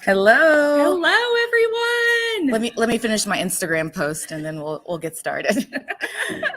Hello. Hello, everyone. Let me finish my Instagram post and then we'll get started.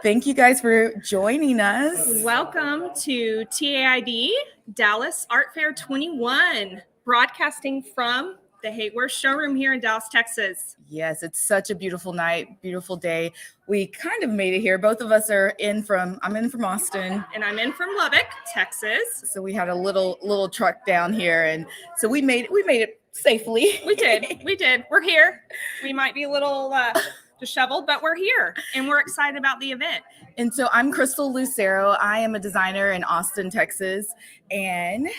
Thank you guys for joining us. Welcome to TAID Dallas Art Fair 21, broadcasting from the Haworth showroom here in Dallas, Texas. Yes, it's such a beautiful night, beautiful day. We kind of made it here. Both of us are I'm in from Austin. And I'm in from Lubbock, Texas. So we had a little truck down here, and so we made it safely. We did. We're here. We might be a little disheveled, but we're here and we're excited about the event. And so I'm Crystal Lucero. I am a designer in Austin, Texas. And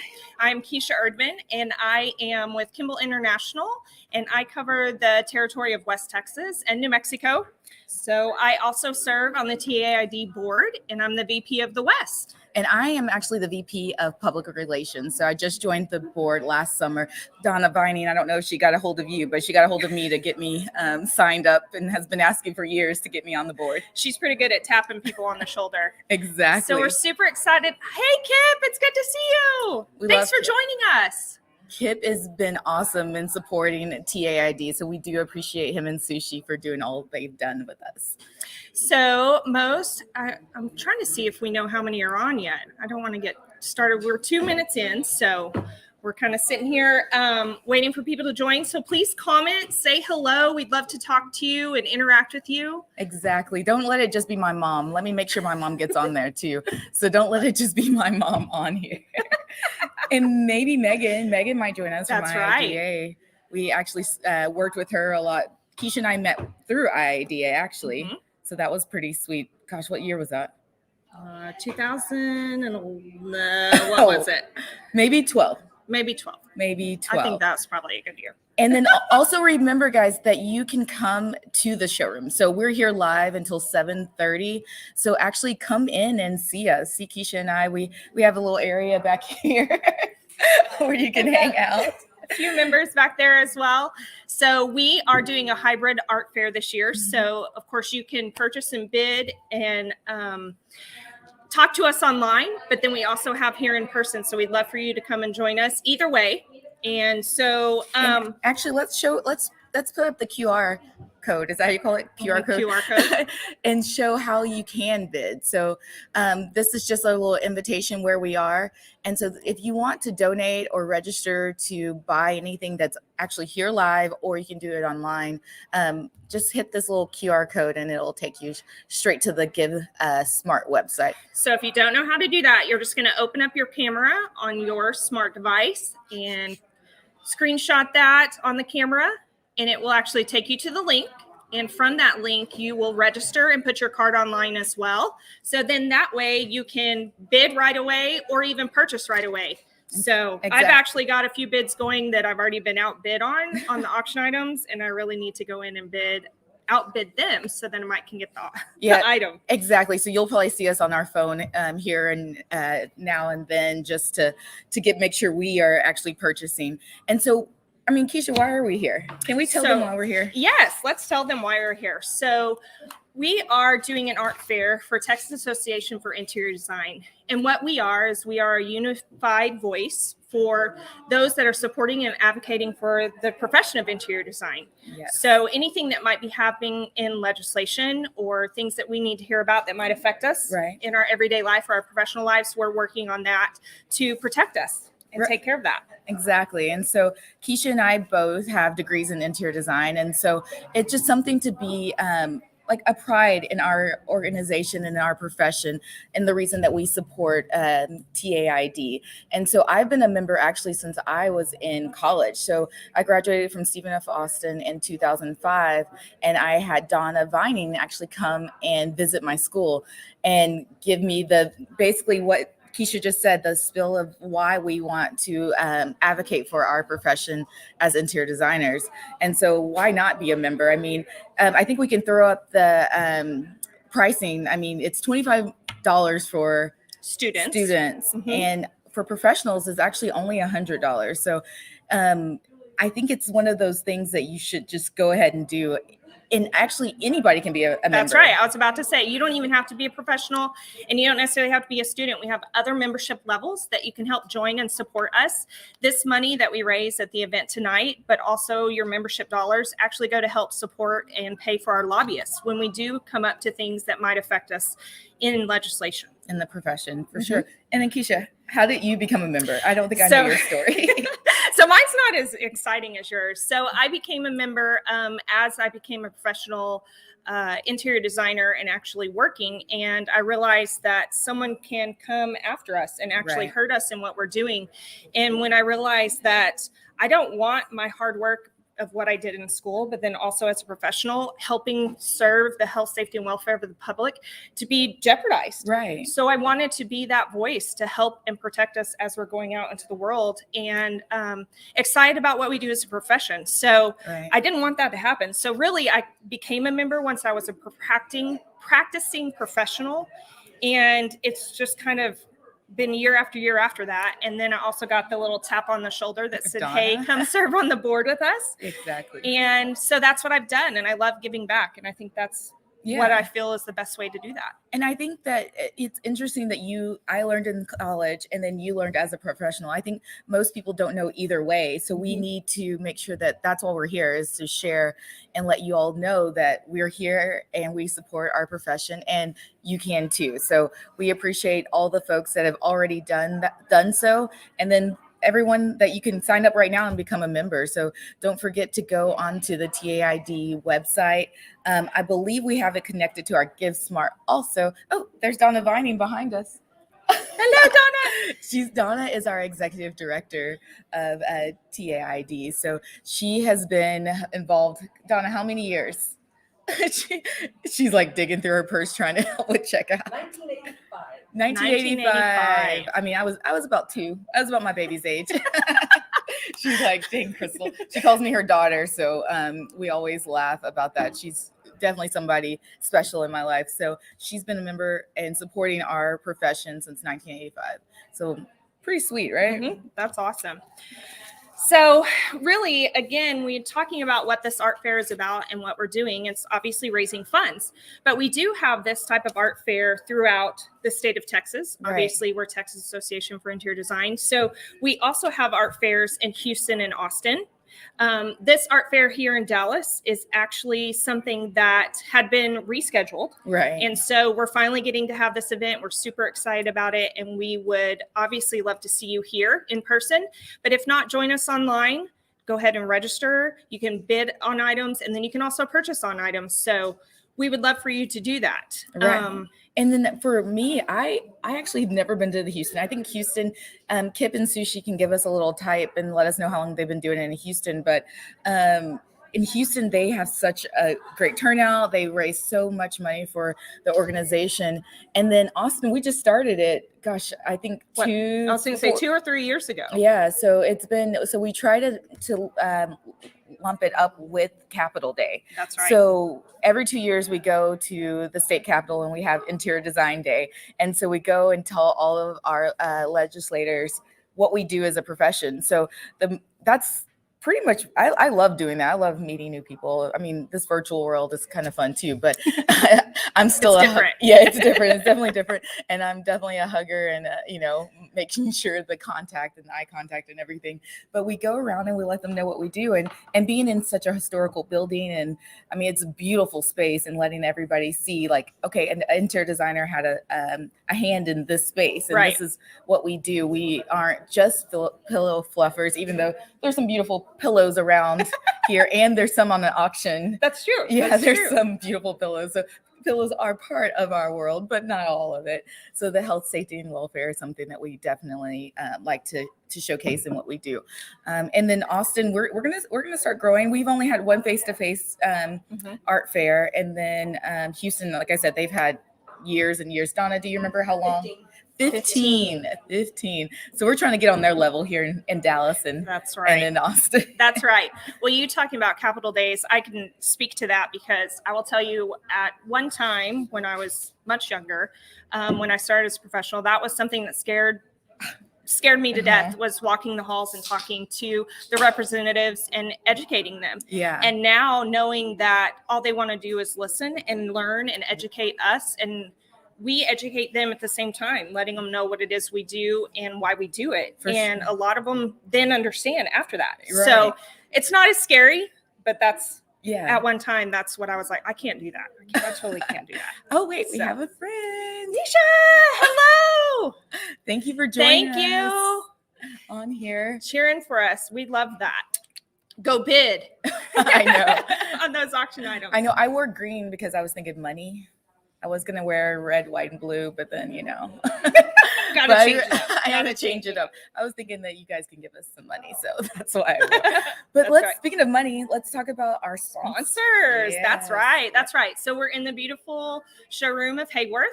I'm Keisha Erdman, and I am with Kimball International, and I cover the territory of West Texas and New Mexico. So I also serve on the TAID board, and I'm the VP of the West. And I am actually the VP of Public Relations. So I just joined the board last summer. Donna Vining, I don't know if she got a hold of you, but she got a hold of me to get me signed up and has been asking for years to get me on the board. She's pretty good at tapping people on the shoulder. Exactly. So we're super excited. Hey, Kip, it's good to see you. Thanks for joining us. Kip has been awesome in supporting TAID, so we do appreciate him and Sushi for doing all they've done with us. So I'm trying to see if we know how many are on yet. I don't want to get started. We're 2 minutes in, so we're kind of sitting here waiting for people to join. So please comment, say hello. We'd love to talk to you and interact with you. Exactly. Don't let it just be my mom. Let me make sure my mom gets on there too. So don't let it just be my mom on here. And maybe Megan might join us. That's from IIDA. Right. We actually worked with her a lot. Keisha and I met through IIDA actually. Mm-hmm. So that was pretty sweet. Gosh, what year was that? 2000 and what was it? Maybe 12. Maybe 12. I think that's probably a good year. And then also remember, guys, that you can come to the showroom. So we're here live until 7:30. So actually come in and see us. See Keisha and I. We have a little area back here where you can hang out. A few members back there as well. So we are doing a hybrid art fair this year. Mm-hmm. So of course you can purchase and bid and talk to us online, but then we also have here in person. So we'd love for you to come and join us either way. And so and actually let's put up the QR code. Is that how you call it? QR code. And show how you can bid. So this is just a little invitation where we are. And so if you want to donate or register to buy anything that's actually here live, or you can do it online, just hit this little QR code and it'll take you straight to the Give Smart website. So if you don't know how to do that, you're just going to open up your camera on your smart device and screenshot that on the camera, and it will actually take you to the link. And from that link, you will register and put your card online as well. So then that way you can bid right away or even purchase right away. So exactly. I've actually got a few bids going that I've already been outbid on the auction items, and I really need to go in and outbid them so then I can get the item. Exactly. So you'll probably see us on our phone here and now and then, just to make sure we are actually purchasing. And so, I mean, Keisha, why are we here? Can we tell them why we're here? Yes, let's tell them why we're here. So we are doing an art fair for Texas Association for Interior Design. And what we are is we are a unified voice for those that are supporting and advocating for the profession of interior design. Yes. So anything that might be happening in legislation or things that we need to hear about that might affect us in our everyday life or our professional lives, we're working on that to protect us and take care of that. Exactly. And so Keisha and I both have degrees in interior design. And so it's just something to be like a pride in our organization and our profession, and the reason that we support TAID. And so I've been a member actually since I was in college. So I graduated from Stephen F. Austin in 2005, and I had Donna Vining actually come and visit my school and give me basically what Keisha just said, the spill of why we want to advocate for our profession as interior designers. And so why not be a member? I mean, I think we can throw up the pricing. I mean, it's $25 for students. Mm-hmm. And for professionals, it's actually only $100. So I think it's one of those things that you should just go ahead and do and actually anybody can be a member. That's right. I was about to say, you don't even have to be a professional, and you don't necessarily have to be a student. We have other membership levels that you can help join and support us. This money that we raise at the event tonight, but also your membership dollars, actually go to help support and pay for our lobbyists when we do come up to things that might affect us in legislation. In the profession, for sure. And then Keisha, how did you become a member? I don't think I know your story. So mine's not as exciting as yours. So I became a member as I became a professional interior designer and actually working. And I realized that someone can come after us and actually hurt us in what we're doing. And when I realized that I don't want my hard work of what I did in school, but then also as a professional, helping serve the health, safety, and welfare of the public to be jeopardized. Right. So I wanted to be that voice to help and protect us as we're going out into the world, and excited about what we do as a profession. So I didn't want that to happen. So really, I became a member once I was a practicing professional, and it's just kind of been year after year after that. And then I also got the little tap on the shoulder that said, Donna. hey, come serve on the board with us. Exactly. And so that's what I've done. And I love giving back. And I think that's what I feel is the best way to do that. And I think that it's interesting that I learned in college and then you learned as a professional. I think most people don't know either way. So we need to make sure that that's why we're here, is to share and let you all know that we're here and we support our profession, and you can too. So we appreciate all the folks that have already done so. And then everyone that you can sign up right now and become a member. So don't forget to go onto the TAID website. I believe we have it connected to our Give Smart also. Oh, there's Donna Vining behind us. Hello, Donna. Donna is our executive director of TAID. So she has been involved. Donna, how many years? She's like digging through her purse trying to help with checkout. 1985. I mean, I was about 2. I was about my baby's age. She's like, dang, Crystal. She calls me her daughter. So we always laugh about that. She's definitely somebody special in my life. So she's been a member and supporting our profession since 1985. So pretty sweet, right? That's awesome. So really, again, we're talking about what this art fair is about and what we're doing. It's obviously raising funds, but we do have this type of art fair throughout the state of Texas. Obviously, we're Texas Association for Interior Design. So we also have art fairs in Houston and Austin. This art fair here in Dallas is actually something that had been rescheduled. And so we're finally getting to have this event. We're super excited about it. And we would obviously love to see you here in person. But if not, join us online. Go ahead and register. You can bid on items, and then you can also purchase on items. So we would love for you to do that. And then for me, I actually have never been to the Houston. I think Houston, Kip and Sushi can give us a little type and let us know how long they've been doing it in Houston. But in Houston, they have such a great turnout. They raise so much money for the organization. And then Austin, we just started it. Gosh, I think I was going to say 2 or 3 years ago. Yeah. So we try to lump it up with Capitol Day. That's right. So every 2 years we go to the state capitol and we have Interior Design Day. And so we go and tell all of our legislators what we do as a profession. So that's pretty much, I love doing that. I love meeting new people. I mean, this virtual world is kind of fun too, but I'm still different. It's different. It's definitely different. And I'm definitely a hugger and, making sure the contact and the eye contact and everything. But we go around and we let them know what we do. And being in such a historical building, and I mean, it's a beautiful space, and letting everybody see like, okay, an interior designer had a hand in this space. And this is what we do. We aren't just pillow fluffers, even though there's some beautiful pillows around here, and there's some on the auction. That's true. Yeah, there's some beautiful pillows. So pillows are part of our world, but not all of it. So the health, safety, and welfare is something that we definitely like to showcase in what we do. And then Austin, we're gonna start growing. We've only had one face-to-face art fair, and then Houston, like I said, they've had years and years. Donna, do you remember how long? 15. So we're trying to get on their level here in Dallas and that's right. And in Austin. That's right. Well, you talking about Capitol Days, I can speak to that because I will tell you at one time when I was much younger, when I started as a professional, that was something that scared scared me to death was walking the halls and talking to the representatives and educating them. Yeah. And now knowing that all they want to do is listen and learn and educate us, and we educate them at the same time, letting them know what it is we do and why we do it. And a lot of them then understand after that. Right. So it's not as scary, but that's, yeah. at one time, that's what I was like, I can't do that. I totally can't do that. Oh, wait, we have a friend. Nisha, hello. Thank you for joining us. Thank you. On here. Cheering for us. We love that. Go bid. I know. On those auction items. I know. I wore green because I was thinking money. I was going to wear red, white, and blue, but then, Gotta change it up. I had to change it up. I was thinking that you guys can give us some money, so that's why I wore. But speaking of money, let's talk about our sponsors. Yes. That's right. So we're in the beautiful showroom of Haworth.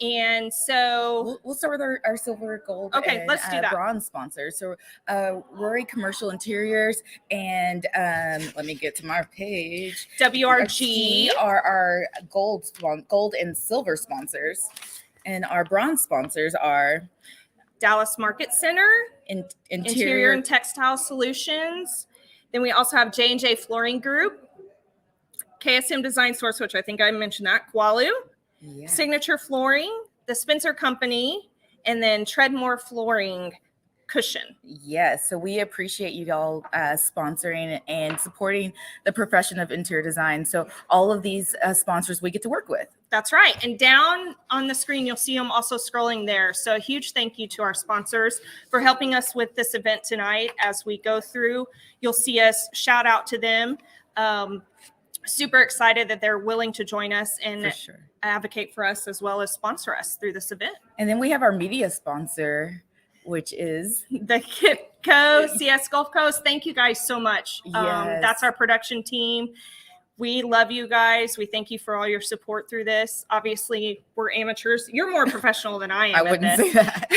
And so we'll start with our silver, gold, and let's do that. Bronze sponsors. So Rory Commercial Interiors and let me get to my page. WRG are our gold and silver sponsors, and our bronze sponsors are Dallas Market Center, Interior and Textile Solutions. Then we also have J&J Flooring Group, KSM Design Source, which I think I mentioned that, Kualu. Yeah. Signature Flooring, the Spencer Company, and then Treadmore Flooring Cushion. Yes, so we appreciate you all sponsoring and supporting the profession of interior design. So all of these sponsors we get to work with. That's right. And down on the screen, you'll see them also scrolling there. So a huge thank you to our sponsors for helping us with this event tonight. As we go through, you'll see us shout out to them. Super excited that they're willing to join us and advocate for us as well as sponsor us through this event. And then we have our media sponsor, which is the KIPCO CS Gulf Coast. Thank you guys so much. Yes. That's our production team. We love you guys. We thank you for all your support through this. Obviously, we're amateurs. You're more professional than I am. I wouldn't say that.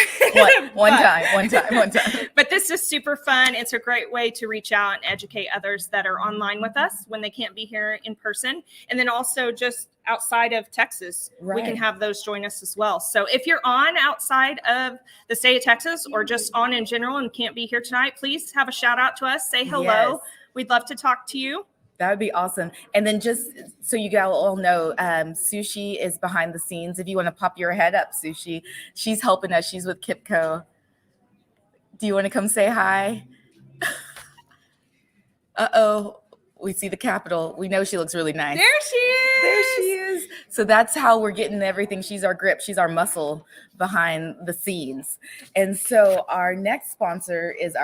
One time. But this is super fun. It's a great way to reach out and educate others that are online with us when they can't be here in person. And then also just outside of Texas, we can have those join us as well. So if you're on outside of the state of Texas or just on in general and can't be here tonight, please have a shout out to us. Say hello. Yes. We'd love to talk to you. That would be awesome. And then just so you guys all know, Sushi is behind the scenes. If you want to pop your head up, Sushi, she's helping us. She's with KIPCO. Do you want to come say hi? Uh-oh. We see the Capitol. We know she looks really nice. There she is. So that's how we're getting everything. She's our grip. She's our muscle behind the scenes. And so our next sponsor is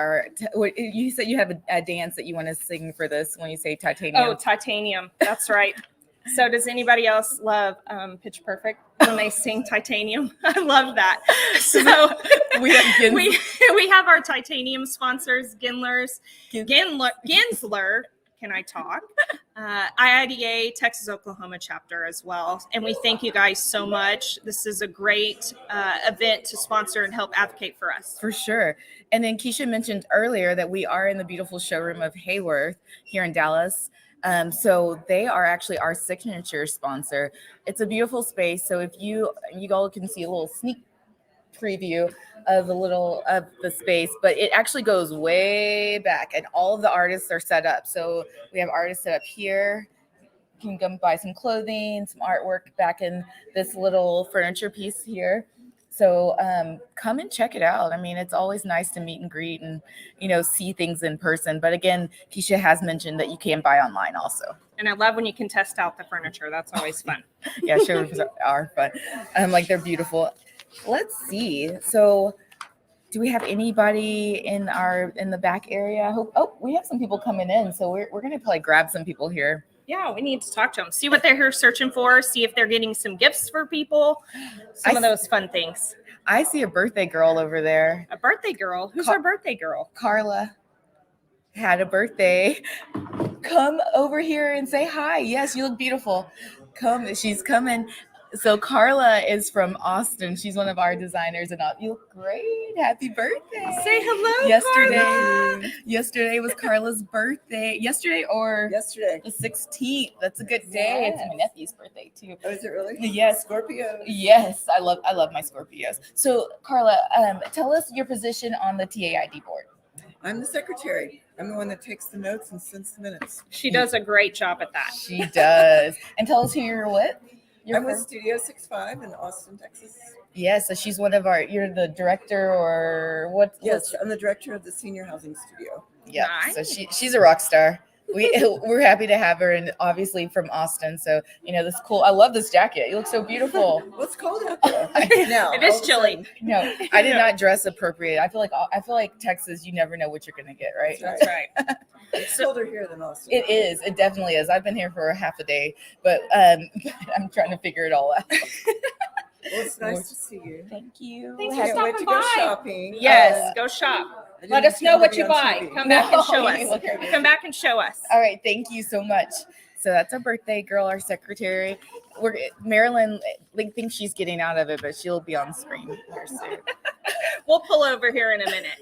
you said you have a dance that you want to sing for this when you say titanium. Oh, titanium. That's right. So does anybody else love Pitch Perfect when they sing titanium? I love that. So we have our titanium sponsors, Gensler. Can I talk? IIDA Texas Oklahoma chapter as well. And we thank you guys so much. This is a great event to sponsor and help advocate for us. For sure. And then Keisha mentioned earlier that we are in the beautiful showroom of Haworth here in Dallas. So they are actually our signature sponsor. It's a beautiful space. So if you all can see a little sneak preview of the space, but it actually goes way back and all of the artists are set up. So we have artists set up here. You can come buy some clothing, some artwork back in this little furniture piece here. So come and check it out. I mean, it's always nice to meet and greet and, see things in person. But again, Keisha has mentioned that you can buy online also. And I love when you can test out the furniture. That's always fun. Yeah, showrooms are fun. They're beautiful. Let's see. So do we have anybody in the back area? We have some people coming in. So we're going to probably grab some people here. Yeah, we need to talk to them. See what they're here searching for. See if they're getting some gifts for people. Some of those fun things. I see a birthday girl over there. A birthday girl? Who's our birthday girl? Carla had a birthday. Come over here and say hi. Yes, you look beautiful. Come. She's coming. So Carla is from Austin. She's one of our designers, and you look great. Happy birthday! Say hello, Yesterday, yesterday was Carla's birthday. Yesterday Yesterday. the 16th. That's a good day. It's my nephew's birthday too. Oh, is it really? Yes. Scorpio. Yes, I love my Scorpios. So Carla, tell us your position on the TAID board. I'm the secretary. I'm the one that takes the notes and sends the minutes. She does a great job at that. She does. And tell us who you're with. I'm with Studio 65 in Austin, Texas. Yes, so she's one of you're the director or what? Yes, I'm the director of the senior housing studio. Yeah, Nice. so she's a rock star. We're happy to have her, and obviously from Austin. So this is cool. I love this jacket. You look so beautiful. What's cold out there? Now, It is chilly. No, I did not dress appropriate. I feel like Texas. You never know what you're gonna get, right? That's right. It's colder here than Austin. It is. It definitely is. I've been here for half a day, but I'm trying to figure it all out. Well, it's nice to see you. Thank you. Thanks Can't for wait to stopping go by. shopping. Yes, go shop. I didn't Let us know intend to what be you on buy. TV. Come back and show No, us. look at me. Come back and show us. All right, thank you so much. So that's our birthday girl, our secretary. Marilyn thinks she's getting out of it, but she'll be on screen here soon. We'll pull over here in a minute.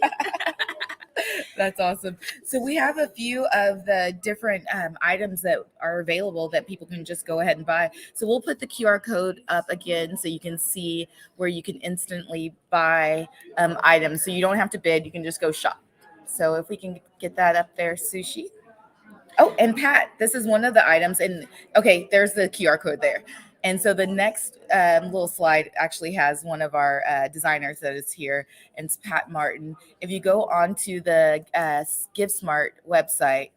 That's awesome. So we have a few of the different items that are available that people can just go ahead and buy. So we'll put the QR code up again so you can see where you can instantly buy items. So you don't have to bid, you can just go shop. So if we can get that up there, Sushi. Oh, and Pat, this is one of the items. And okay, there's the QR code there. And so the next little slide actually has one of our designers that is here, and it's Pat Martin. If you go onto the GiveSmart website,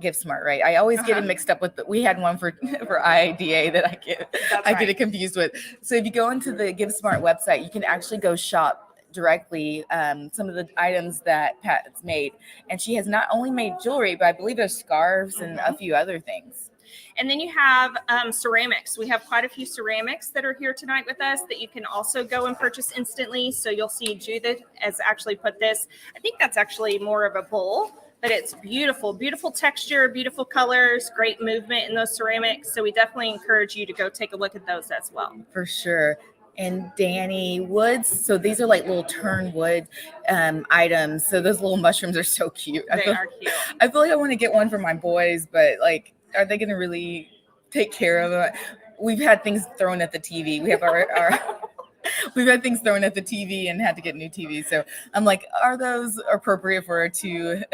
GiveSmart, right? I always get it mixed up with. We had one for IIDA that I get it confused with. So if you go into the GiveSmart website, you can actually go shop directly some of the items that Pat's made, and she has not only made jewelry, but I believe there's scarves and a few other things. And then you have ceramics. We have quite a few ceramics that are here tonight with us that you can also go and purchase instantly. So you'll see Judith has actually put this. I think that's actually more of a bowl, but it's beautiful, beautiful texture, beautiful colors, great movement in those ceramics. So we definitely encourage you to go take a look at those as well. For sure. And Danny Woods. So these are like little turn wood items. So those little mushrooms are so cute. They are cute. I feel like I want to get one for my boys, but like, are they going to really take care of it? We've had things thrown at the TV. We have we've had things thrown at the TV and had to get new TVs. So I'm like, are those appropriate for a two-year-old?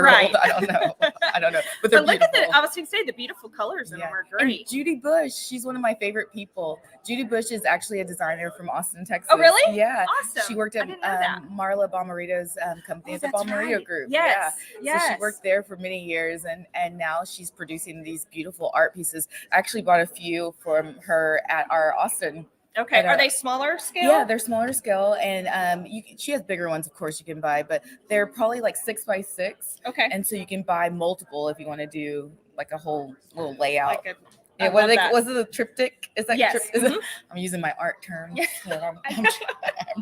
Right. I don't know. But they're Look beautiful. at I was going to say the beautiful colors in them are great. And Judy Bush, she's one of my favorite people. Judy Bush is actually a designer from Austin, Texas. Oh, really? Yeah. Awesome. She worked at I didn't know that. Marla Bomarito's company, the that's Bomarito right. Group. Yes. Yeah. So she worked there for many years, and now she's producing these beautiful art pieces. I actually bought a few from her at our Austin. Okay. Are they smaller scale? Yeah, they're smaller scale, and she has bigger ones, of course, you can buy, but they're probably like 6x6. Okay. And so you can buy multiple if you want to do like a whole little layout. Like was it a triptych? Is that yes. I'm using my art terms. Yeah. I'm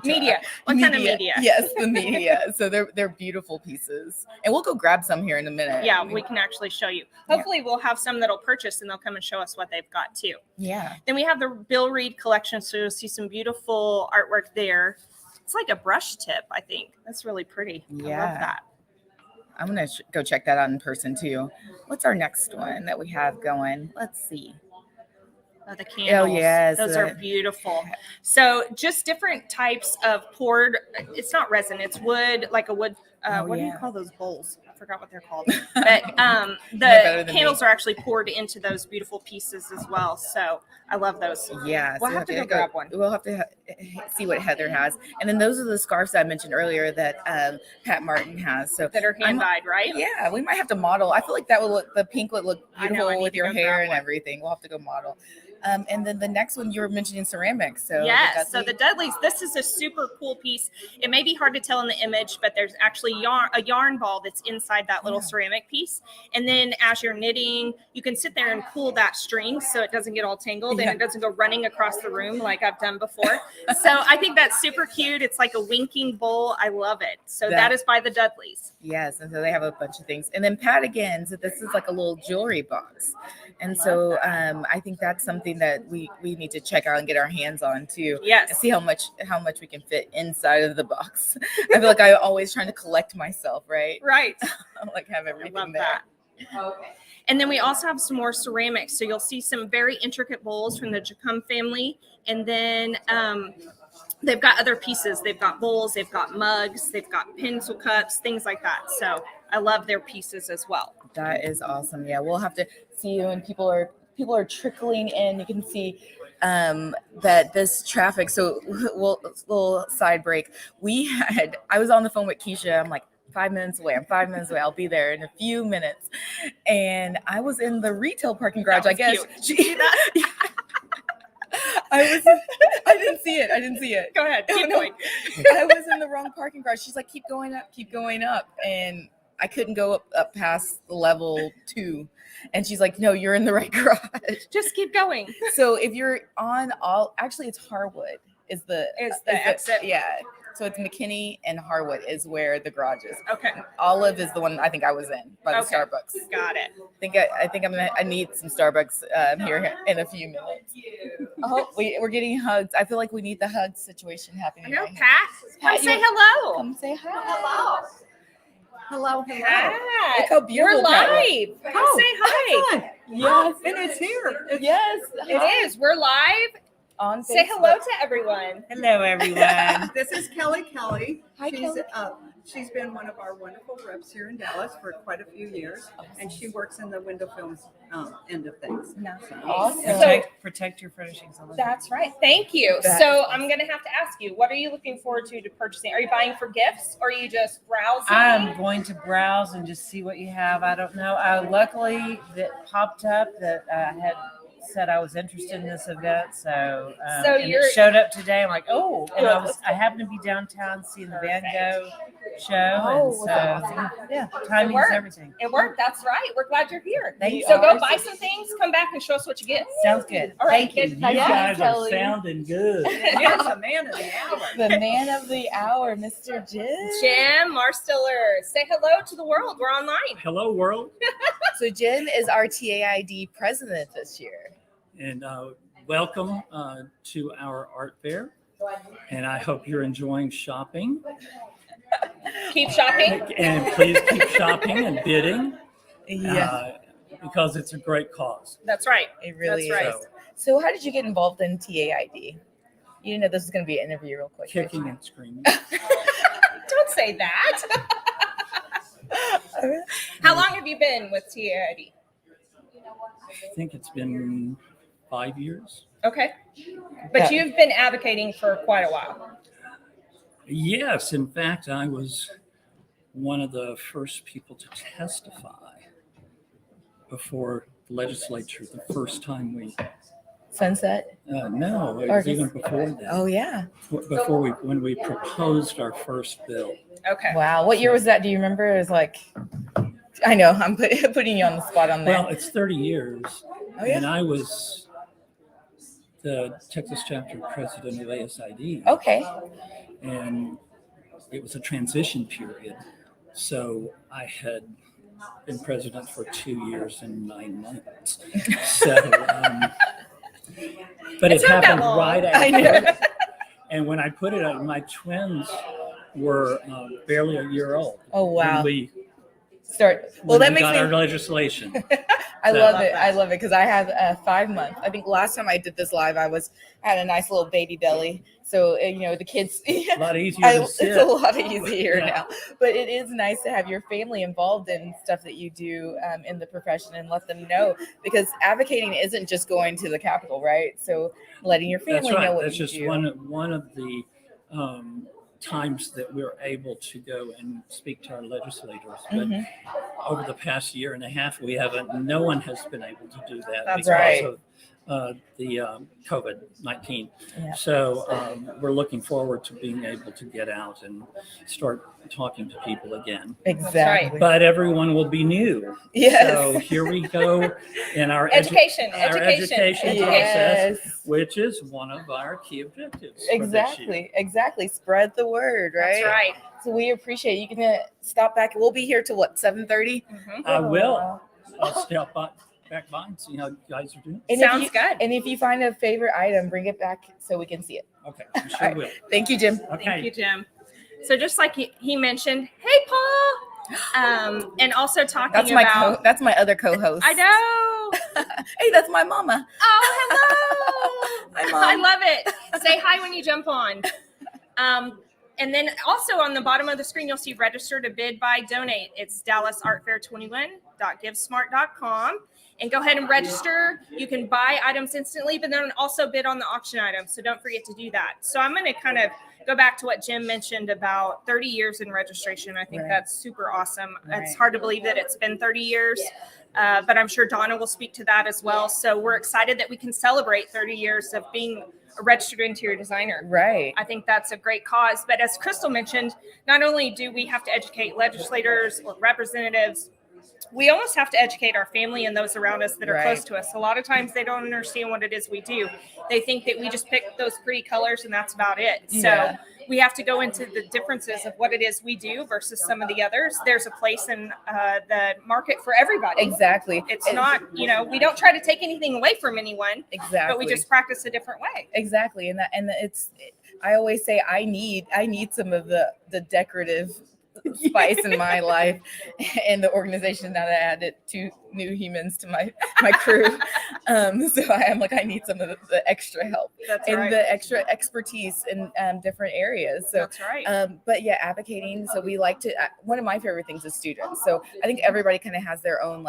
Media. What kind of media? Yes, the media. So they're beautiful pieces, and we'll go grab some here in a minute. Yeah, we can actually show you. Hopefully, we'll have some that'll purchase, and they'll come and show us what they've got too. Yeah. Then we have the Bill Reed collection, so you'll see some beautiful artwork there. It's like a brush tip, I think. That's really pretty. Yeah. I love that. I'm gonna go check that out in person too. What's our next one that we have going? Let's see. Oh, the candles. Oh, yes. Those are beautiful. So just different types of poured, it's not resin, it's wood, like a wood, what do you call those bowls? I forgot what they're called. But the candles are actually poured into those beautiful pieces as well. So I love those. Yeah. We'll have to go grab one. We'll have to see what Heather has. And then those are the scarves I mentioned earlier that Pat Martin has. So that are hand dyed, right? Yeah, we might have to model. I feel like that would look, the pink would look beautiful with your hair and everything. We'll have to go model. And then the next one you were mentioning ceramics. So yes, so the Dudleys, this is a super cool piece. It may be hard to tell in the image, but there's actually a yarn ball that's inside that little ceramic piece. And then as you're knitting, you can sit there and pull that string so it doesn't get all tangled and it doesn't go running across the room like I've done before. So I think that's super cute. It's like a winking bowl. I love it. So that is by the Dudleys. Yes, and so they have a bunch of things. And then Pat again, so this is like a little jewelry box. And Love so that. I think that's something that we need to check out and get our hands on too. And Yes. see how much we can fit inside of the box. I feel like I'm always trying to collect myself, right? Right. Like have I everything love there. that. Okay. And then we also have some more ceramics. So you'll see some very intricate bowls from the Jacome family. And then they've got other pieces. They've got bowls, they've got mugs, they've got pencil cups, things like that. So I love their pieces as well. That is awesome. Yeah, we'll have to see you, and people are trickling in. You can see that this traffic. So we'll little side break. I was on the phone with Keisha. I'm like, 5 minutes away. I'm 5 minutes away. I'll be there in a few minutes. And I was in the retail parking garage. I guess. I didn't see it. Go ahead. Keep going. I was in the wrong parking garage. She's like, keep going up. And I couldn't go up past level 2. And she's like, no, you're in the right garage. Just keep going. So if you're on actually it's Harwood is the exit. Yeah. So it's McKinney and Harwood is where the garage is. Okay. Olive is the one I think I was in by the Starbucks. Got it. I think I need some Starbucks here in a few minutes. Oh, we're getting hugs. I feel like we need the hug situation happening. I know, right Pat. Pat, Come say hello. Come say hi. Hello. Pat. Look how beautiful We're Pat live. looks. Come say hi. Yes, And it's here. yes, It is. We're live. on Say Facebook. hello to everyone. Hello, everyone. This is Kelly. Hi, Kelly. She's been one of our wonderful reps here in Dallas for quite a few years, and she works in the window films end of things. Awesome. Protect your furnishings. That's right. Thank you. That's So I'm going to have to ask you, what are you looking forward to purchasing? Are you buying for gifts or are you just browsing? I'm going to browse and just see what you have. I don't know. Luckily, that popped up that had said I was interested in this event, so and it showed up today. I'm like, oh, and I happened to be downtown seeing the Van Gogh show, and so yeah, timing is everything. It worked. That's right. We're glad you're here. Thank you. So go buy some things, come back and show us what you get. Sounds good. All right. Thank you. Good. You guys Kelly. are sounding good. Here's the man of the hour. The man of the hour, Mr. Jim. Jim Marstiller, say hello to the world. We're online. Hello, world, So Jim is our TAID president this year. and welcome to our art fair. And I hope you're enjoying shopping. Keep shopping. And please keep shopping and bidding Yeah, because it's a great cause. That's right. it really that's is. right. So how did you get involved in TAID? You didn't know this was going to be an interview real quick. Kicking and screaming. Don't say that. How long have you been with TAID? I think it's been 5 years. Okay. But Yeah. you've been advocating for quite a while. Yes, in fact, I was one of the first people to testify before the legislature the first time we. Sunset? No, it Or was just- even before that. Oh, yeah. When we proposed our first bill. Okay. Wow. What year was that? Do you remember? It was like, I know, I'm putting you on the spot on that. Well, it's 30 years, Oh, yeah. and I was the Texas chapter president of ASID, Okay. and it was a transition period. So I had been president for 2 years and 9 months. So, but It's it not that happened long. right I know. after. And when I put it out, my twins were barely a year old. Oh, wow. When we, Well, that we makes got me. our legislation. I So- love it. I love it because I have a 5 month. I think last time I did this live, had a nice little baby belly. So the kids. A lot easier to It's sit. a lot easier Yeah. now, but it is nice to have your family involved in stuff that you do in the profession and let them know, because advocating isn't just going to the Capitol, right? So letting your family That's right. know what That's you just do. one of the times that we're able to go and speak to our legislators. But Mhm. over the past year and a half, no one has been able to do that That's because right. of the COVID-19. Yeah. So we're looking forward to being able to get out and start talking to people again. Exactly. But everyone will be new. Yes. So here we go in our Education. education Yes. process, which is one of our key objectives. for this year. Exactly. Spread the word, right? That's right. So we appreciate you can stop back. We'll be here till what, 7:30? Mhm. I will. I'll stop by. back by and see how you guys are doing. And Sounds good. And if you find a favorite item, bring it back so we can see it. Okay, I sure will. Thank you, Jim. Okay. Thank you, Jim. So just like he mentioned, hey, Paul, and also talking about. That's my other co-host. I know. Hey, that's my mama. Oh, hello. Hi, Mom. I love it. Say hi when you jump on. And then also on the bottom of the screen, you'll see register to bid, buy, donate. It's DallasArtFair21.givesmart.com. And go ahead and register. You can buy items instantly, but then also bid on the auction items. So don't forget to do that. So I'm going to kind of go back to what Jim mentioned about 30 years in registration. I think that's super awesome. Right. It's hard to believe that it's been 30 years. But I'm sure Donna will speak to that as well. So we're excited that we can celebrate 30 years of being a registered interior designer. Right. I think that's a great cause. But as Crystal mentioned, not only do we have to educate legislators or representatives, we almost have to educate our family and those around us that are close to us. A lot of times they don't understand what it is we do. They think that we just pick those pretty colors and that's about it. Yeah. So we have to go into the differences of what it is we do versus some of the others. There's a place in the market for everybody. Exactly. It's not, we don't try to take anything away from anyone. Exactly. But we just practice a different way. Exactly. I always say I need some of the decorative spice in my life and the organization now that I added 2 new humans to my crew. So I need some of the extra help the extra expertise in different areas. So that's right. But yeah, advocating. So we like to, one of my favorite things is students. So I think everybody kind of has their own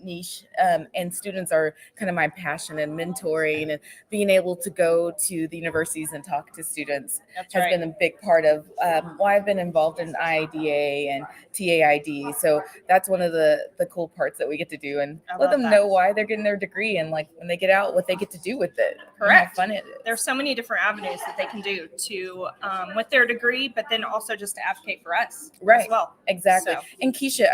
niche, and students are kind of my passion, and mentoring and being able to go to the universities and talk to students has been a big part of why I've been involved in IIDA and TAID. So that's one of the cool parts that we get to do, and let them know why they're getting their degree, and when they get out, what they get to do with it. Correct. How fun it is. There's so many different avenues that they can do to with their degree, but then also just to advocate for us as well. Exactly. So. And Keisha,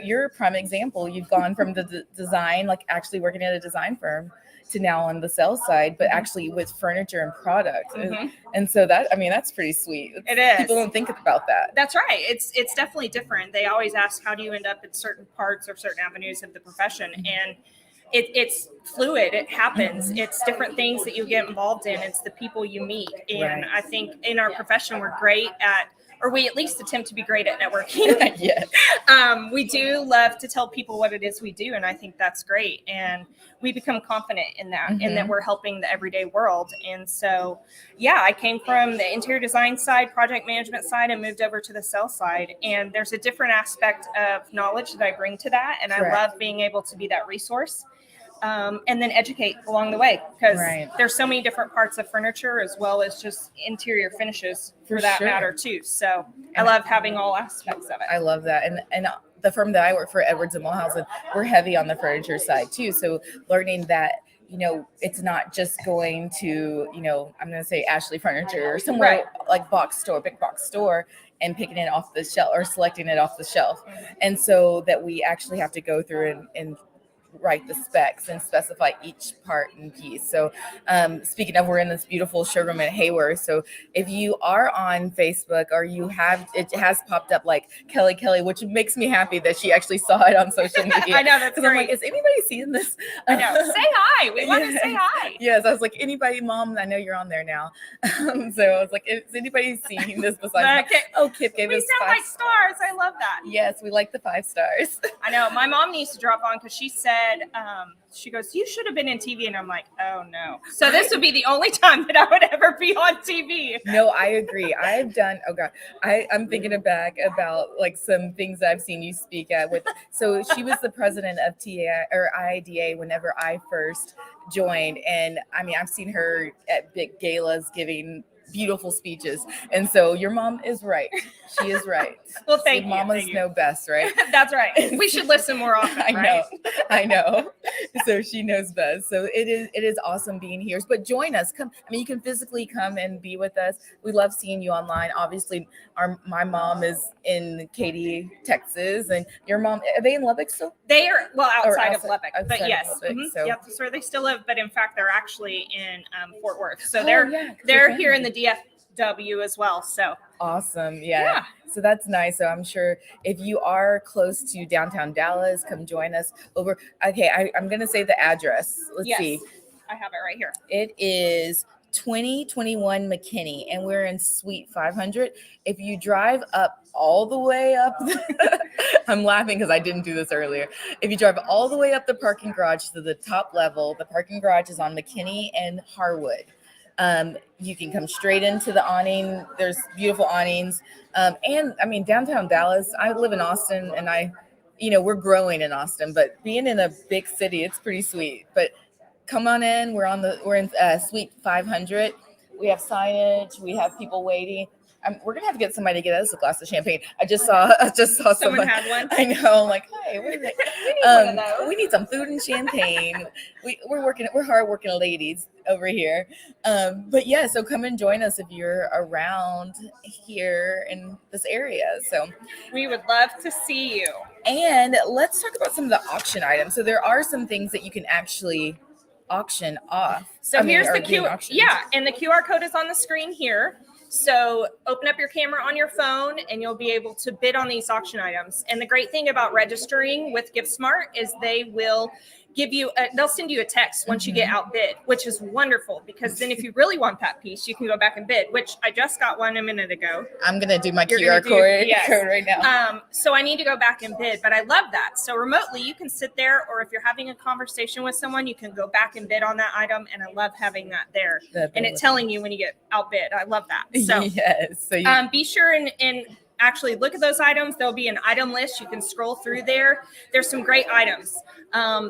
you're a prime example. You've gone from the design, actually working at a design firm, to now on the sales side, but actually with furniture and product. Mm-hmm. And so that's pretty sweet. It is. People don't think about that. That's right. It's definitely different. They always ask, how do you end up in certain parts or certain avenues of the profession? And it's fluid. It happens. Mm-hmm. It's different things that you get involved in. It's the people you meet. And I think in our profession, we're great at, or we at least attempt to be great at networking. Yes. We do love to tell people what it is we do, and I think that's great. And we become confident in that, and that we're helping the everyday world. And so, I came from the interior design side, project management side, and moved over to the sales side. And there's a different aspect of knowledge that I bring to that, and I love being able to be that resource. And then educate along the way, because there's so many different parts of furniture as well as just interior finishes for that matter too. So I love having all aspects of it. I love that. And the firm that I work for, Edwards and Mulhausen, we're heavy on the furniture side too. So learning that, it's not just going to, I'm going to say Ashley Furniture or somewhere like big box store, and picking it off the shelf or selecting it off the shelf. And so that we actually have to go through and write the specs and specify each part and piece. So speaking of, we're in this beautiful showroom at Haworth. So if you are on Facebook or it has popped up like Kelly, which makes me happy that she actually saw it on social media. I know, that's great. I'm like, is anybody seeing this? I know. Say hi. We want to say hi. Yes, I was like, anybody, Mom, I know you're on there now. So I was like, is anybody seeing this besides Kip gave us 5 like stars. I love that. Yes, we like the 5 stars. I know. My mom needs to drop on because she said, she goes, you should have been in TV. And I'm like, oh no. So this would be the only time that I would ever be on TV. No, I agree. I've done, I'm thinking back about some things that I've seen you speak at with. So she was the president of IIDA whenever I first joined. And I've seen her at big galas giving beautiful speeches. And so your mom is right. She is right. Well, thank you. Mamas know best, right? That's right. We should listen more often. I know. So she knows best. So it is awesome being here. But join us. Come. You can physically come and be with us. We love seeing you online. Obviously, my mom is in Katy, Texas, and your mom, are they in Lubbock still? They are outside of Lubbock, but yes, Lubbock, so. Yep, that's where they still live. But in fact, they're actually in Fort Worth. So they're here in the DFW as well. So Awesome. Yeah. So that's nice. So I'm sure if you are close to downtown Dallas, come join us over. Okay, I'm going to say the address. Let's see. I have it right here. It is 2021 McKinney, and we're in Suite 500. If you drive up all the way up, I'm laughing because I didn't do this earlier. If you drive all the way up the parking garage to the top level, the parking garage is on McKinney and Harwood. You can come straight into the awning. There's beautiful awnings. And I mean, downtown Dallas, I live in Austin, and we're growing in Austin, but being in a big city, it's pretty sweet. But come on in. We're in Suite 500. We have signage. We have people waiting. We're gonna have to get somebody to get us a glass of champagne. I just saw Someone had one. I know. I'm like, hey, what is it? We need one of those. We need some food and champagne. We're hardworking ladies over here. But yeah, so come and join us if you're around here in this area. So we would love to see you. And let's talk about some of the auction items. So there are some things that you can actually auction off. So here's the QR. Yeah, and the QR code is on the screen here. So open up your camera on your phone and you'll be able to bid on these auction items. And the great thing about registering with GiftSmart is they will they'll send you a text once you get outbid, which is wonderful, because then if you really want that piece, you can go back and bid, which I just got one a minute ago. I'm going to do my QR code right now. So I need to go back and bid, but I love that. So remotely you can sit there, or if you're having a conversation with someone, you can go back and bid on that item. And I love having that there and it telling you when you get outbid. I love that. So yes. So be sure and actually look at those items. There'll be an item list. You can scroll through there. There's some great items.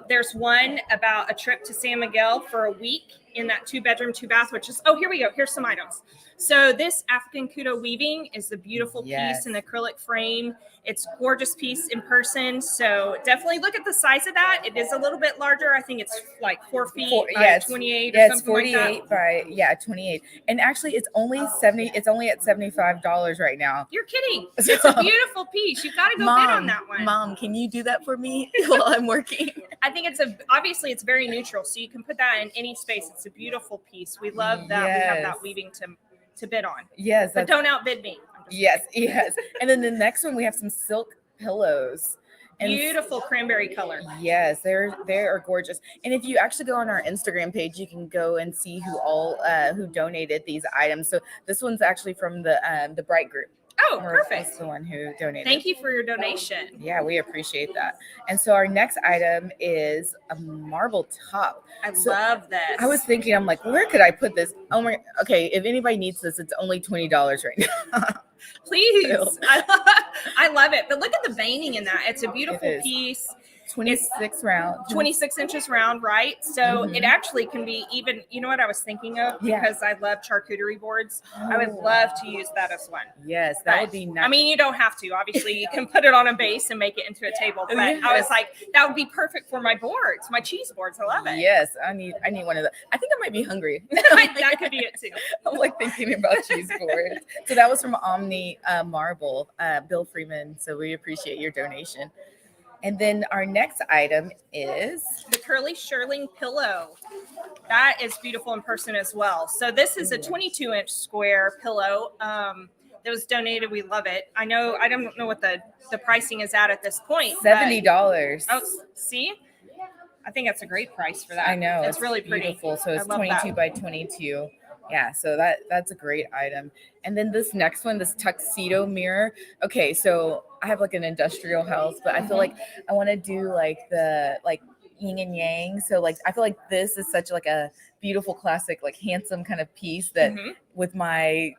There's one about a trip to San Miguel for a week in that 2-bedroom, 2-bath, which is, here we go. Here's some items. So this African Kudo weaving is a beautiful piece in acrylic frame. It's a gorgeous piece in person. So definitely look at the size of that. It is a little bit larger. I think it's like 4 feet by 28 or something like that. It's 48 by 28. And actually it's only at $75 right now. You're kidding. It's a beautiful piece. You've got to go bid on that one. Mom, can you do that for me while I'm working? I think obviously it's very neutral. So you can put that in any space. It's a beautiful piece. We love that. We have that weaving to bid on. Yes. But don't outbid me. Yes. And then the next one, we have some silk pillows. Beautiful cranberry color. Yes, they are gorgeous. And if you actually go on our Instagram page, you can go and see who donated these items. So this one's actually from the Bright Group. Oh, perfect. That's the one who donated. Thank you for your donation. Yeah, we appreciate that. And so our next item is a marble top. I love this. I was thinking, I'm like, where could I put this? Oh my, okay. If anybody needs this, it's only $20 right now. Please. I love it. But look at the veining in that. It's a beautiful piece. 26 inches round, right? So it actually can be even, you know what I was thinking of? Because I love charcuterie boards. I would love to use that as one. Yes, that would be nice. I mean, you don't have to. Obviously, you can put it on a base and make it into a table. But I was like, that would be perfect for my boards, my cheese boards. I love it. Yes, I need one of those. I think I might be hungry. That could be it too. I'm like thinking about cheese boards. So that was from Omni Marble, Bill Freeman. So we appreciate your donation. And then our next item is the Curly Shirling pillow. That is beautiful in person as well. So this is a 22-inch square pillow that was donated. We love it. I don't know what the pricing is at this point. $70. Oh, see? I think that's a great price for that. I know. It's really pretty. Beautiful. So it's 22 by 22. Yeah, so that's a great item. And then this next one, this tuxedo mirror. Okay, so I have like an industrial house, but I feel like I want to do like the yin and yang. So like I feel like this is such like a beautiful, classic, like handsome kind of piece that with my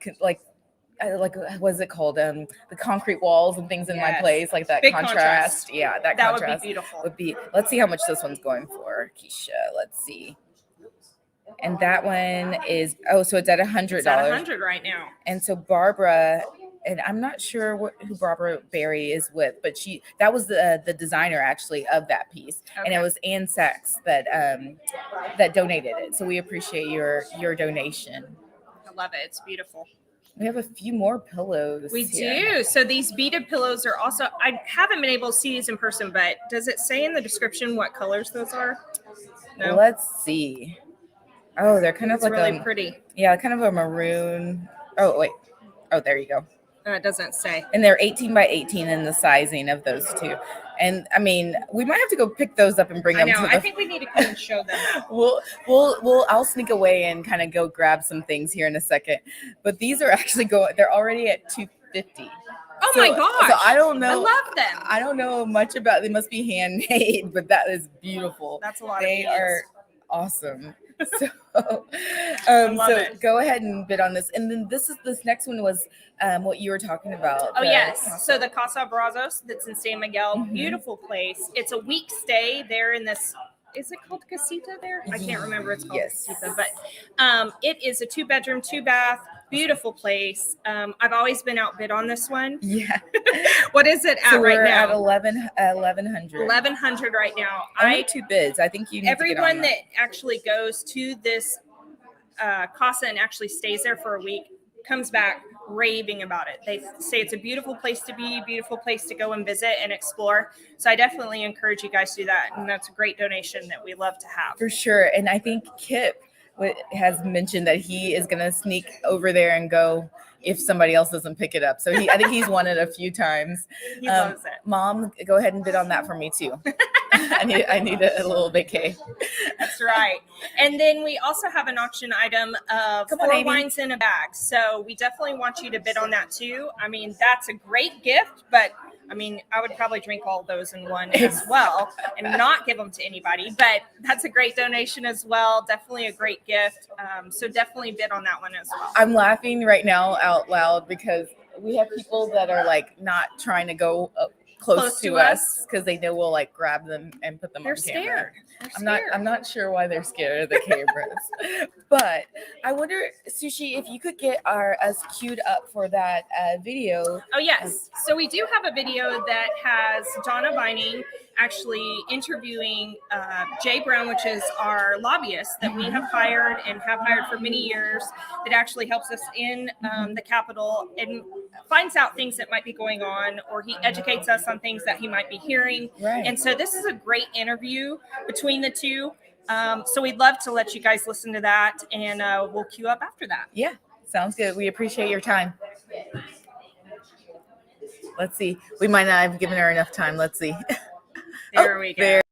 what's it called? The concrete walls and things in my place, like that contrast. Yeah, that contrast would be beautiful. Let's see how much this one's going for, Keisha. Let's see. And that one is so it's at $100. It's at $100 right now. And so Barbara, and I'm not sure who Barbara Berry is with, but that was the designer actually of that piece, and it was Ann Sachs that donated it. So we appreciate your donation. I love it. It's beautiful. We have a few more pillows. We do. So these beaded pillows are also, I haven't been able to see these in person, but does it say in the description what colors those are? No. Let's see. Oh, they're kind of like really pretty. Yeah, kind of a maroon. Oh, wait. Oh, there you go. It doesn't say. And they're 18 by 18 in the sizing of those two. And I mean, we might have to go pick those up and bring I them know. to the. I think we need to come and show them. I'll sneak away and kind of go grab some things here in a second. But these are actually they're already at $250. Oh my gosh. So I don't know. I love them. I don't know much about. They must be handmade, but that is beautiful. That's a lot. They are awesome. So, love it. go ahead and bid on this. And then this next one was what you were talking about. Oh yes. So the Casa Brazos that's in San Miguel, beautiful place. It's a week stay there in this. Is it called Casita there? I can't remember. It's called Casita, but it is a 2-bedroom, 2-bath. Beautiful place. I've always been outbid on this one. Yeah. What is it at we're right now? At 1100. 1100 right now. Only 2 bids. I think you need everyone to that actually goes to this casa and actually stays there for a week comes back raving about it. They say it's a beautiful place to be, beautiful place to go and visit and explore. So I definitely encourage you guys to do that. And that's a great donation that we love to have. For sure. And I think Kip has mentioned that he is going to sneak over there and go if somebody else doesn't pick it up. So I think he's won it a few times. He loves it. Mom, go ahead and bid on that for me too. I need a little vacay. That's right. And then we also have an auction item of 4 wines in a bag. So we definitely want you to bid on that too. I mean, that's a great gift, but I mean, I would probably drink all those in one as well and not give them to anybody, but that's a great donation as well. Definitely a great gift. So definitely bid on that one as well. I'm laughing right now out loud because we have people that are like not trying to go close to us because they know we'll like grab them and put them on camera. I'm not sure why they're scared of the cameras. But I wonder, Sushi, if you could get us queued up for that video. Oh yes. So we do have a video that has Donna Vining actually interviewing Jay Brown, which is our lobbyist that we have hired and have hired for many years, that actually helps us in the Capitol and finds out things that might be going on, or he educates us on things that he might be hearing. Right. And so this is a great interview between the two. So we'd love to let you guys listen to that, and we'll queue up after that. Yeah, sounds good. We appreciate your time. Let's see. We might not have given her enough time. Let's see. There we go. There.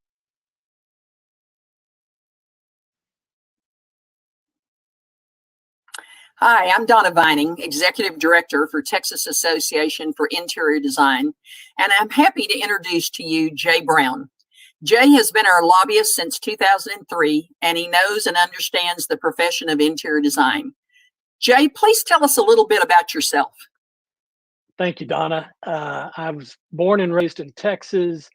Hi, I'm Donna Vining, Executive Director for Texas Association for Interior Design, and I'm happy to introduce to you Jay Brown. Jay has been our lobbyist since 2003, and he knows and understands the profession of interior design. Jay, please tell us a little bit about yourself. Thank you, Donna. I was born and raised in Texas.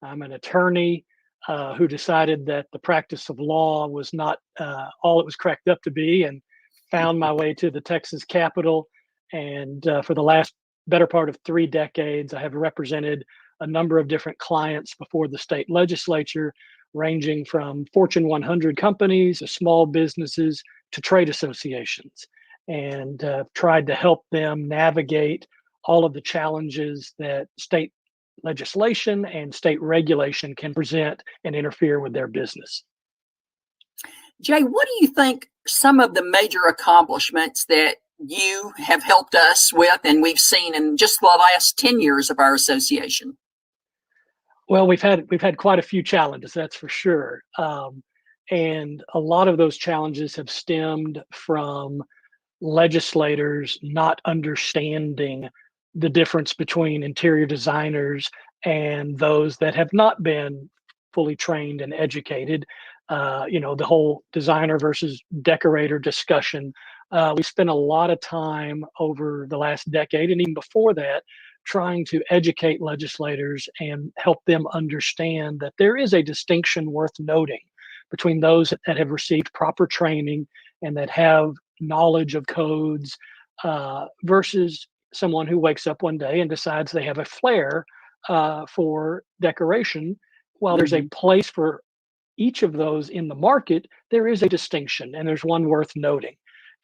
I'm an attorney who decided that the practice of law was not all it was cracked up to be, and found my way to the Texas Capitol. And for the last better part of 3 decades, I have represented a number of different clients before the state legislature, ranging from Fortune 100 companies to small businesses to trade associations, and tried to help them navigate all of the challenges that state legislation and state regulation can present and interfere with their business. Jay, what do you think some of the major accomplishments that you have helped us with and we've seen in just the last 10 years of our association? Well, we've had quite a few challenges, that's for sure. And a lot of those challenges have stemmed from legislators not understanding the difference between interior designers and those that have not been fully trained and educated. The whole designer versus decorator discussion. We spent a lot of time over the last decade and even before that trying to educate legislators and help them understand that there is a distinction worth noting between those that have received proper training and that have knowledge of codes versus someone who wakes up one day and decides they have a flair for decoration. While there's a place for each of those in the market, there is a distinction, and there's one worth noting.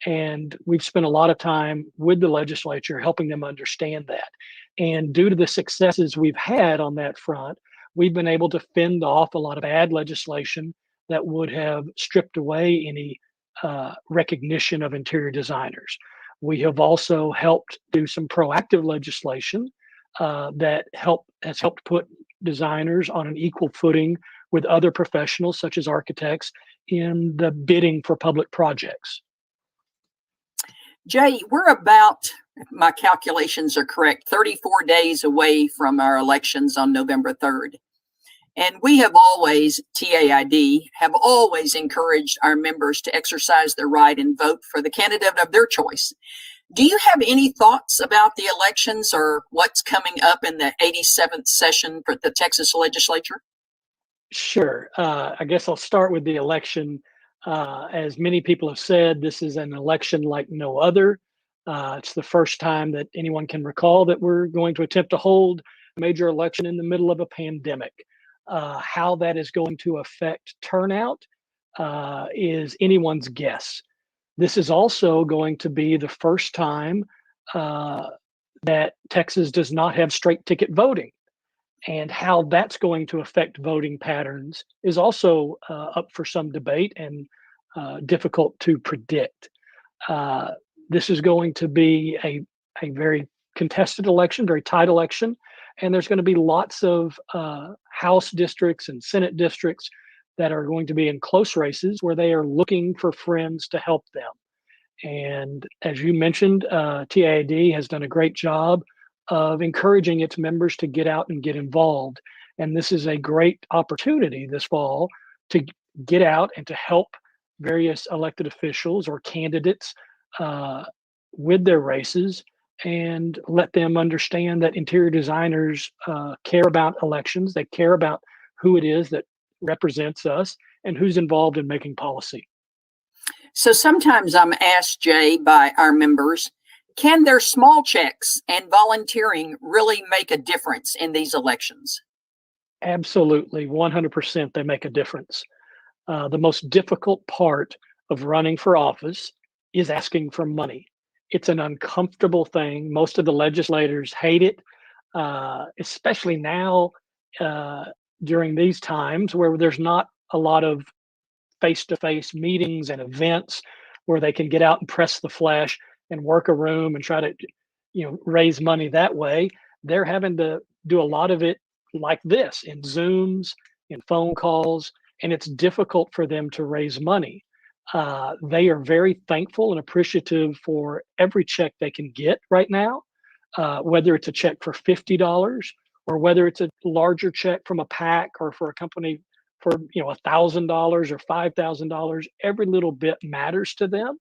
And we've spent a lot of time with the legislature helping them understand that. And due to the successes we've had on that front, we've been able to fend off a lot of bad legislation that would have stripped away any recognition of interior designers. We have also helped do some proactive legislation that has helped put designers on an equal footing with other professionals, such as architects, in the bidding for public projects. Jay, we're about, if my calculations are correct, 34 days away from our elections on November 3rd. And we have always, TAID, have always encouraged our members to exercise their right and vote for the candidate of their choice. Do you have any thoughts about the elections or what's coming up in the 87th session for the Texas legislature? Sure. I guess I'll start with the election. As many people have said, this is an election like no other. It's the first time that anyone can recall that we're going to attempt to hold a major election in the middle of a pandemic. How that is going to affect turnout is anyone's guess. This is also going to be the first time that Texas does not have straight ticket voting. And how that's going to affect voting patterns is also up for some debate and difficult to predict. This is going to be a very contested election, very tight election, and there's going to be lots of House districts and Senate districts that are going to be in close races where they are looking for friends to help them. And as you mentioned, TAID has done a great job of encouraging its members to get out and get involved. And this is a great opportunity this fall to get out and to help various elected officials or candidates with their races and let them understand that interior designers care about elections. They care about who it is that represents us and who's involved in making policy. So sometimes I'm asked, Jay, by our members, can their small checks and volunteering really make a difference in these elections? Absolutely, 100% they make a difference. The most difficult part of running for office is asking for money. It's an uncomfortable thing. Most of the legislators hate it, especially now during these times where there's not a lot of face-to-face meetings and events where they can get out and press the flesh and work a room and try to, raise money that way. They're having to do a lot of it like this in Zooms, in phone calls, and it's difficult for them to raise money. They are very thankful and appreciative for every check they can get right now, whether it's a check for $50 or whether it's a larger check from a PAC or for a company for $1,000 or $5,000. Every little bit matters to them.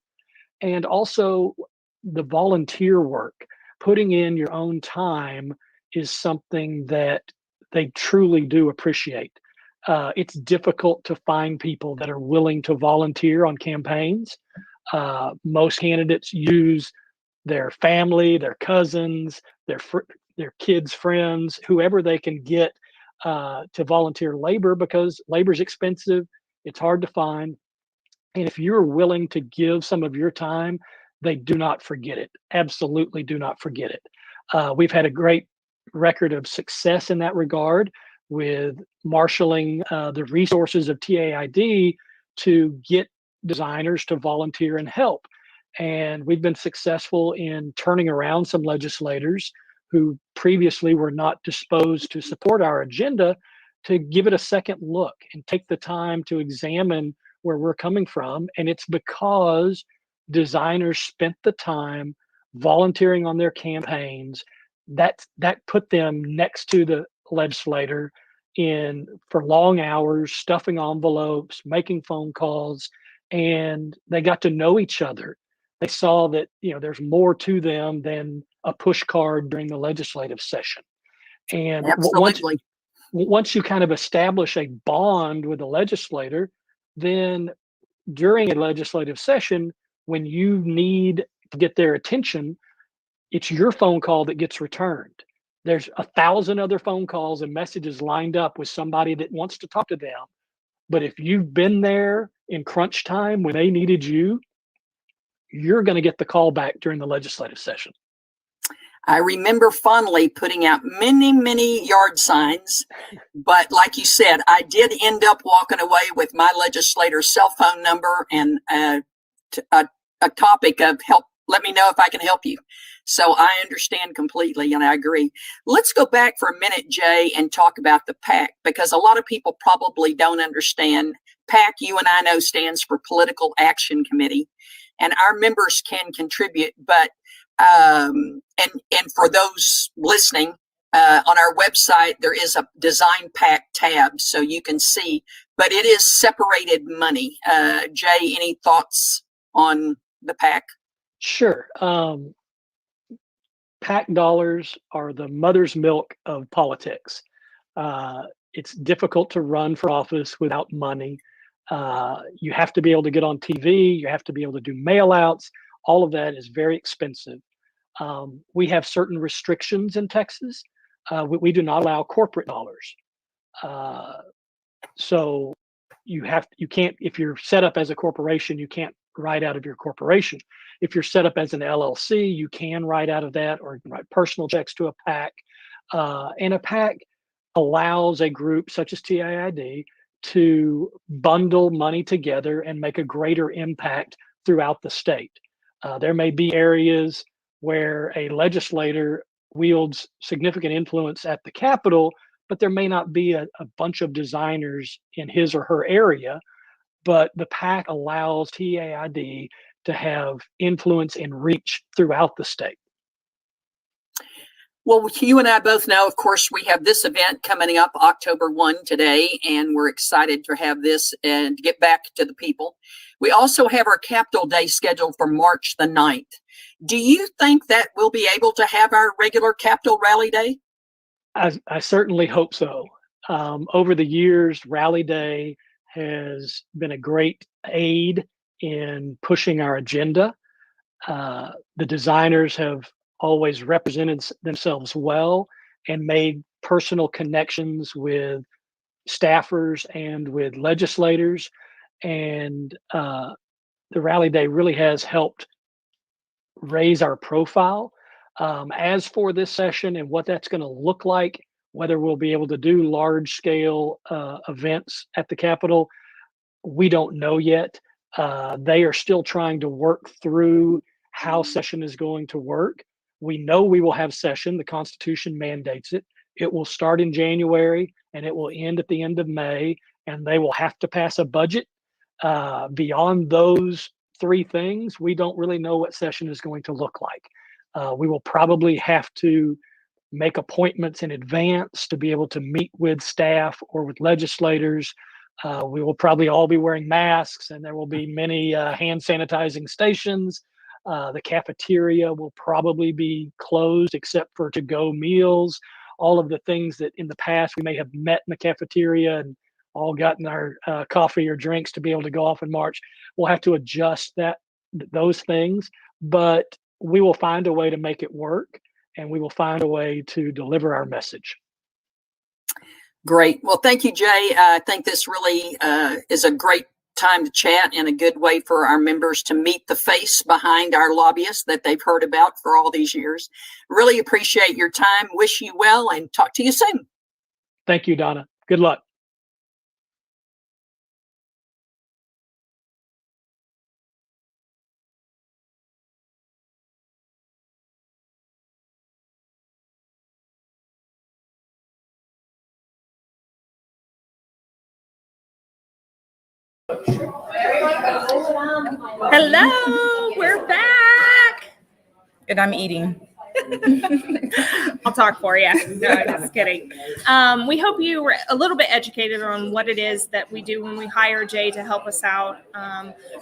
And also the volunteer work, putting in your own time is something that they truly do appreciate. It's difficult to find people that are willing to volunteer on campaigns. Most candidates use their family, their cousins, their kids' friends, whoever they can get to volunteer labor, because labor is expensive. It's hard to find. And if you're willing to give some of your time, they do not forget it. Absolutely do not forget it. We've had a great record of success in that regard with marshaling the resources of TAID to get designers to volunteer and help. And we've been successful in turning around some legislators who previously were not disposed to support our agenda to give it a second look and take the time to examine where we're coming from. And it's because designers spent the time volunteering on their campaigns that put them next to the legislator for long hours, stuffing envelopes, making phone calls, and they got to know each other. They saw that there's more to them than a push card during the legislative session. And once you kind of establish a bond with the legislator, then during a legislative session, when you need to get their attention, it's your phone call that gets returned. There's 1,000 other phone calls and messages lined up with somebody that wants to talk to them. But if you've been there in crunch time when they needed you, you're going to get the call back during the legislative session. I remember fondly putting out many, many yard signs, but like you said, I did end up walking away with my legislator's cell phone number and a topic of help let me know if I can help you. So I understand completely, and I agree. Let's go back for a minute, Jay, and talk about the PAC, because a lot of people probably don't understand. PAC, you and I know, stands for Political Action Committee, and our members can contribute. But and for those listening, on our website, there is a Design PAC tab, so you can see, but it is separated money. Jay, any thoughts on the PAC? Sure. PAC dollars are the mother's milk of politics. It's difficult to run for office without money. You have to be able to get on TV. You have to be able to do mail outs. All of that is very expensive. We have certain restrictions in Texas. We do not allow corporate dollars. So you can't, if you're set up as a corporation, you can't write out of your corporation. If you're set up as an LLC, you can write out of that or write personal checks to a PAC. And a PAC allows a group such as TAID to bundle money together and make a greater impact throughout the state. There may be areas where a legislator wields significant influence at the Capitol, but there may not be a bunch of designers in his or her area. But the PAC allows TAID to have influence and reach throughout the state. Well, you and I both know, of course, we have this event coming up October 1 today, and we're excited to have this and get back to the people. We also have our Capitol Day scheduled for March the 9th. Do you think that we'll be able to have our regular Capitol Rally Day? I certainly hope so. Over the years, Rally Day has been a great aid in pushing our agenda. The designers have always represented themselves well and made personal connections with staffers and with legislators. And the Rally Day really has helped raise our profile. As for this session and what that's going to look like, whether we'll be able to do large scale events at the Capitol, we don't know yet. They are still trying to work through how session is going to work. We know we will have session. The Constitution mandates it. It will start in January and it will end at the end of May, and they will have to pass a budget. Beyond those three things, we don't really know what session is going to look like. We will probably have to make appointments in advance to be able to meet with staff or with legislators. We will probably all be wearing masks, and there will be many hand sanitizing stations. The cafeteria will probably be closed except for to-go meals. All of the things that in the past we may have met in the cafeteria and all gotten our coffee or drinks to be able to go off and march. We'll have to adjust those things, but we will find a way to make it work, and we will find a way to deliver our message. Great. Well, thank you, Jay. I think this really is a great time to chat and a good way for our members to meet the face behind our lobbyists that they've heard about for all these years. Really appreciate your time. Wish you well and talk to you soon. Thank you, Donna. Good luck. Hello, we're back. And I'm eating. I'll talk for you. No, just kidding. We hope you were a little bit educated on what it is that we do when we hire Jay to help us out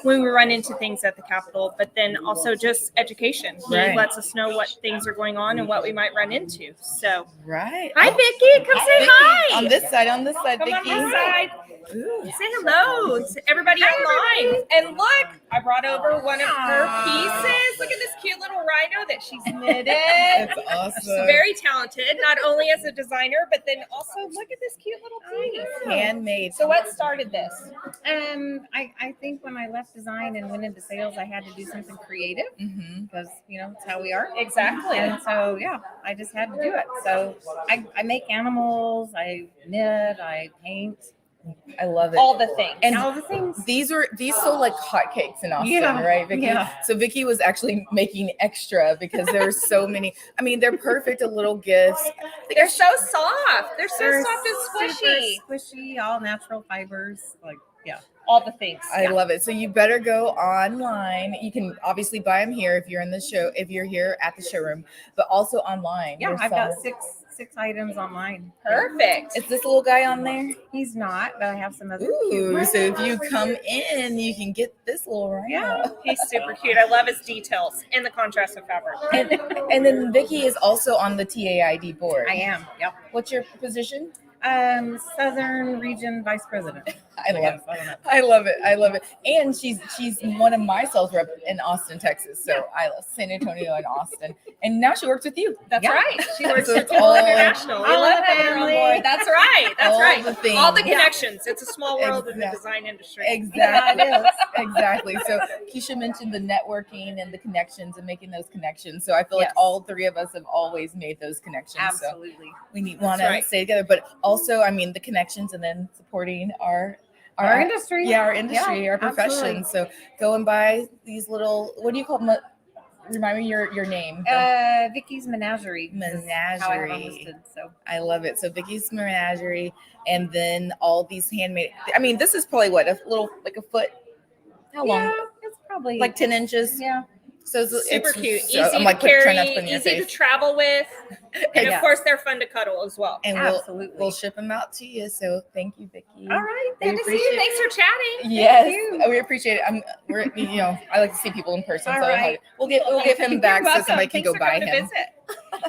when we run into things at the Capitol, but then also just education. He lets us know what things are going on and what we might run into. So, Right. hi, Vicki. Come say Vicky, hi. on this side, Come Vicky. on this side. Ooh. Say hello to everybody online. And look, I brought over one of her pieces. Look at this cute little rhino that she's knitted. That's awesome. She's very talented, not only as a designer, but then also look at this cute little piece. Handmade. So what started this? I think when I left design and went into sales, I had to do something creative because, it's how we are. Exactly. And so, I just had to do it. So I make animals, I knit, I paint. I love it. all the things. And All the things. these sold like hotcakes in Austin, Yeah, right, Vicky? yeah. So Vicky was actually making extra because there were so many. I mean, they're perfect little gifts. They're so soft. They're so soft and squishy. Super squishy, all natural fibers. Like, yeah. All the things. I love it. So you better go online. You can obviously buy them here if you're in the show, if you're here at the showroom, but also online. Yeah, There's I've got some- six items online. Perfect. Is this little guy on there? He's not, but I have some other Ooh, cute ones. so if you come in, you can get this little rhino. Yeah. He's super cute. I love his details and the contrast of fabric. And then Vicky is also on the TAID board. I am. Yep. What's your position? Southern Region Vice President. I love Yes, I don't know. I love it. I love it. And she's one of my sales rep in Austin, Texas. So I love San Antonio and Austin. And now she works with you. That's Yeah. right. She works So with it's Tool all- International. We all love the having her on family. board. That's right. That's All right. the things. All the Yeah. connections. It's a small world in the Exactly. design industry. Exactly. Yeah, it is. Exactly. So Keisha mentioned the networking and the connections and making those connections. So I feel like Yes. all three of us have always made those connections. So Absolutely. we want That's to right. stay together, but also, I mean, the connections and then supporting our Our industry. Yeah, our industry, Yeah, our profession. absolutely. So go and buy these little, what do you call them? Remind me your name. Vicky's Menagerie. is How I have them Menagerie. listed, so. I love it. So Vicky's Menagerie, and then all these handmade. I mean, this is probably what, a little, like a foot. How long? Yeah, it's probably Like 10 inches. Yeah. So it's Super cute. so Easy I'm like to trying not carry, to put in your easy to face. travel with. And Yeah. of course, they're fun to cuddle as well. And Absolutely. we'll ship them out to you. So thank you, Vicky. All right. We Good to see appreciate you. Thanks for chatting. Yes, you. we appreciate it. We're, I like to see people in person. All So right. we'll give him You're back so welcome. somebody can Thanks go for buy coming to him. visit.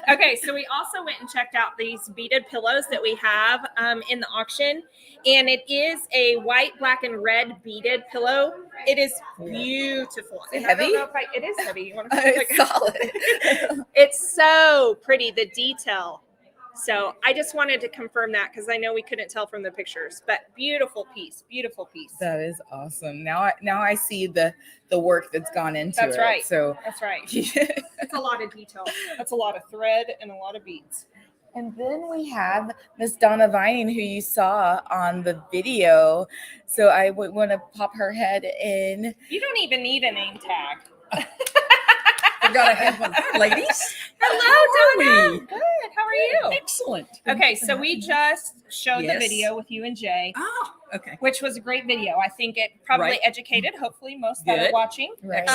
Okay, so we also went and checked out these beaded pillows that we have in the auction, and it is a white, black, and red beaded pillow. It is beautiful. Is it And I don't heavy? know if it is heavy. You want to It's solid. It's so pretty, the detail. So I just wanted to confirm that because I know we couldn't tell from the pictures, but beautiful piece, beautiful piece. That is awesome. Now I see the work that's gone into That's it. right. So That's right. That's a lot of detail. That's a lot of thread and a lot of beads. and then we have Miss Donna Vining, who you saw on the video. So I would want to pop her head in. You don't even need a name tag. Forgot I had one. Ladies, Hello, how are Donna. we? Good. How are you? Excellent. Okay, so we just showed the Yes. video with you and Jay, Ah, okay. which was a great video. I think it probably Right. educated, hopefully, most that are Good. watching. Right.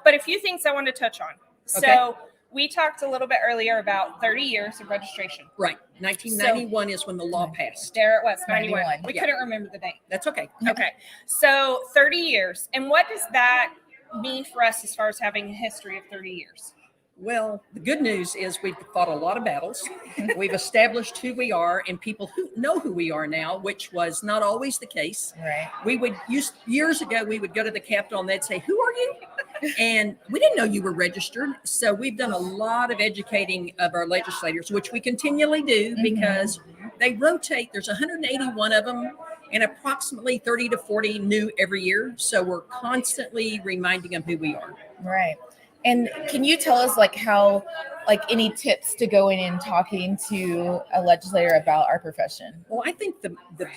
But a few things I want to touch on. Okay. So we talked a little bit earlier about 30 years of registration. Right. 1991 is when the law passed. There it was, 91. 91. We Yeah. couldn't remember the date. That's okay. Okay. So 30 years. And what does that mean for us as far as having a history of 30 years? Well, the good news is we've fought a lot of battles. We've established who we are, and people who know who we are now, which was not always the case. Right. We would years ago, we would go to the Capitol and they'd say, "Who are you?" And we didn't know you were registered. So we've done a lot of educating of our legislators, which we continually do because they rotate. There's 181 of them and approximately 30 to 40 new every year. So we're constantly reminding them who we are. Right. And can you tell us any tips to go in and talking to a legislator about our profession? Well, I think the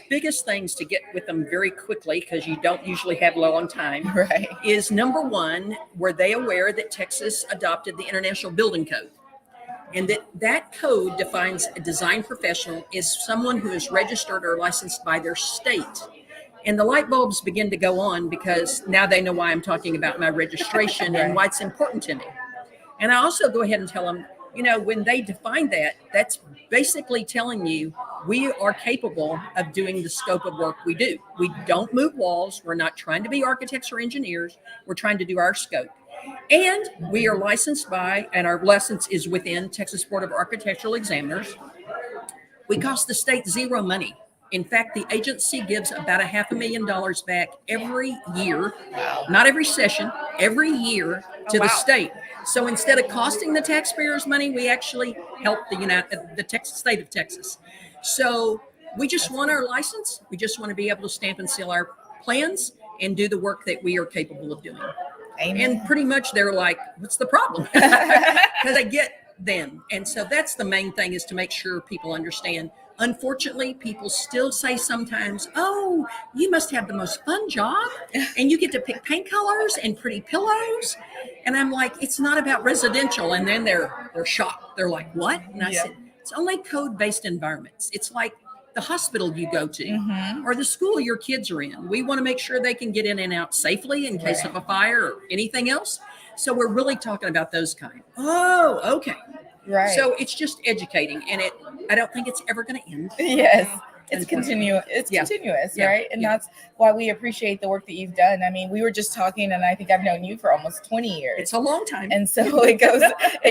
biggest things to get with them very quickly, because you don't usually have a long time, Right. is number one, were they aware that Texas adopted the International Building Code? And that code defines a design professional as someone who is registered or licensed by their state. And the light bulbs begin to go on because now they know why I'm talking about my registration and why it's important to me. And I also go ahead and tell them, when they define that, that's basically telling you we are capable of doing the scope of work we do. We don't move walls. We're not trying to be architects or engineers. We're trying to do our scope. And we are licensed by, and our license is within Texas Board of Architectural Examiners. We cost the state zero money. In fact, the agency gives about $500,000 back every year, not every session, every year to the state. So instead of costing the taxpayers money, we actually help the state of Texas. So we just want our license. We just want to be able to stamp and seal our plans and do the work that we are capable of doing. Amen. And pretty much they're like, what's the problem? Because I get them. And so that's the main thing, is to make sure people understand Unfortunately, people still say sometimes, "Oh, you must have the most fun job, and you get to pick paint colors and pretty pillows." And I'm like, "It's not about residential." And then they're shocked. They're like, "What?" And I said, "It's only code-based environments. It's like the hospital you go to or the school your kids are in. We want to make sure they can get in and out safely in case of a fire or anything else. So we're really talking about those kind." Oh, okay. Right. So it's just educating, and I don't think it's ever going to end. Yes. It's continuous. It's Yeah. continuous, Yeah. right? And Yeah. that's why we appreciate the work that you've done. I mean, we were just talking, and I think I've known you for almost 20 years. It's a long time. And so it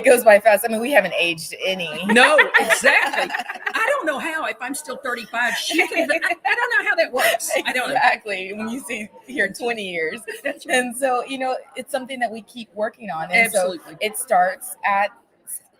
goes by fast. I mean, we haven't aged any. No, exactly. I don't know how, if I'm still 35, I don't know how that works. I don't know. Exactly. When you see here 20 years. That's right. And so, it's something that we keep working on. And Absolutely. so it starts at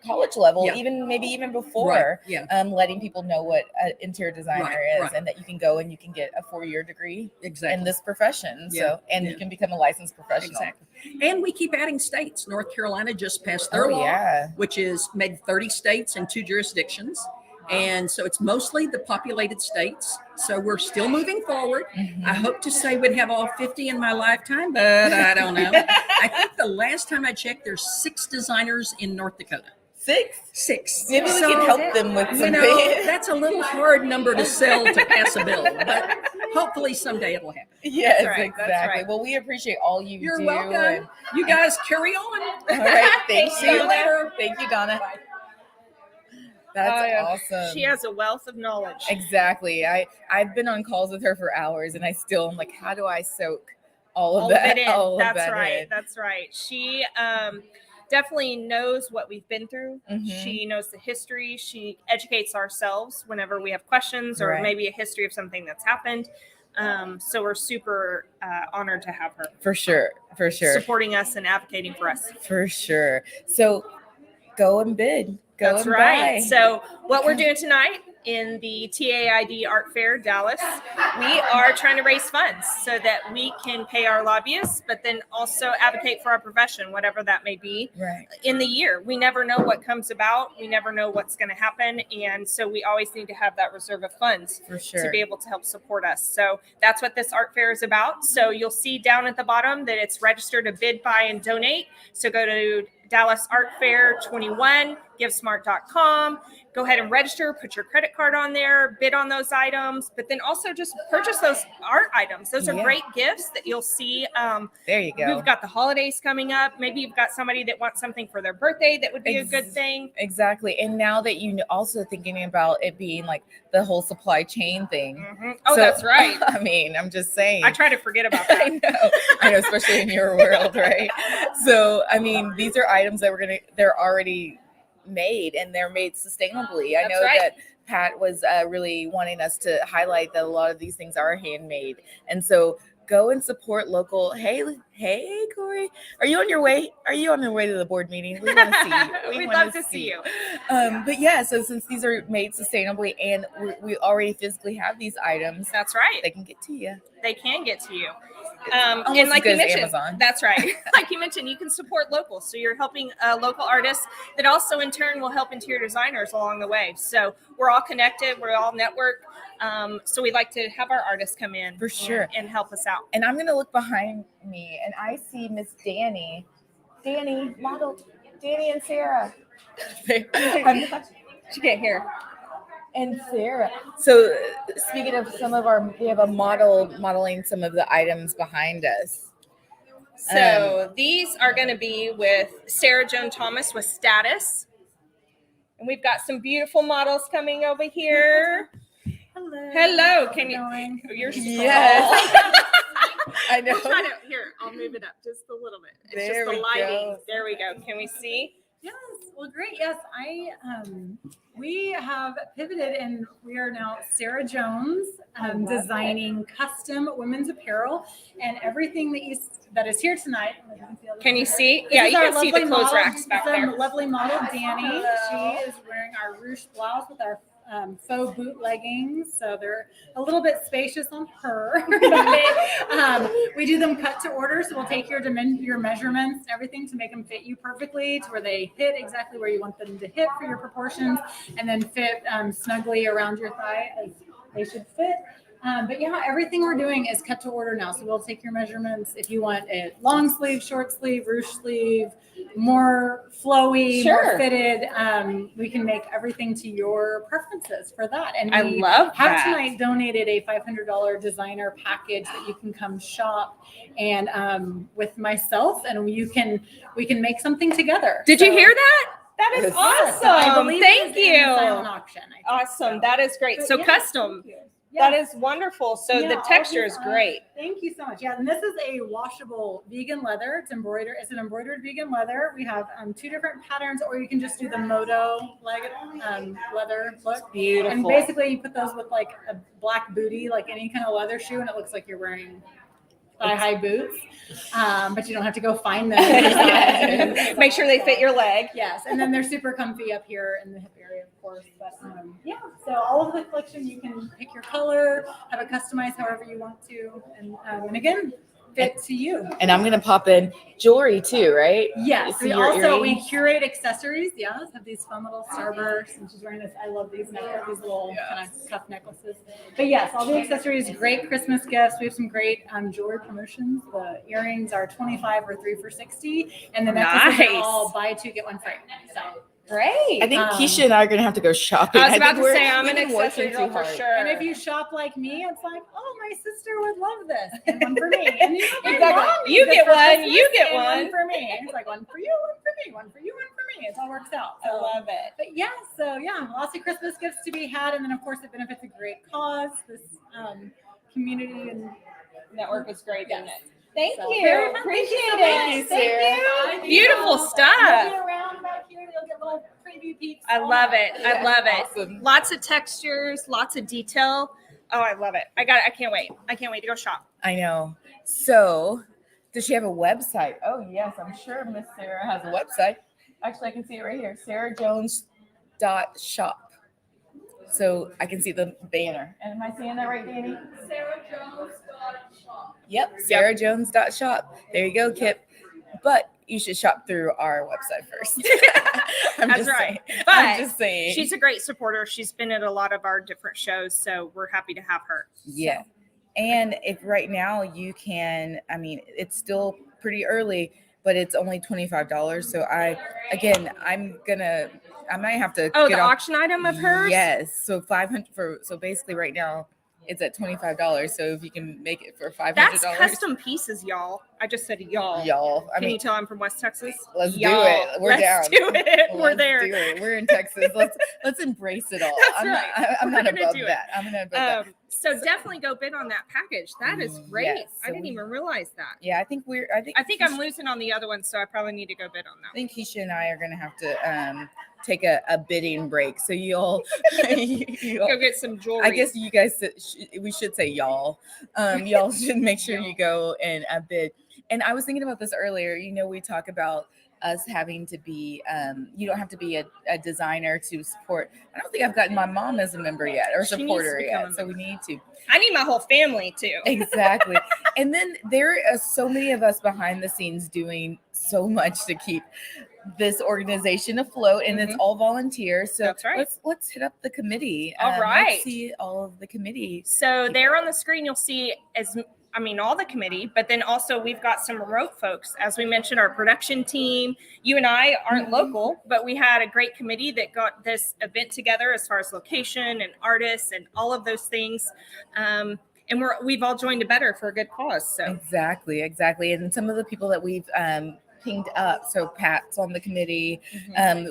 college level, Yeah. even before, Right. Yeah. letting people know what an interior designer Right, is, right. and that you can go and you can get a 4-year degree Exactly. in this profession. Yeah, So, and yeah. you can become a licensed professional. Exactly. And we keep adding states. North Carolina just passed their law, Yeah. which is made 30 states and 2 jurisdictions. And so it's mostly the populated states. So we're still moving forward. I hope to say we'd have all 50 in my lifetime, but I don't know. I think the last time I checked, there's 6 designers in North Dakota. 6. Maybe we can help them with something. That's a little hard number to sell to pass a bill, but hopefully someday it'll happen. Yes, That's right, that's exactly. right. Well, we appreciate all you You're do. welcome. And, You guys carry on. all right. Thank Thank you. you. Later. Thank you, Donna. That's Oh, yeah. awesome. She has a wealth of knowledge. Exactly. I've been on calls with her for hours, and I still am like, how do I soak all of that? it in. All of That's that right. in? That's right. She definitely knows what we've been through. She knows the history. She educates ourselves whenever we have questions or Right. maybe a history of something that's happened. So we're super honored to have her For sure. supporting us and advocating for us. For sure. So go and bid. Go That's and right. buy. So what we're doing tonight in the TAID Art Fair Dallas, we are trying to raise funds so that we can pay our lobbyists, but then also advocate for our profession, whatever that may be. Right. In the year, we never know what comes about. We never know what's going to happen. And so we always need to have that reserve of funds For sure. to be able to help support us. So that's what this art fair is about. So you'll see down at the bottom that it's registered to bid, buy, and donate. So go to Dallas Art Fair 21, givesmart.com. Go ahead and register, put your credit card on there, bid on those items, but then also just purchase those art items. Those are Yeah. great gifts that you'll see. There you go. We've got the holidays coming up. Maybe you've got somebody that wants something for their birthday that would be a good thing. Exactly. And now that you also thinking about it being like the whole supply chain thing. Oh, So, that's right. I mean, I'm just saying. I try to forget about that. I know, especially in your world, right? So, I mean, these are items that they're already made, and they're made sustainably. I That's know right. that Pat was really wanting us to highlight that a lot of these things are handmade. And so go and support local. Hey, Corey, are you on your way? Are you on your way to the board meeting? We want to see you. We'd wanna love to see you. But yeah, so since these are made sustainably and we already physically have these items, That's right. they can get to you. They can get to you. Almost And like as good you as mentioned, Amazon. that's right. Like you mentioned, you can support local. So you're helping local artists that also in turn will help interior designers along the way. So we're all connected. We're all networked. So we like to have our artists come in For sure. and help us out. And I'm going to look behind me, and I see Miss Danny, model Danny and Sarah. She get here. And Sarah. So speaking of we have a model modeling some of the items behind us. So these are going to be with Sarah Joan Thomas with Status. And we've got some beautiful models coming over here. Hello. Can you? Oh, you're small. Yes. I know. Here, I'll move it up just a little bit. It's There just the we lighting. go. There we go. Can we see? Yes, well, great. Yes, we have pivoted, and we are now Sarah Jones, designing custom women's apparel, and everything that is here tonight. Can you see? This Yeah, is you our can see the lovely clothes model. racks back This is our there. lovely model Danny. She is wearing our ruche blouse with our faux boot leggings. So they're a little bit spacious on her. We do them cut to order. So we'll take your measurements, everything to make them fit you perfectly to where they hit exactly where you want them to hit for your proportions, and then fit snugly around your thigh as they should fit. But yeah, everything we're doing is cut to order now. So we'll take your measurements. If you want a long sleeve, short sleeve, ruche sleeve, more flowy, more fitted, we can make everything to your preferences for that. And I love have that. tonight donated a $500 designer package that you can come shop and with myself, and we can make something together. Did you hear that? That is Yes, I awesome. believe Thank it is in the silent you. auction, I think. Awesome. So. That is great. But So yeah, custom. thank you. That Yes. is wonderful. So Yeah, the all texture these is are- great. Thank you so much. Yeah, and this is a washable vegan leather. It's embroidered. It's an embroidered vegan leather. We have 2 different patterns, or you can just do the moto leather look. Beautiful. And basically, you put those with like a black bootie, like any kind of leather shoe, and it looks like you're wearing thigh-high boots. But you don't have to go find them. Make sure they fit your leg. Yes, and then they're super comfy up here in the hip area, of course. But yeah, so all of the collection, you can pick your color, have it customized however you want to, and again, fit to you. And I'm gonna pop in jewelry too, right? Yes, So we your also we earrings? curate accessories. Yes, have these fun little starbursts, and she's wearing this. I love these necklaces, these little kind of cuff necklaces. But yes, all the accessories, great Christmas gifts. We have some great jewelry promotions. The earrings are 25 or 3 for 60, and the necklaces Nice. are all buy 2 get 1 free. So. Great. I think Keisha and I are gonna have to go shopping. I was about think to we're- say I'm we've an been accessory working girl too for hard. sure. And if you shop like me, it's like, oh, my sister would love this, and one for me. And Exactly. exactly. You get one, you get one. One for me. It's like one for you, one for me, one for you, one for me. It all works out. I love it. But yeah, so yeah, lots of Christmas gifts to be had, and then of course it benefits a great cause, this community and Network was great, didn't Yes. it? Thank So, you. very fun. Appreciate Thank you it. so much. Thank Bye. you. Beautiful We'll stuff. be around back here. You'll get little preview peeks. I love it. I love it. Awesome. Lots of textures, lots of detail. Oh, I love it. I can't wait. I can't wait to go shop. I know. So, does she have a website? Oh yes, I'm sure Miss Sarah has a website. Actually, I can see it right here. sarahjones.shop. So I can see the banner. And am I saying that right, Danny? SarahJones.shop. Yep, sarahjones.shop. There you go, Kip. But you should shop through our website first. I'm That's just right. saying. But I'm just saying. she's a great supporter. She's been at a lot of our different shows, so we're happy to have her. Yeah. And if right now you can, I mean, it's still pretty early, but it's only $25. So I might have to Oh, get the off. auction item of hers? Yes. So 500 so basically right now it's at $25. So if you can make it for $500. That's custom pieces, y'all. I just said y'all. Y'all. I Can you mean, tell I'm from West Texas? let's do Y'all. it. We're Let's down. do it. We're Let's there. do it. We're in Texas. Let's embrace it all. That's I'm right. not I'm We're not gonna above do it. that. I'm not above that. So definitely go bid on that package. That is great. Yes, I so didn't we- even realize that. Yeah, I think I'm losing on the other one, so I probably need to go bid on I that. think Keisha and I are gonna have to take a bidding break. So y'all, Go get some jewelry. I guess you guys we should say y'all. Y'all should make sure you go and bid. And I was thinking about this earlier. You know, we talk about us having to be. You don't have to be a designer to support. I don't think I've gotten my mom as a member yet or She needs to supporter become yet. a So we need to. I need my whole family too. Exactly. And then there are so many of us behind the scenes doing so much to keep this organization afloat, and it's all volunteer. So That's right. let's hit up the committee. All right. Let's see all of the committee. So there on the screen, you'll see all the committee, but then also we've got some remote folks. As we mentioned, our production team, you and I aren't local, but we had a great committee that got this event together as far as location and artists and all of those things. And we've all joined together for a good cause. So Exactly. And some of the people that we've pinged up. So Pat's on the committee.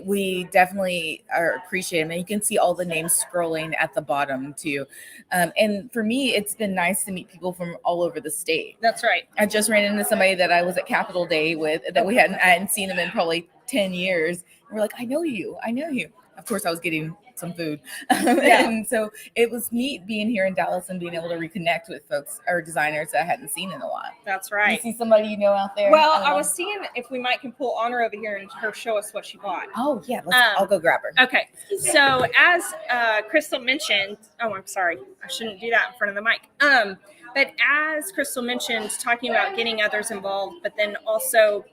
We definitely are appreciative, and you can see all the names scrolling at the bottom too. And for me, it's been nice to meet people from all over the state. that's right. I just ran into somebody that I was at Capitol Day with that I hadn't seen them in probably 10 years. And we're like, I know you. Of course, I was getting some food. And so it was neat being here in Dallas and being able to reconnect with folks or designers that I hadn't seen in a while. That's right. You see somebody you know out there? Well, I was seeing if we might can pull Honor over here and her show us what she bought. Oh yeah, I'll go grab her. Okay, so as Crystal mentioned, I'm sorry, I shouldn't do that in front of the mic. But as Crystal mentioned, talking about getting others involved, but then also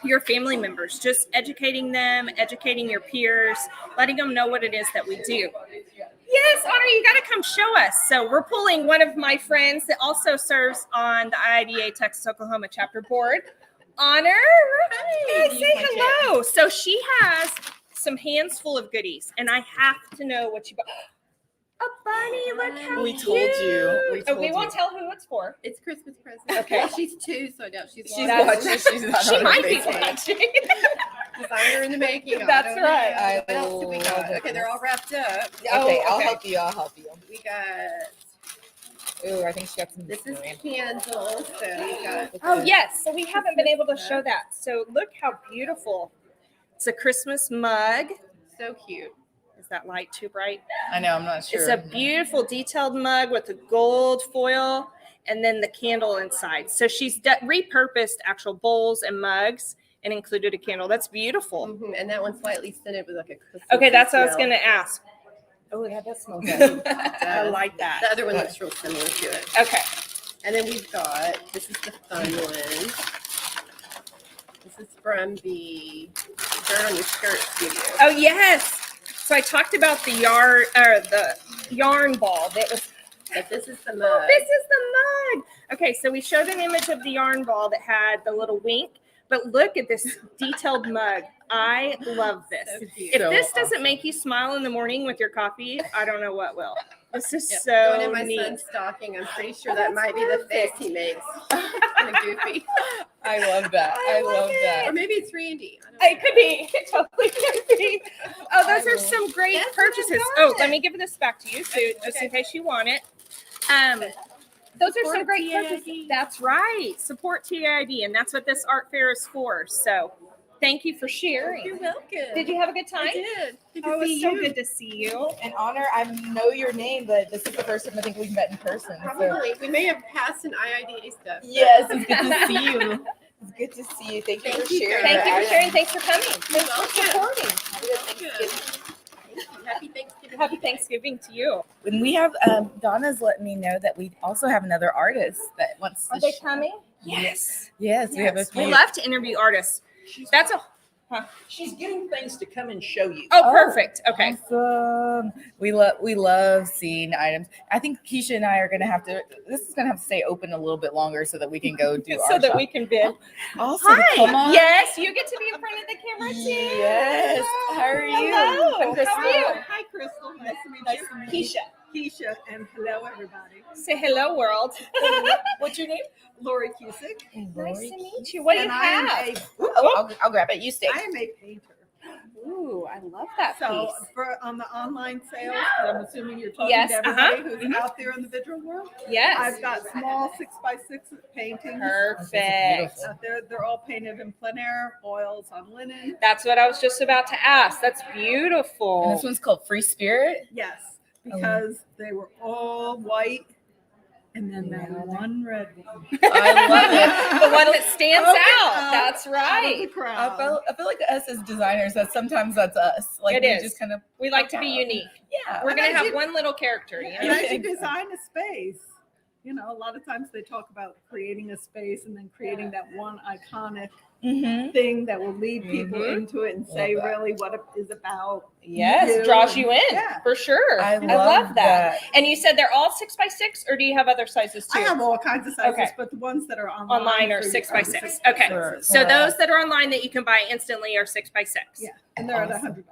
your family members, just educating them, educating your peers, letting them know what it is that we do. Yes, Honor, you got to come show us. So we're pulling one of my friends that also serves on the IIDA Texas Oklahoma chapter board. Honor, say hello. So she has some hands full of goodies, and I have to know what you bought. A bunny, look how We cute. told you. We won't tell who it's for. It's Christmas present. Okay. She's 2, so I doubt she's watching. She's not She on her might be Facebook. watching. Designer in the making. That's I don't right. know. What else do we got? love it. Okay, they're all wrapped up. Okay, I'll okay. help you. I'll help you. We got, Ooh, I think she got some. this is candles. So we got, Oh, yes. So we haven't been able to show that. So look how beautiful. It's a Christmas mug. so cute. Is that light too bright? I know. I'm not sure. It's a beautiful detailed mug with a gold foil and then the candle inside. So she's repurposed actual bowls and mugs and included a candle. That's beautiful. Mhm, and that one's slightly scented with like a Christmas. Okay, that's what I was smell. going to ask. Oh, that does smell good. I Uh, like that. The other one looks real similar to it. Okay. And then we've got, this is the fun one. This is from the Dirt on Your Skirt studio. Oh, yes. So I talked about the yarn ball. That was. But this is the Oh, mug. this is the mug. Okay, so we showed an image of the yarn ball that had the little wink, but look at this detailed mug. I love this. So cute. If So this doesn't make you smile in the morning with your coffee, I don't know what will. This is Yep. so Going in my neat. son's stocking. I'm pretty sure that might be the face he makes. Kind of goofy. I love that. I love that. Or maybe it's Randy. I don't It know. could be. It totally could be. Oh, those are some great That's what I purchases. got. Oh, let me give this back to you, so just in Okay. case you want it. Those are some Support great TAID. purchases. That's right. Support TAID, and that's what this art fair is for. So, thank you for sharing. You're welcome. Did you have a good time? I did. Good to Oh, it see was so you. good to see you. In honor, I know your name, but this is the first time I think we've met in person. So. Probably. We may have passed some IIDA stuff. but- Yes, it's good to see you. It's good to see you. Thank you for Thank you, sharing. guys. Thank you for sharing. Thanks for coming. You're Thanks for welcome. supporting. Have a good Thanksgiving. Thank you. Happy Thanksgiving. Happy Thanksgiving to you. And we have Donna's letting me know that we also have another artist that wants to. Are they coming? Yes, we have a few. We love to interview artists. That's a. She's getting things to come and show you. Oh, perfect. Okay. Awesome. We love seeing items. I think Keisha and I are gonna have to. This is gonna have to stay open a little bit longer so that we can go do So our that shop. we can bid. Awesome. Come on. Yes, you get to be in front of the camera too. Yes. How are you? Hello. I'm Crystal. How are you? Hi, Crystal. Nice to meet Nice you. to meet you. Keisha. Keisha, and hello, everybody. Say hello, world. What's your name? Lori Cusick. Nice to meet you. What do you And I am have? I'll grab it. You stay. I am a painter. Ooh, I love that So piece. for on the online sales, I'm assuming you're talking Yes, to everybody who's out there in the visual world. Yes. I've got small 6x6 paintings Perfect. out there. They're all painted in plein air, oils on linen. That's what I was just about to ask. That's And beautiful. this one's called Free Spirit. Yes, because they were all white, and then that one red one. I love it. The one that stands Okay, out. That's Out of right. the crowd. I feel like us as designers, that sometimes that's us. Like It we is. just kind of We like to be unique. yeah. We're And going to as have you- one little character. You And know? as you design a space, you know, a lot of times they talk about creating a space and then creating that one iconic Mm-hmm. thing that will lead people Mhm. into it and say Love that. really what it is about. Yes, You. draws you in Yeah. for sure. I love that. that. And you said they're all 6x6, or do you have other sizes too? I have all kinds of sizes, Okay. but the ones that are online, Online are for- 6x6. 6x6. Okay. Sure. So Wow. those that are online that you can buy instantly are 6x6. Yeah, and they're at Awesome. $100.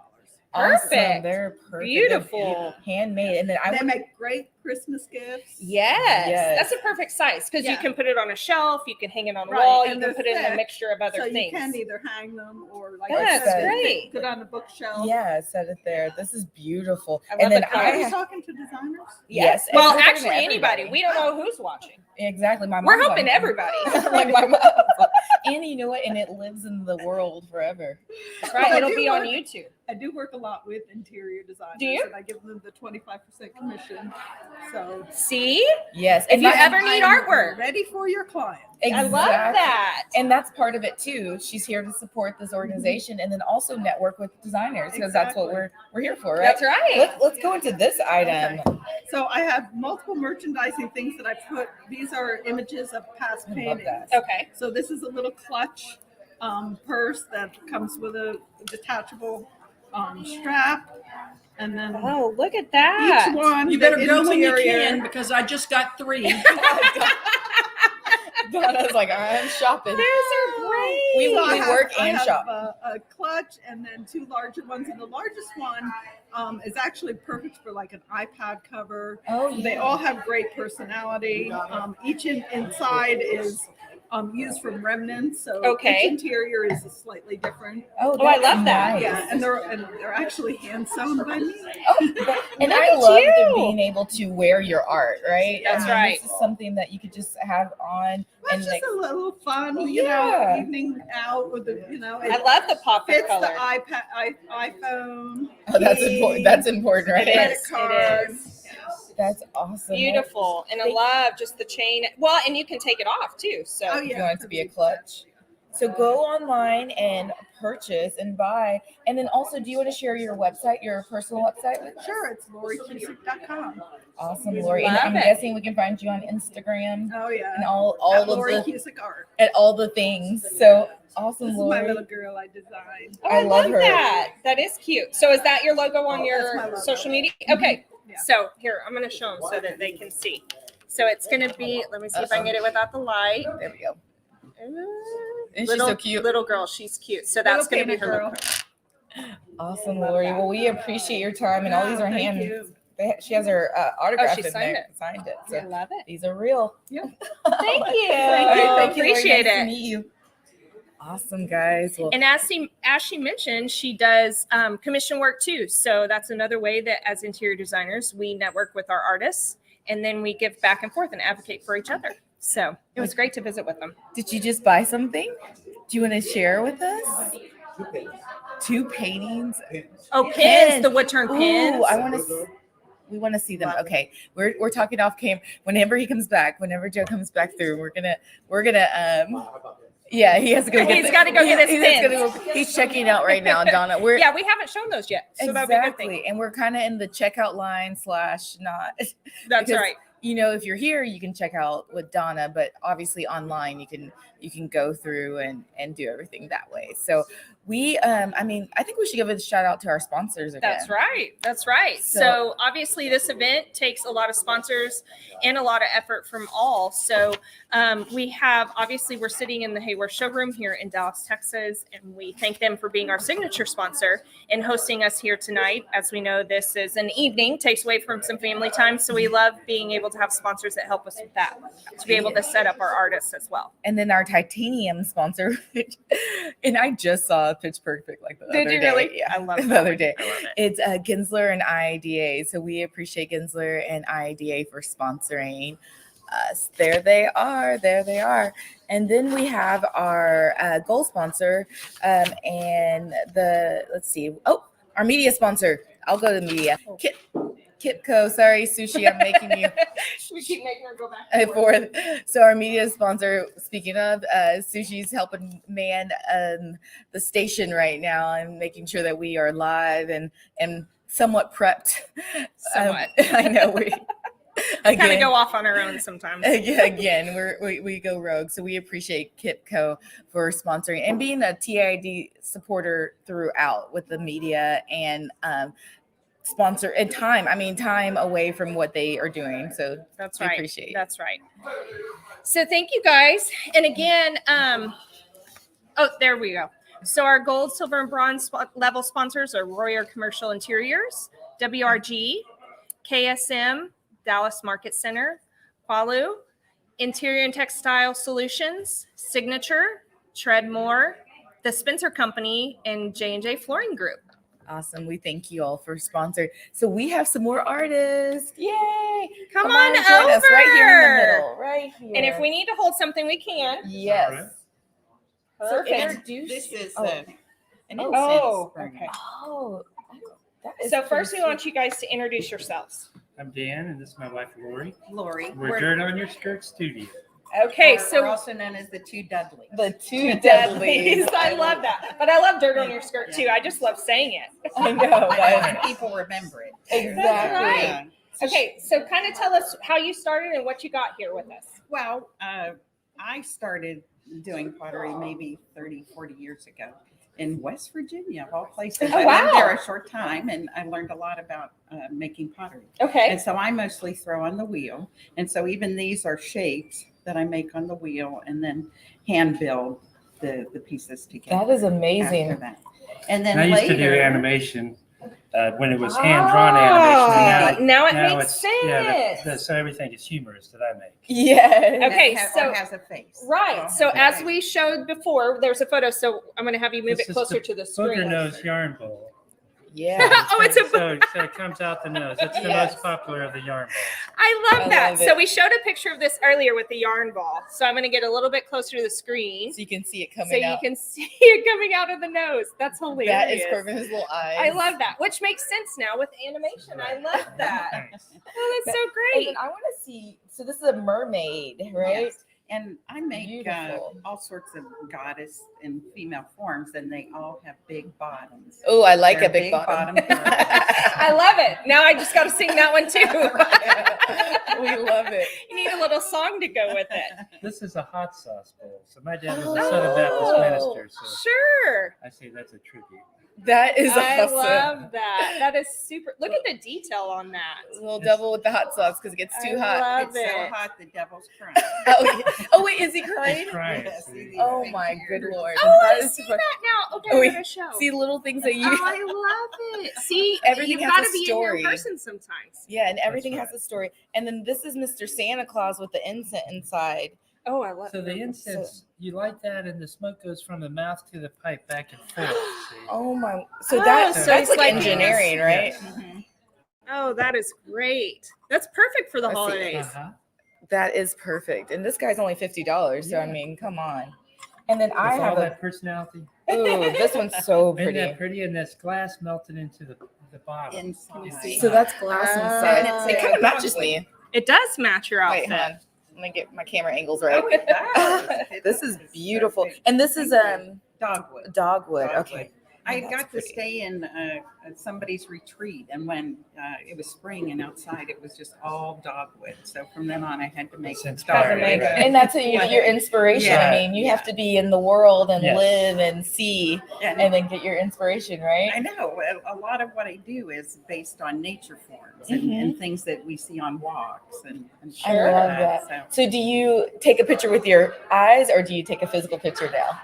Awesome. Perfect. They're perfect. Beautiful. They're handmade. And then I They would make great Christmas gifts. Yes. Yes. That's a perfect size because you Yeah. can put it on a shelf, you can hang it on a Right, wall, you and can they're put it in a thick, mixture of other So things. you can either hang them or like That's I said, great. put on a bookshelf. yeah, set it there. This is beautiful. I love And then the color. Are you I talking to designers? yes. Well, we're talking to actually, anybody. everybody. We don't know who's watching. Exactly. My We're mom's hoping on- everybody. like my mom. And you know what? And it lives in the world forever. That's right. It'll be on YouTube. I do work a lot with interior designers. Do you? And I give them the 25% commission. So See? Yes. If you my- ever need I'm artwork. ready for your client. I love that. And that's part of it too. She's here to support this organization and then also network with designers because that's what Exactly. we're here for, right? That's right. Let's go into this item. Okay. So I have multiple merchandising things that I put. These are images of past I love paintings. that. Okay. So this is a little clutch purse that comes with a detachable strap. And then Oh, look at that. each one. You better the go when you interior- can because I just got 3. Donna's like, I'm shopping. Those are great. We So I work I and have shop. a clutch and then 2 larger ones. And the largest one is actually perfect for like an iPad cover. Oh, yeah. They all have great personality. Each inside is used from remnants. So Okay. each interior is slightly different. Oh, I that's love that. nice. Yeah, and they're actually hand sewn by me. And Look I at love you. being able to wear your art, right? That's right. This is something that you could just have on Well, and it's like, just a little fun, Yeah. evening out with the, I love the pop of fits color. the iPhone. oh, that's important. That's important, right? It Credit is. cards. That's awesome. Beautiful. And I love just the chain. Well, and you can take it off too. So Oh, If you yeah. want it to be a clutch. So go online and purchase and buy. And then also, do you want to share your website, your personal website? With us? Sure, it's LoriCusick.com. Awesome, Lori. And Love I'm it. guessing we can find you on Instagram Oh, yeah. and all At of Lori the Cusick Art. at all the things. So awesome, This is my Lori. little girl I designed. Oh, I I love love her. that. That is cute. So is that your logo on That's my your logo. social media? Okay. Yeah. So here, I'm going to show them so that they can see. So it's going to be, let me see if I can get it without the light. There we go. Isn't she Little, so cute? Little girl, she's cute. So that's Little going to be her painted logo. Awesome, Lori. Well, we appreciate your time and all these are Thank hand. you. She has her autograph she in signed there. Signed it. So I love it. these are real. Yeah. Thank you. Thank you, Lori. Appreciate Nice to it. meet you. Awesome, guys. Well, And as she mentioned, she does commission work too. So that's another way that as interior designers, we network with our artists and then we give back and forth and advocate for each other. So it was great to visit with them. did you just buy something? Do you want to share with us? 2 paintings. Oh, pins, the wood turn pins. Ooh, I want to. We want to see them. Okay, we're talking off cam. Whenever he comes back, whenever Joe comes back through, we're gonna. Yeah, he has to go. He's gotta go get his He's checking out right now, Donna. We're Yeah, we haven't shown those yet. So that'll be a good thing. exactly, and we're kind of in the checkout line / not. That's because, right. You know, if you're here, you can check out with Donna, but obviously online, you can go through and do everything that way. So we, I think we should give a shout out to our sponsors again. That's right. That's right. So- So obviously this event takes a lot of sponsors and a lot of effort from all. So we're sitting in the Haworth showroom here in Dallas, Texas, and we thank them for being our signature sponsor and hosting us here tonight. As we know, this is an evening, takes away from some family time. So we love being able to have sponsors that help us with that, to be able to set up our artists as well. And then our titanium sponsor, and I just saw Pitch Perfect like the Did other you day. really? Yeah, I love the that other one. day. I love it. It's Ginsler and IIDA. So we appreciate Ginsler and IIDA for sponsoring us. There they are. There they are. And then we have our gold sponsor and our media sponsor. I'll go to the media. Kitco. Sorry, Sushi. I'm making you. We keep making her go back and And forth. so our media sponsor, speaking of, Sushi's helping man the station right now and making sure that we are live and somewhat prepped. Somewhat. I know we kind of go off on our own sometimes. Again, we go rogue. So we appreciate Kitco for sponsoring and being a TAID supporter throughout with the media and sponsor and time away from what they are doing. So That's we right. appreciate it. That's right. So thank you guys. And again, there we go. So our gold, silver, and bronze level sponsors are Royer Commercial Interiors, WRG, KSM, Dallas Market Center, Qualu, Interior and Textile Solutions, Signature, Treadmore, the Spencer Company, and J&J Flooring Group. Awesome. We thank you all for sponsoring. So we have some more artists. Yay. Come on join over. us right here in the middle. Right here. And if we need to hold something, we can. Yes. So Perfect. introduce. This is Oh. an incense Oh, burner. okay. Oh, that is So pretty first we sweet. want you guys to introduce yourselves. I'm Dan, and this is my wife Lori. Lori. We're Dirt on Your Skirt Studio. Okay, We're so also known as the two Dudleys. The two deadlies. I love that. But I love dirt on your skirt too. I just love saying it. I know. And people remember it. Exactly. Right. Okay, so kind of tell us how you started and what you got here with us. Well, I started doing pottery maybe 30, 40 years ago in West Virginia, of all places. Oh, I wow. lived there a short time, and I learned a lot about making pottery. Okay. And so I mostly throw on the wheel. And so even these are shapes that I make on the wheel and then hand build the pieces together. That is amazing. After that. And then And I used later, to do animation when it was hand-drawn animation. And now it makes it's, sense. Yeah, so everything is humorous that I make. Yeah. Okay, or has a face. Right. Oh, So okay. as we showed before, there's a photo. So I'm going to have you move This it is closer the to the Booger screen. nose yarn bowl. Yeah. Oh, it's a so it comes out the nose. It's the Yes. most popular of the yarn balls. I love I that. love So it. we showed a picture of this earlier with the yarn ball. So I'm going to get a little bit closer to the screen So you can see it coming so you out. can see it coming out of the nose. That's hilarious. That is perfect. His little eyes. I love that, which makes sense now with animation. I love that. Thanks. Oh, that's so And great. then I want to see. So this is a mermaid, right? Yes. And I make Beautiful. all sorts of goddess and female forms, and they all have big bottoms. Oh, I like They're a big bottom. I love it. Now I just got to sing that one too. We love it. You need a little song to go with it. This is a hot sauce bowl. So my dad was a Southern Baptist minister, so Sure. I say that's a tribute. That is I awesome. love that. That is super. Look at the detail on that. A little double with the hot sauce because it gets too hot. Love It's it. so hot, the devil's crying. Oh, wait, is he crying? He's crying. Yes, see? he Oh is. my good lord. Oh, That I is see fun. that now. Okay, Oh, I'm wait. gonna show. See little things that you. Oh, I love it. See, Everything you've has got a to be story. in here in person sometimes. Yeah, and everything That's has a story. And then this is Mr. Santa Claus with the incense inside. Oh, I love So the incense, you light that, and the smoke goes from the mouth to the pipe back and forth. See? Oh my! So Oh, that's so that's it's like like engineering, right? Yes. Mhm. Oh, that is great. That's perfect for the Let's see. holidays. Uh-huh. That is perfect. And this guy's only $50. So I mean, come on. And then I With have all a. that personality. Ooh, this one's so Isn't pretty. that pretty? And this glass melted into the bottom. Inside. So that's glass inside. And it's It kind of matches me. It does match your Wait, outfit. hold on. Let me get my camera angles right. Oh, it does. It This does. is It's beautiful. perfect. And this is Dogwood. dogwood. Dogwood. Okay. I That's got to pretty. stay in somebody's retreat, and when it was spring and outside, it was just all dogwood. So from then on, I had to make It's dogwood. inspiring, right? And that's your inspiration. Yeah. I mean, you have to be in the world and Yes. live and see and then get your inspiration, right? I know a lot of what I do is based on nature forms Mhm. and things that we see on walks and I share love that. So So do you take a picture with your eyes or do you take a physical picture now?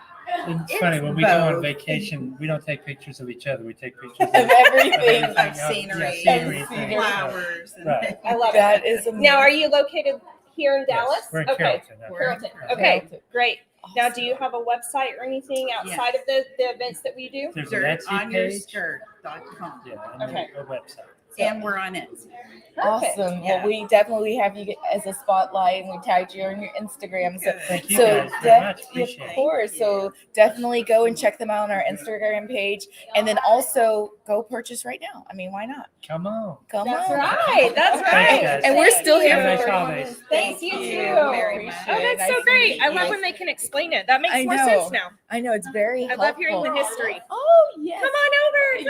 It's funny, when we go on both. vacation, we don't take pictures of each other. We take pictures of Everything. Of else. scenery, Yeah, and scenery, scenery. things. flowers. And Right. I love That it. is amazing. Now, are you located here in Yes, Dallas? we're in Okay. Carrollton. Carrollton. Yeah. Okay, Carrollton. great. Now, do you have a website or anything outside of the events that we do? There's an Etsy page. DirtOnYourSkirt.com. Yeah, and Okay. a website. And we're on Etsy. Perfect. Awesome. Yeah. Well, we definitely have you as a spotlight and we tagged you on your Instagram. So, Good. Thank you so guys very much. of Appreciate it. course. So definitely go and check them out on our Instagram page. And then also go purchase right now. I mean, why not? Come on. Come That's on. right. That's Thanks, right. guys. And we're still here Have a for nice holidays. Thanks, you Thank too. very much. Oh, that's so Nice to great. meet I love you. when they can explain it. That makes I more know. sense now. I know it's very I helpful. love hearing the history. Oh, yes. Come on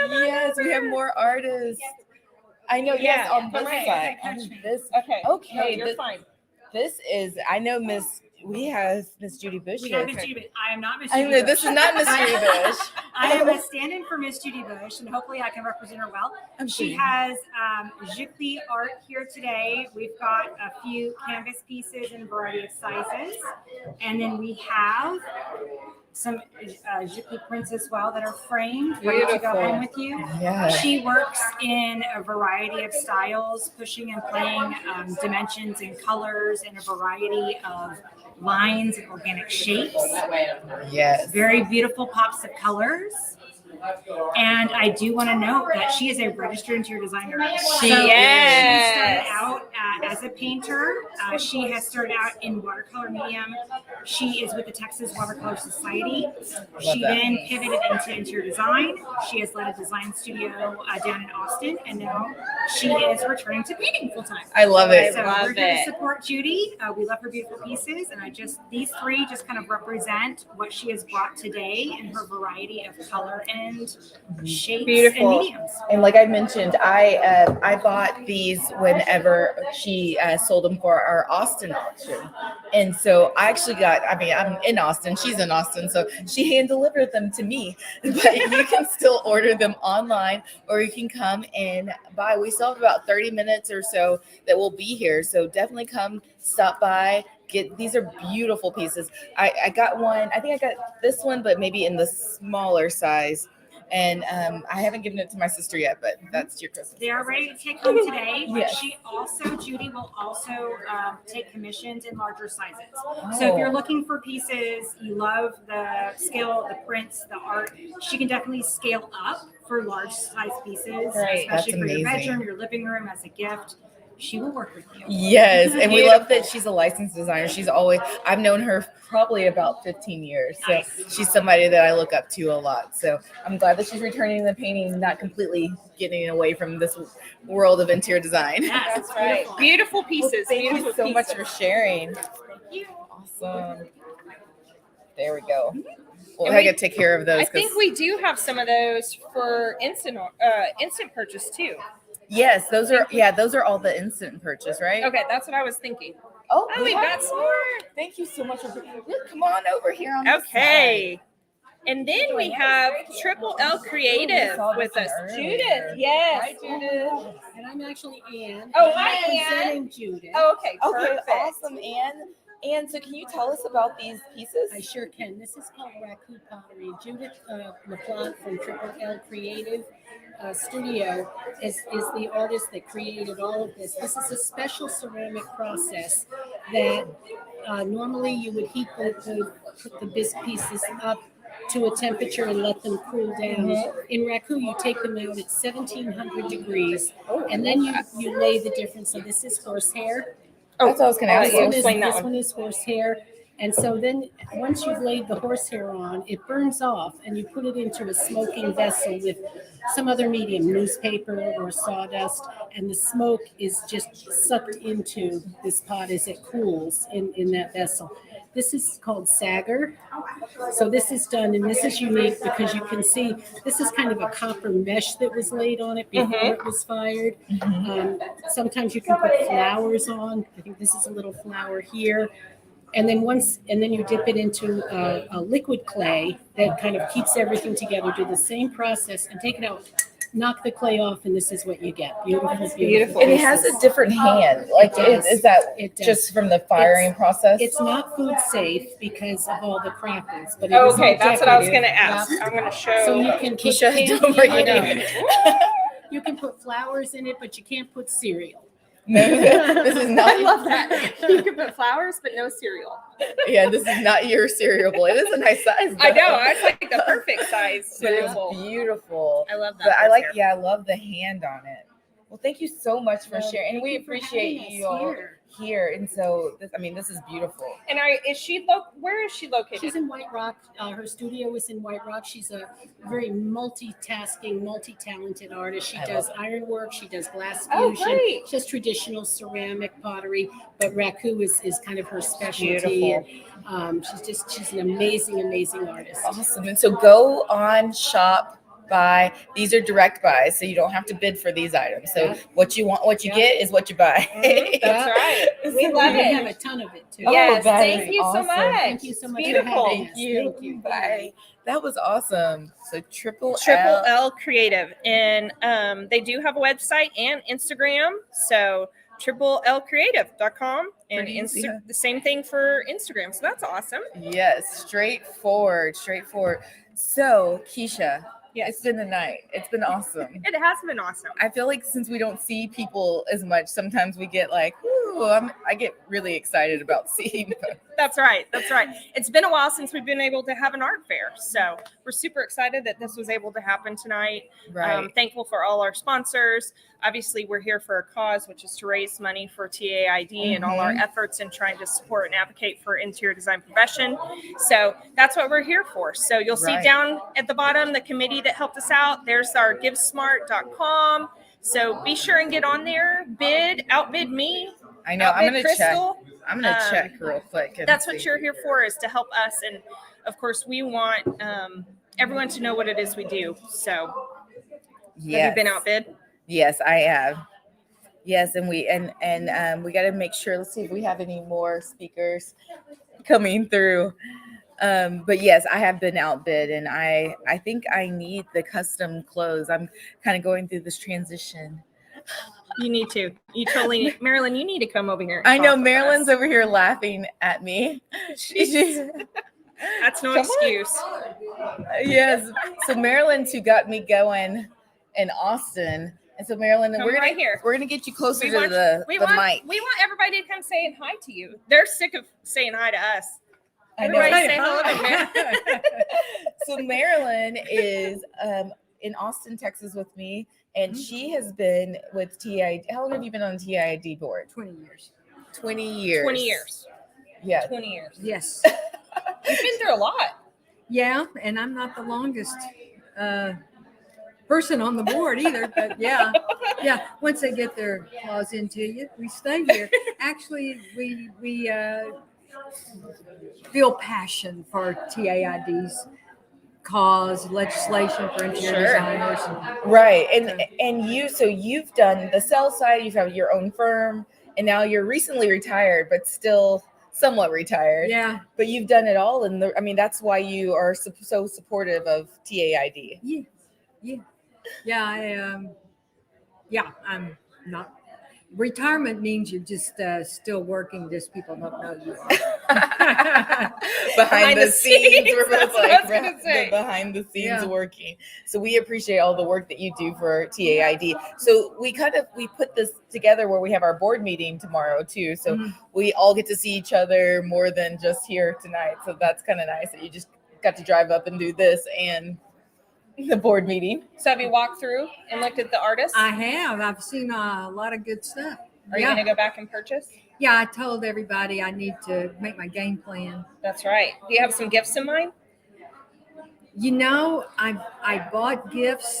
over. Come on Yes, over. we have more artists. I know, yes, Yeah, on come this right. side. On this. Okay. Okay, No, you're this- fine. This is, I know we have Miss Judy Bush. We here. have Miss Judy Bush. I am not Miss I Judy know, Bush. this is not Miss Judy Bush. I am a stand-in for Miss Judy Bush, and hopefully I can represent her well. I'm She kidding. has Jiffy art here today. We've got a few canvas pieces in a variety of sizes. And then we have some Jiffy prints as well that are framed, ready to go home with you. Yeah. She works in a variety of styles, pushing and playing dimensions and colors in a variety of lines and organic shapes. Yes. Very beautiful pops of colors. And I do want to note that she is a registered interior designer. She She is. started out as a painter. She has started out in watercolor medium. She is with the Texas Watercolor Society. She then pivoted into interior design. She has led a design studio down in Austin, and now she is returning to painting full time. I love it. So we're here to support Judy. We love her beautiful pieces, and these three just kind of represent what she has brought today in her variety of color and shapes and mediums. And like I mentioned, I bought these whenever she sold them for our Austin auction, and so I actually got. I mean, I'm in Austin. She's in Austin, so she hand delivered them to me. But you can still order them online, or you can come and buy. We still have about 30 minutes or so that will be here, so definitely come, stop by. These are beautiful pieces. I got one. I think I got this one, but maybe in the smaller size. And I haven't given it to my sister yet, but that's your Christmas. They are ready to take home today. But Yes. Judy will also take commissions in larger sizes. Oh. So if you're looking for pieces, you love the scale, the prints, the art, she can definitely scale up for large size pieces, Right. especially That's for your amazing. bedroom, your living room as a gift. She will work with you. Yes, and we love that she's a licensed designer. I've known her probably about 15 years. So she's somebody that I look up to a lot. So I'm glad that she's returning the painting, not completely getting away from this world of interior design. Yes, That's right. Beautiful pieces. Well, thank beautiful you so much pieces. for sharing. Thank you. Awesome. There we go. Well, And I gotta take care of those. I think we do have some of those for instant purchase too. Yes, those are all the instant purchase, right? Okay, that's what I was thinking. Oh, we've got some more. Thank you so much. Come on over here on Okay. And then we have Triple L Creative with us. Judith, yes. Hi, Judith. And I'm actually Ann. Oh, I'm hi, Ann. representing Judith. Oh, okay, Okay, perfect. awesome, Ann. And so can you tell us about these pieces? I sure can. This is called Raku Pottery. Judith LaPlante from Triple L Creative Studio is the artist that created all of this. This is a special ceramic process that normally you would heat put the pieces up to a temperature and let them cool down. Mm-hmm. In Raku, you take them out at 1700 degrees, and then you lay the difference. So this is horsehair. That's what I was going to ask you. This one is horsehair. And so then once you've laid the horsehair on, it burns off and you put it into a smoking vessel with some other medium, newspaper or sawdust, and the smoke is just sucked into this pot as it cools in that vessel. This is called sagger. So this is done, and this is unique because you can see this is kind of a copper mesh that was laid on it before it was fired. Sometimes you can put flowers on. I think this is a little flower here. And then you dip it into a liquid clay that kind of keeps everything together. Do the same process and take it out. Knock the clay off, and this is what you get. Beautiful. And it has a different hand. Like, is that just from the firing process? It's not food safe because of all the crackles. But Okay, that's what I was going to ask. I'm going to show. So you can put Keisha, candy don't bring in it You can put flowers in it, but you can't put cereal. No, this is not. I love that. You can put flowers, but no cereal. Yeah, this is not your cereal bowl. It is a nice size. I though. know. It's like the perfect size But it's cereal bowl. beautiful. I love that. But I horsehair. I love the hand on it. Well, thank you so much for sharing, and we appreciate you all here. And so, this is beautiful. And where is she located? She's in White Rock. Her studio is in White Rock. She's a very multitasking, multi-talented artist. She does ironwork. She does glass fusion. Great. She does traditional ceramic pottery, but Raku is kind of her specialty. Beautiful. And, she's an amazing artist. Awesome. And so go on shop. Buy. These are direct buys, so you don't have to bid for these items. So what you get is what you buy. That's right. We love We it. have a ton of it too. Yes, that thank is you so awesome. much. Thank you so much for Beautiful. having us. Thank you. Bye. That was awesome. So Triple L Creative, and they do have a website and Instagram. So triplelcreative.com and Pretty easy, huh? the same thing for Instagram. So that's awesome. Yes, straightforward. So Keisha, it's been a night. It's been awesome. It has been awesome. I feel like since we don't see people as much, sometimes we get like, Ooh, I get really excited about seeing. That's right. That's right. It's been a while since we've been able to have an art fair. So we're super excited that this was able to happen tonight. Right. Thankful for all our sponsors. Obviously, we're here for a cause, which is to raise money for TAID and all our efforts in trying to support and advocate for interior design profession. So that's what we're here for. So you'll see down at the bottom the committee that helped us out. There's our givesmart.com. So be sure and get on there, outbid me. I know. I'm gonna Crystal. check. I'm gonna check real quick. That's what you're here for, is to help us, and of course, we want everyone to know what it is we do. So, have you been outbid? Yes, I have. Yes, and we got to make sure. Let's see if we have any more speakers coming through. But yes, I have been outbid, and I think I need the custom clothes. I'm kind of going through this transition. You need to. You totally need. Marilyn, you need to come over here. I know Marilyn's over here laughing at me. That's no excuse. Yes. So Marilyn's who got me going in Austin. And so Marilyn, Come right here. We're gonna get you closer to want the mic. We want everybody to come saying hi to you. They're sick of saying hi to us. I know. Everybody say hello to Marilyn. So Marilyn is in Austin, Texas with me, and she has been with TAID. How long have you been on the TAID board? 20 years. 20 years. 20 years. Yeah. 20 years. Yes. You've been through a lot. Yeah, and I'm not the longest person on the board either, but yeah. Once they get their claws into you, we stay here. Actually, we feel passion for TAID's cause, legislation for interior designers. Right. And you've done the sales side, you've had your own firm, and now you're recently retired, but still somewhat retired. Yeah. But you've done it all. And that's why you are so supportive of TAID. Yeah. I'm not. Retirement means you're just still working, just people don't know you are. behind the scenes. We're both like the behind the scenes working. So we appreciate all the work that you do for TAID. So we put this together where we have our board meeting tomorrow too. So we all get to see each other more than just here tonight. So that's kind of nice that you just got to drive up and do this and the board meeting. So have you walked through and looked at the artists? I have. I've seen a lot of good stuff. Are you going to go back and purchase? Yeah, I told everybody I need to make my game plan. That's right. Do you have some gifts in mind? You know, I bought gifts.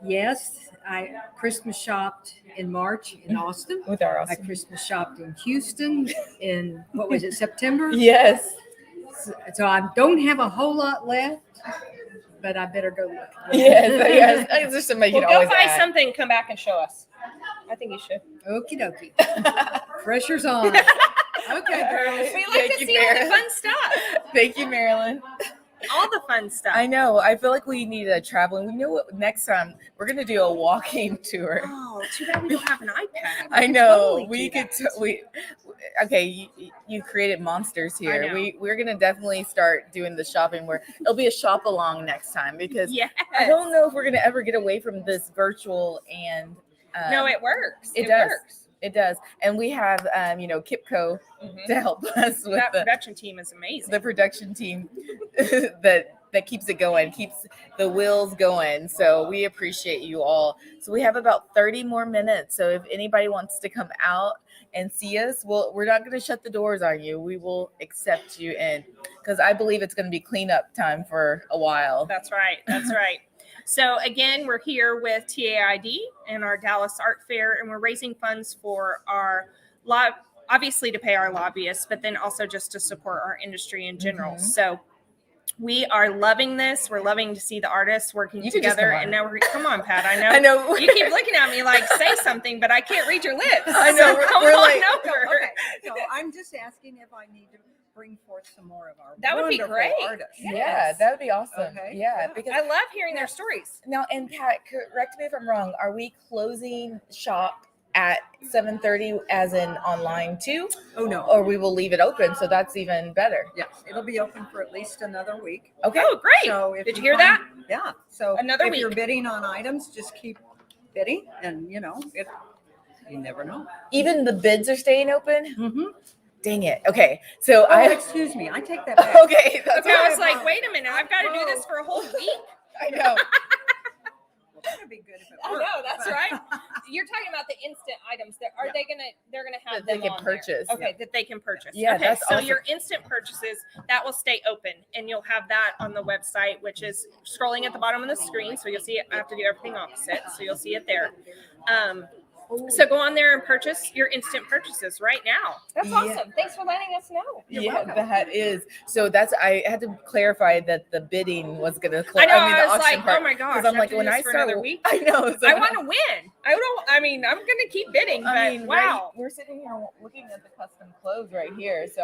Yes, I Christmas shopped in March in Austin. With our I Christmas shopped in Houston in, what was it, September? Yes. So I don't have a whole lot left, but I better go look. Yes. There's somebody you can Well, always go buy add. something, come back and show us. I think you should. Okie dokie. Pressure's on. Okay, girls. We like to see all the fun stuff. Thank you, Marilyn. All the fun stuff. I know. I feel like we need a traveling. We know what next time we're gonna do a walking tour. Oh, too bad we don't have an iPad. I know. Totally We do could. that. Okay. You created monsters I here. know. We're gonna definitely start doing the shopping where it'll be a shop along next time because Yes. I don't know if we're gonna ever get away from this virtual and. No, it works. It does. Works. It does. And we have, Kipco to help us with That the production team is amazing. the production team that keeps it going, keeps the wheels going. So we appreciate you all. So we have about 30 more minutes. So if anybody wants to come out and see us, we're not going to shut the doors on you. We will accept you in because I believe it's going to be cleanup time for a while. That's right. That's right. So again, we're here with TAID and our Dallas Art Fair, and we're raising funds for our obviously to pay our lobbyists, but then also just to support our industry in general. So we are loving this. We're loving to see the artists working together. And now come on, Pat. I know. You keep looking at me like say something, but I can't read your lips. I know. So come we're on like, over. Okay, so I'm just asking if I need to bring forth some more of our That would be wonderful great. artists. Yeah, that would be awesome. Okay. Yeah, because I love hearing their stories. now, and Pat, correct me if I'm wrong. Are we closing shop at 7:30 as in online too? Oh, no. Or we will leave it open, so that's even better. Yes, it'll be open for at least another week. Okay. Oh, great. So if Did you hear that? Yeah. So Another if you're week. bidding on items, just keep bidding, and You never know. Even the bids are staying open? Mm-hmm. Dang it. Okay. So excuse me. I take that back. Okay. That's Okay, I all was right. like, wait a minute, I've got to do this for a whole week. I know. That'd be good if it I worked. know, that's right. You're talking about the instant items that are they're gonna have That they them can on there. purchase. Okay, that they can purchase. Yeah, okay, that's so awesome. your instant purchases that will stay open, and you'll have that on the website, which is scrolling at the bottom of the screen. So you'll see it. I have to do everything opposite, so you'll see it there. So go on there and purchase your instant purchases right now. That's awesome. Thanks for letting us know. That is. So I had to clarify that the bidding was going to I know. the I was auction like, part, oh my gosh. 'cause I'm like, when I for start, another week, I know. So I want to win. I'm going to keep bidding, but wow. We're sitting here looking at the custom clothes right here. So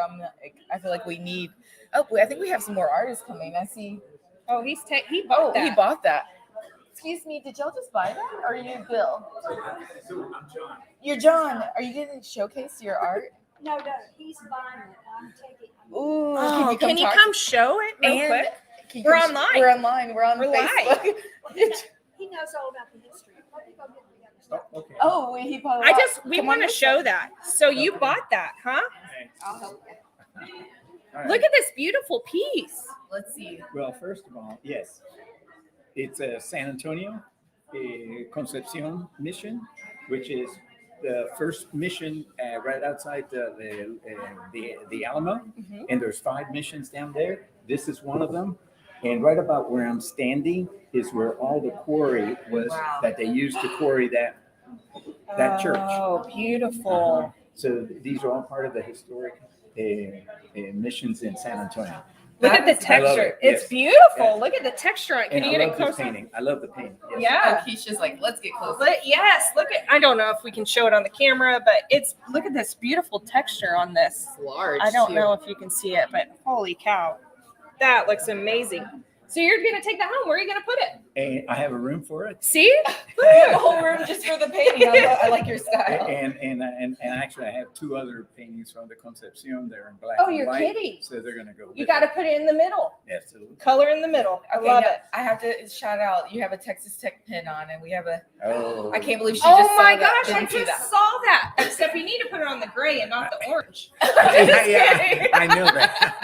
I feel like we need, I think we have some more artists coming. I see. Oh, he bought that. He bought that. Excuse me, did y'all just buy that? Or are you Bill? I'm John. You're John. Are you going to showcase your art? No, he's buying it. I'm taking it. Ooh, Oh, can you come show it real quick? We're online. We're online. We're on We're Facebook. live. He knows all about the history. Okay. Oh, wait, he bought it. We want to show that. So you bought that, huh? I'll help you. Look at this beautiful piece. Let's see. Well, first of all, yes, it's a San Antonio, Concepcion mission, which is the first mission right outside the Alamo, and there's 5 missions down there. This is one of them, and right about where I'm standing is where all the quarry was that they used to quarry that church. Oh, beautiful. So these are all part of the historic missions in San Antonio. Look at the texture. It's Yes. beautiful. Yes. Look at the texture on it. Can And you I get it love this closer? painting. I love the painting. Yes. Yeah. Keisha's like, let's get close. Yes, look at, I don't know if we can show it on the camera, but look at this beautiful texture on this. Large. I don't know if you can see it, but holy cow. That looks amazing. So you're going to take that home. Where are you going to put it? And I have a room for it. See? We have a whole room just for the painting. I like your style. And actually, I have 2 other paintings from the Concepcion. They're in black Oh, and you're white. kidding. So they're going to go. You got to put it in the middle. Absolutely. Color in the middle. I Okay, love now, it. I have to shout out. You have a Texas Tech pin on, and we have a. Oh. I can't believe she Oh just saw my that. gosh, I Didn't see just saw that. Except you need to put it on the gray and not the orange. Yeah, I know that.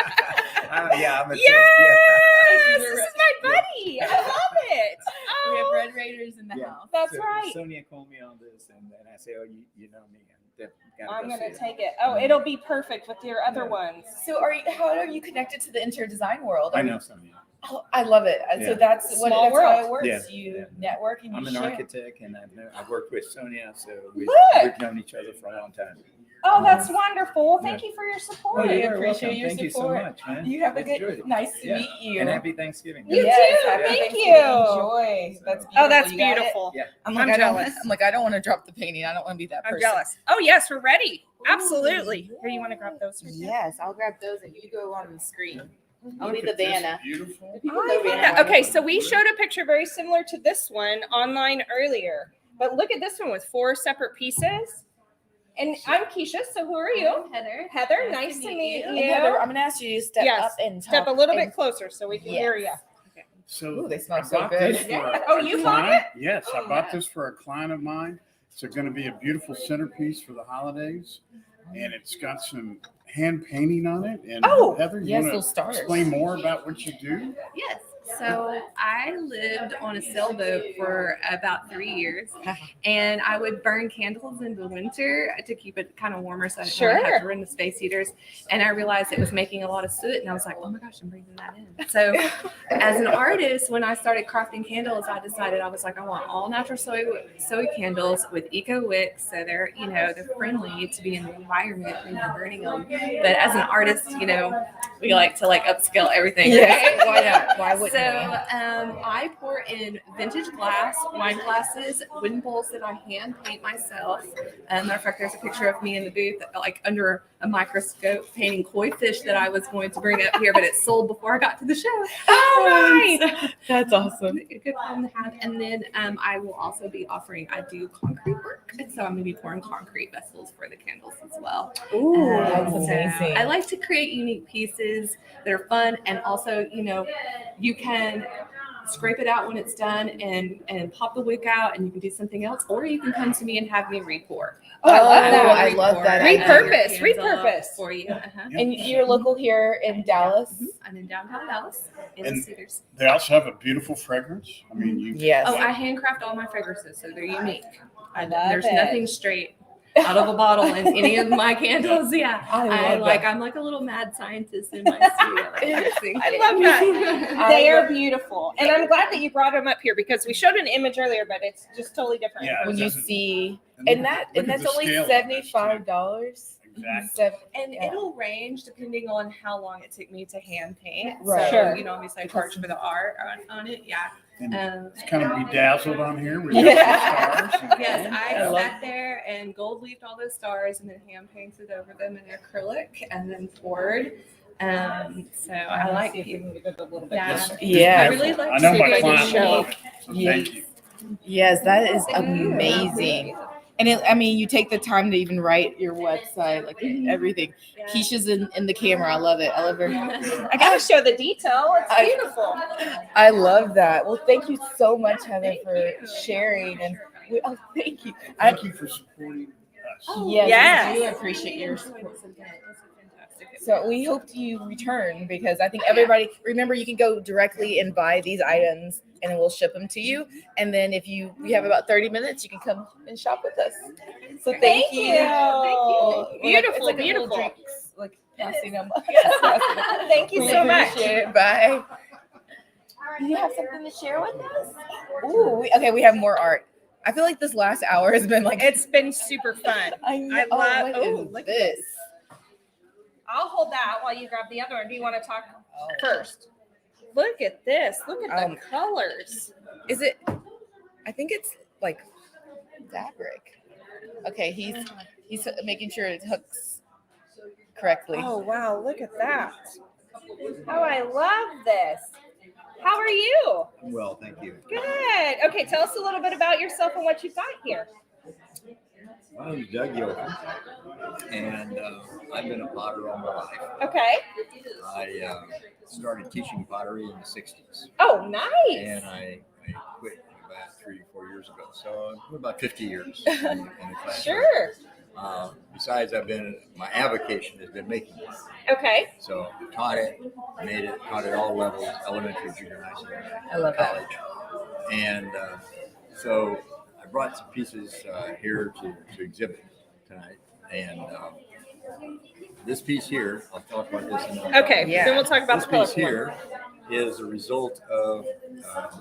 Yeah, I'm a Yes, this is my buddy. I love it. We have Oh, Red Raiders in the house. that's So right. Sonia called me on this, and I say, "Oh, you know me." I'm going to take it. Oh, it'll be perfect with your other ones. So how are you connected to the interior design world? I know Sonia. Oh, I love it. Yeah. So that's Small how world. it works. Yeah, You yeah. network and you I'm an share. architect, and I've worked with Sonia, so we've known each other for a long time. Oh, that's wonderful. Well, thank you for your support. We you're appreciate welcome. your Thank you so support. much, man. You have a Enjoyed good. it. Nice to Yeah. meet you. And happy Thanksgiving. You Yes, too. happy Thank Thanksgiving. you. Enjoy. That's beautiful. Oh, that's You got it? beautiful. Yeah. I'm like, I'm I don't. jealous. I'm like, I don't want to drop the painting. I don't want to be that I'm person. jealous. Oh, yes, we're ready. Absolutely. Here, you want to grab those? Yes, I'll grab those and you go on the screen. I'll Look be the at this Vanna. beautiful. People I know love Vanna. that. Okay, so we showed a picture very similar to this one online earlier. But look at this one with 4 separate pieces. And I'm Keisha, so who are you? Heather. Heather, nice to meet you. And Heather, I'm going to ask you to step Yes, up and step talk a little and- bit closer so we can hear you. So Ooh, they smell I so bought good. this for Yeah. a Oh, you bought client. it? Yes, I bought this for a client of mine. It's going to be a beautiful centerpiece for the holidays, and it's got some hand painting on it. And Oh, Heather, you yes, want those to stars. explain more about what you do? Yes. So I lived on a sailboat for about 3 years, and I would burn candles in the winter to keep it kind of warmer, so I didn't want to have to run the space heaters. And I realized it was making a lot of soot, and I was like, "Oh my gosh, I'm breathing that in." So, as an artist, when I started crafting candles, I decided I was like, I want all natural soy candles with eco wicks, so they're they're friendly to be in the environment when you're burning them. But as an artist, we like to upscale everything. Yeah, why not? Why wouldn't So we? I pour in vintage glass, wine glasses, wooden bowls that I hand paint myself. Matter of fact, there's a picture of me in the booth, under a microscope, painting koi fish that I was going to bring up here, but it sold before I got to the show. Oh, right. That's awesome. A good problem to have. And then I will also be offering, I do concrete work. And so I'm going to be pouring concrete vessels for the candles as well. Ooh, that's So amazing. I like to create unique pieces that are fun, and also, you can scrape it out when it's done and pop the wick out, and you can do something else, or you can come to me and have me re-pour. Oh, I love that. Repurpose for you. And you're local here in Dallas? I'm in downtown Dallas in the Cedars. They also have a beautiful fragrance. I mean, you. Yes. Oh, I handcraft all my fragrances, so they're unique. Love There's it. nothing straight out of a bottle in any of my candles. Yeah, I love that. I'm like a little mad scientist in my studio. I love that. They are beautiful. And I'm glad that you brought them up here because we showed an image earlier, but it's just totally different. Yeah, When you see, and that's the only scale of $75. Exactly. And it'll range depending on how long it took me to hand paint. Right. So, Sure. you know, obviously I charge for the art on it. Yeah. And it's kind of bedazzled on here. With Yeah. stars. Yes, I sat there and gold leafed all those stars and then hand painted over them in acrylic and then poured. So I like it. Yeah. I really like I know to my see client the will love shape. it. So thank you. Yes, that is amazing. And I mean, you take the time to even write your website, like everything. Yeah. Keisha's in the camera. I love it. I love her. I gotta show the detail. It's beautiful. I love that. Well, thank you so much, Heather, for sharing. And thank you. Thank you for supporting us. Yes, we do appreciate your support. So we hope you return because I think everybody, remember, you can go directly and buy these items and we'll ship them to you. And then if we have about 30 minutes, you can come and shop with us. So thank you. Thank you. Beautiful, It's like a little beautiful. drinks, like passing them. Thank you so much. Appreciate it. Bye. Do you have something to share with us? Ooh, we have more art. I feel like this last hour has been like, It's been super fun. I know. love. What Oh, is look at this? I'll hold that while you grab the other one. Do you want to talk first? Look at this. Look at the colors. Is it? I think it's like fabric. Okay, he's making sure it hooks correctly. Oh wow, look at that. Oh, I love this. How are you? Well, thank you. Good. Okay, tell us a little bit about yourself and what you've got here. My name is Doug Yoakum, and I've been a potter all my life. Okay. I started teaching pottery in the 60s. Oh, nice. And I quit about 3 or 4 years ago. So about 50 years in the classroom. Sure. Besides, my avocation has been making pottery. Okay. So taught it, taught at all levels, elementary, junior high, senior high, I love college. And so I brought some pieces here to exhibit tonight. And this piece here, I'll talk about this in a minute. Okay, then we'll talk about this the color piece here is a result of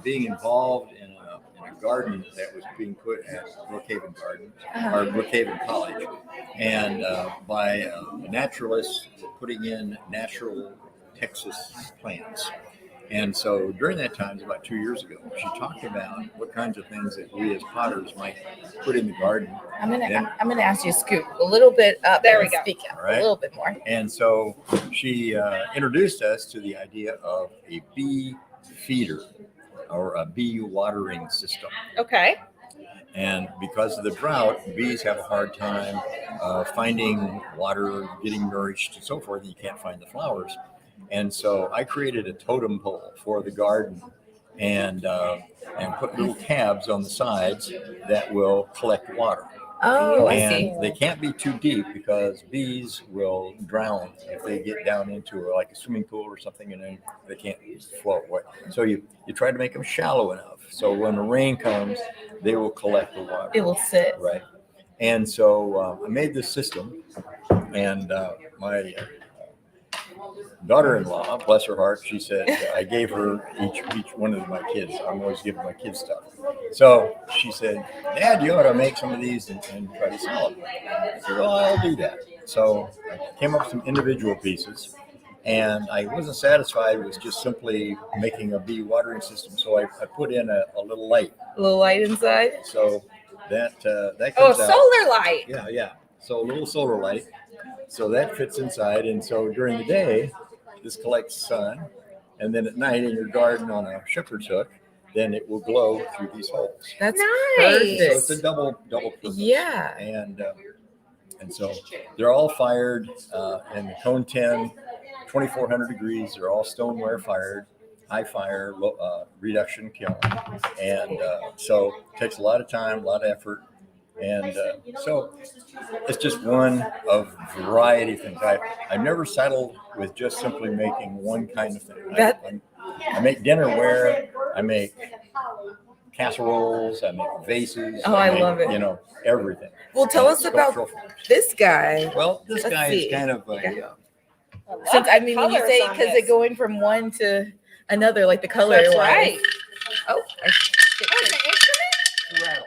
being involved in a garden that was being put at Brookhaven Garden or Brookhaven College, and by a naturalist putting in natural Texas plants. And so during that time, it was about 2 years ago, she talked about what kinds of things that we as potters might put in the garden. I'm gonna ask you to scoot a little bit up. There we and go. Speak out Right. a little bit more. And so she introduced us to the idea of a bee feeder or a bee watering system. Okay. And because of the drought, bees have a hard time finding water, getting nourished, and so forth. And you can't find the flowers. And so I created a totem pole for the garden and put little tabs on the sides that will collect water. Oh, I and see. they can't be too deep because bees will drown if they get down into like a swimming pool or something, and then they can't float away. So you try to make them shallow enough so when the rain comes, they will collect the water. It will sit. Right. And so I made this system, and my daughter-in-law, bless her heart, she said, I gave her each one of my kids. I'm always giving my kids stuff. So she said, Dad, you ought to make some of these and try to sell them. I said, well, I'll do that. So I came up with some individual pieces, and I wasn't satisfied with just simply making a bee watering system. So I put in a little light. A little light inside. So that Oh, comes out. solar light. Yeah. So a little solar light. So that fits inside. And so during the day, this collects sun. And then at night in your garden on a shepherd's hook, then it will glow through these holes. That's Nice. perfect. So it's a double purpose. Yeah. And so they're all fired in cone 10, 2400 degrees. They're all stoneware fired. high fire, reduction kiln. And so it takes a lot of time, a lot of effort. And so it's just one of a variety of things. I've never settled with just simply making one kind of thing. I make dinnerware, I make casseroles, I make vases. Oh, I love it. You know, everything. Well, tell us about this guy. Well, this Let's guy see. is kind of a, Since I mean, when you say because it going from one to another, like the color. That's wise. right. Oh, rattle.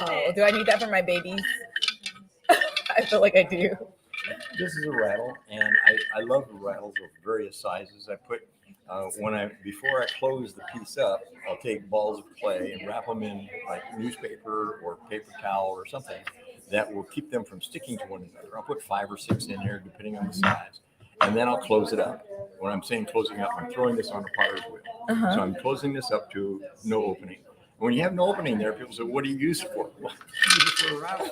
Oh, do I need that for my babies? I feel like I do. This is a rattle, and I love the rattles of various sizes. I put before I close the piece up, I'll take balls of clay and wrap them in like newspaper or paper towel or something that will keep them from sticking to one another. I'll put 5 or 6 in there depending on the size, and then I'll close it up. When I'm saying closing up, I'm throwing this on a potter's wheel. So I'm closing this up to no opening. When you have no opening there, people say, "What do you use it for?" Well, I use it for a rattle.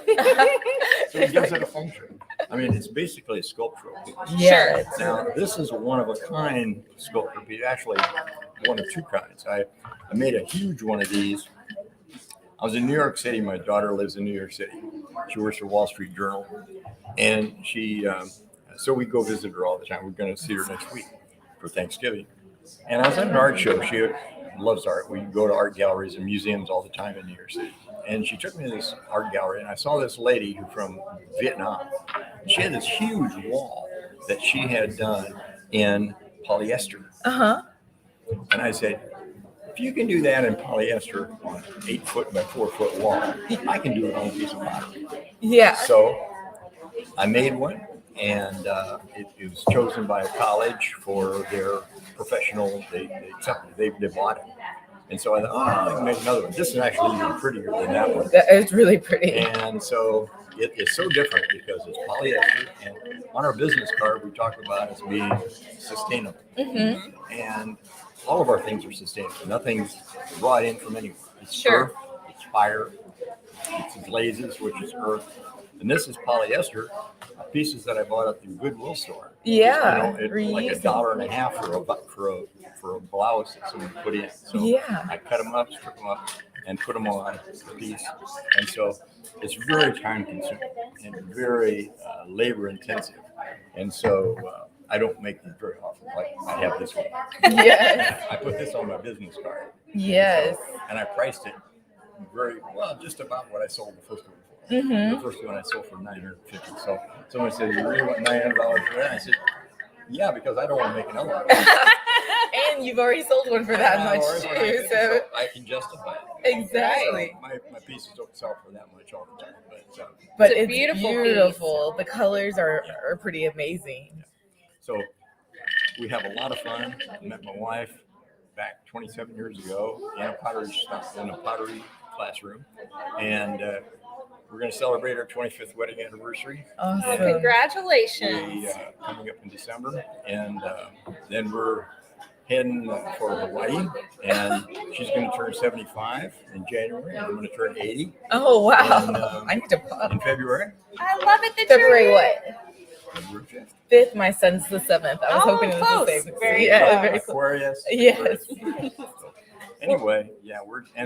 So it gives it a function. I mean, it's basically a sculptural piece. Yeah. Now, this is a one-of-a-kind sculpture piece. Actually, one of 2 kinds. I made a huge one of these. I was in New York City. My daughter lives in New York City. She works for Wall Street Journal. And she, so we go visit her all the time. We're going to see her next week for Thanksgiving. And I was at an art show. She loves art. We go to art galleries and museums all the time in New York City. And she took me to this art gallery, and I saw this lady who from Vietnam. She had this huge wall that she had done in polyester. And I said, if you can do that in polyester on an 8-foot by 4-foot wall, I can do it on a piece of pottery. Yeah. So I made one, and it was chosen by a college for their professional. They bought it. And so I thought, I can make another one. This is actually even prettier than that one. It's really pretty. And so it is so different because it's polyester. And on our business card, we talk about it as being sustainable. And all of our things are sustainable. Nothing's brought in from anywhere. It's earth, it's fire, it's glazes, which is earth. And this is polyester, pieces that I bought at the Goodwill store. Yeah. It's like $1.50 for a blouse that someone put in. So I cut them up, strip them up, and put them on a piece. And so it's very time consuming and very labor intensive. And so I don't make them very often. Like I have this one. Yes. I put this on my business card. Yes. And I priced it very well, just about what I sold the first one for. The first one I sold for $950. So someone said, "You really want $900 for that?" I said, "Yeah, because I don't want to make another one." And you've already sold one for that much too, so I can justify it. Exactly. So my pieces don't sell for that much all the time, but it's beautiful. The colors are pretty amazing. So we have a lot of fun. I met my wife back 27 years ago in a pottery classroom, and we're going to celebrate our 25th wedding anniversary. Awesome. Congratulations. Coming up in December, and then we're heading for Hawaii, and she's going to turn 75 in January, and I'm going to turn 80. Oh, wow. And, I need to pop. In February. I love it that February you're what? February 5th. 5th, my son's the 7th. I was hoping it was the same. Very close. Aquarius. Yes. So, anyway,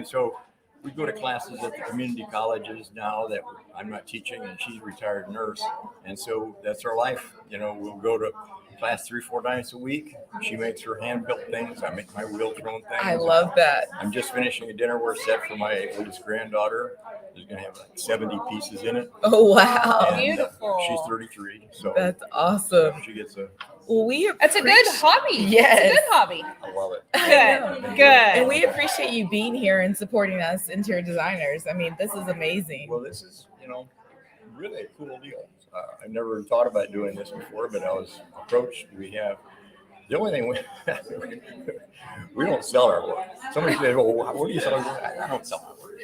so we go to classes at the community colleges now that I'm not teaching, and she's a retired nurse, and so that's our life. We'll go to class 3-4 nights a week. She makes her hand-built things. I make my wheel-thrown things. I love that. I'm just finishing a dinnerware set for my oldest granddaughter. There's going to have like 70 pieces in it. Oh, wow. And, beautiful. She's 33, so that's awesome. She gets a. Well, That's a good hobby. Yes. It's a good hobby. I love it. Good. And we appreciate you being here and supporting us interior designers. I mean, this is amazing. Well, this is, really a cool deal. I never thought about doing this before, but I was approached. The only thing we don't sell our work. Somebody said, "Well, what do you sell?" I don't sell my work.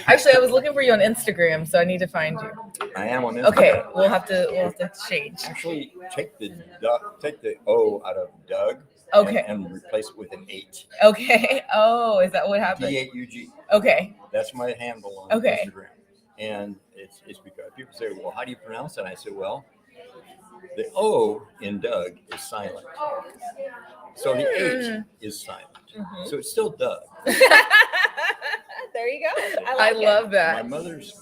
Actually, I was looking for you on Instagram, so I need to find you. I am on Instagram. Okay, we'll have to exchange. Actually, take the O out of Doug. Okay. And replace it with an 8. Okay. Oh, is that what happened? DAUG. Okay. That's my handle on Instagram. And it's because people say, "Well, how do you pronounce it?" And I say, "Well, the O in Doug is silent. So the H is silent. So it's still Doug. There you go. I love that. My mother's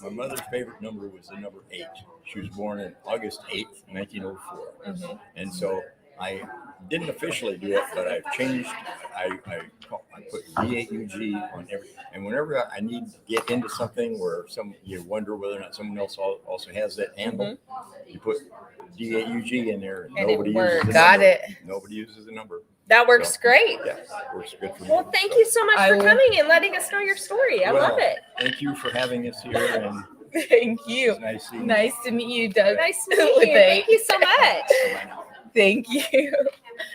favorite number was the number 8. She was born on August 8th, 1904. And so I didn't officially do it, but I've changed. I put D8UG on every, and whenever I need to get into something where you wonder whether or not someone else also has that handle, you put D8UG in there, and nobody uses the Got number. it. Nobody uses the number. That works great. Yeah, works good for me. Well, thank you so much for coming and letting us know your story. I love it. Thank you for having us here. And thank you. Nice seeing you. Nice to meet you, Doug. Nice to meet you. Thank you so much. Thank you.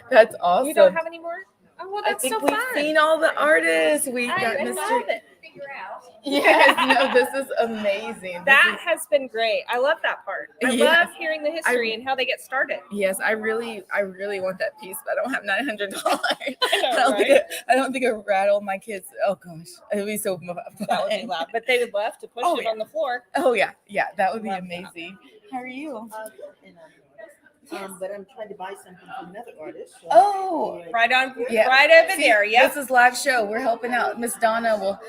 That's awesome. You don't have any more? Oh, well, that's I think so we've fun. seen all the artists. We got I Mr. love it. Figure out. Yes, no, this is amazing. That has been great. I love that part. I Yes. love hearing the history and how they get started. Yes, I really want that piece, but I don't have $900. Right? I don't think it would rattle my kids. Oh gosh, it would be so fun. That would be loud, but they would love to push it on the floor. Oh yeah, that would be amazing. How are you? But I'm trying to buy something from another artist. So Oh, right on, yeah. right over See, there. Yep. This is live show. We're helping out. Miss Donna will.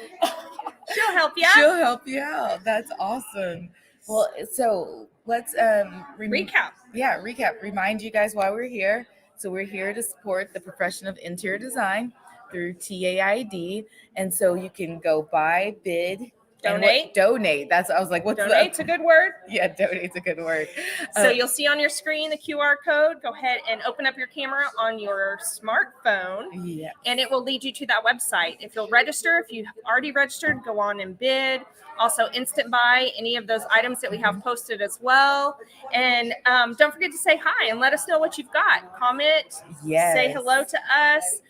She'll help you. She'll help you out. That's awesome. Well, so let's recap. Yeah, recap. Remind you guys why we're here. So we're here to support the profession of interior design through TAID, and so you can go buy, bid, donate. Donate. That's I was like, what's Donate's a good word. Yeah, donate's a good word. So you'll see on your screen the QR code. Go ahead and open up your camera on your smartphone. Yeah. And it will lead you to that website. If you'll register, if you've already registered, go on and bid. Also, instant buy any of those items that we have posted as well. And don't forget to say hi and let us know what you've got. Comment. Yes. Say hello to us.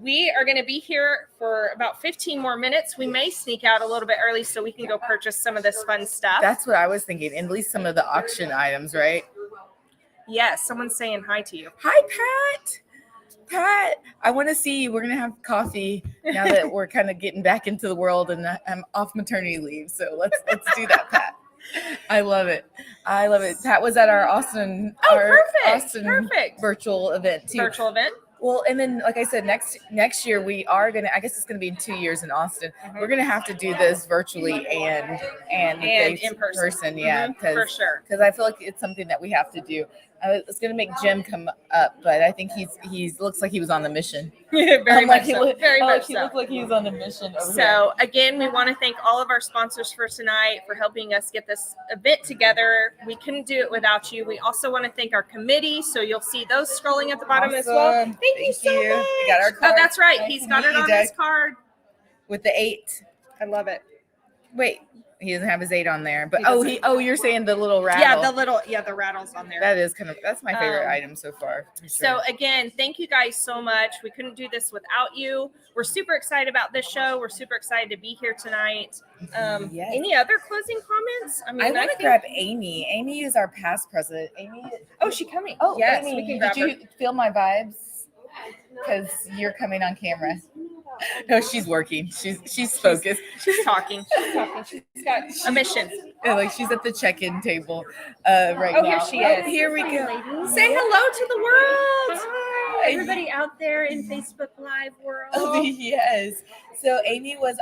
We are going to be here for about 15 more minutes. We may sneak out a little bit early so we can go purchase some of this fun stuff. That's what I was thinking. At least some of the auction items, right? Yes, someone's saying hi to you. Hi, Pat. Pat, I want to see you. We're going to have coffee now that we're kind of getting back into the world and I'm off maternity leave. So let's do that, Pat. I love it. I love it. Pat was at our Austin, perfect. Virtual event too. Virtual event. Well, and then, like I said, next year we are gonna. I guess it's gonna be in 2 years in Austin. We're gonna have to do this virtually and in person. Yeah, for sure. Because I feel like it's something that we have to do. I was gonna make Jim come up, but I think he's looks like he was on the mission. Very much He so. looked so. like he was on the mission. So again, we want to thank all of our sponsors for tonight for helping us get this event together. We couldn't do it without you. We also want to thank our committee. So you'll see those scrolling at the bottom as well. Awesome. Thank you so much. We got our card. Oh, that's right. Nice He's to got meet it you, on Doug. his card. With the 8. I love it. Wait, he doesn't have his 8 on there. But He doesn't. you're saying the little rattle. Yeah, the rattles on there. That's my favorite item so far. for sure. So again, thank you guys so much. We couldn't do this without you. We're super excited about this show. We're super excited to be here tonight. Yes. Any other closing comments? I want to grab Amy. Amy is our past president. Amy. Oh, she coming. Oh, yes, Amy, we can grab did you feel my vibes? Because you're coming on camera. No, she's working. She's focused. She's talking. She's got a mission. Yeah, like she's at the check-in table right now. Here she is. Here we go. Ladies. Say hello to the world. Hi. Everybody out there in Facebook Live world. Oh, yes. So Amy was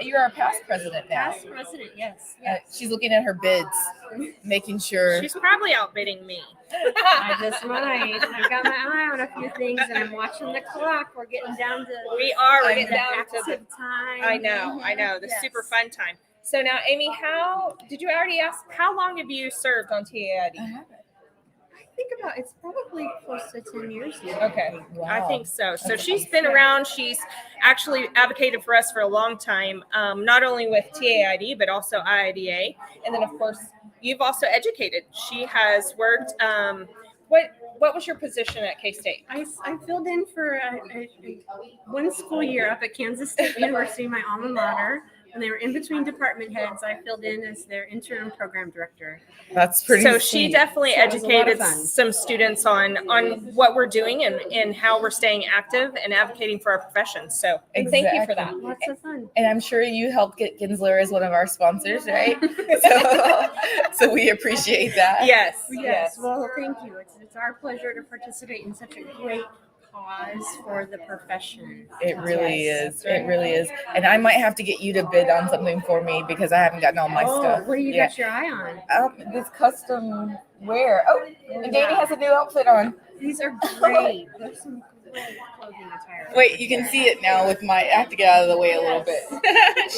you're our past president now. Past president, yes. She's looking at her bids, making sure. She's probably outbidding me. I just might. I've got my eye on a few things and I'm watching the clock. We're getting down to We're getting down to active time. I know. The Yes. super fun time. So now, Amy, did you already ask, how long have you served on TAID? I think it's probably close to 10 years now. Okay. Wow. I think so. So That's she's been around. She's actually advocated for us for a long time, not only with TAID, but also IIDA. And then, of course, you've also educated. She has worked. What was your position at K-State? I filled in for one school year up at Kansas State University, my alma mater. When they were in between department heads, I filled in as their interim program director. That's pretty So sweet. she definitely So it was a lot of educated fun. some students on what we're doing and how we're staying active and advocating for our profession. So thank you for that. Lots of fun. And I'm sure you helped get Ginsler as one of our sponsors, right? so we appreciate that. Yes. Yes. Well, thank you. It's our pleasure to participate in such a great cause for the profession. It really Yes, is. that's right. It really is. And I might have to get you to bid on something for me because I haven't gotten all my stuff. What do you yet. got your eye on? This custom wear. Oh, and Danny has a new outfit on. These are great. There's some great clothing attire. Wait, you can see it now with my. I have to get out of the way a little bit.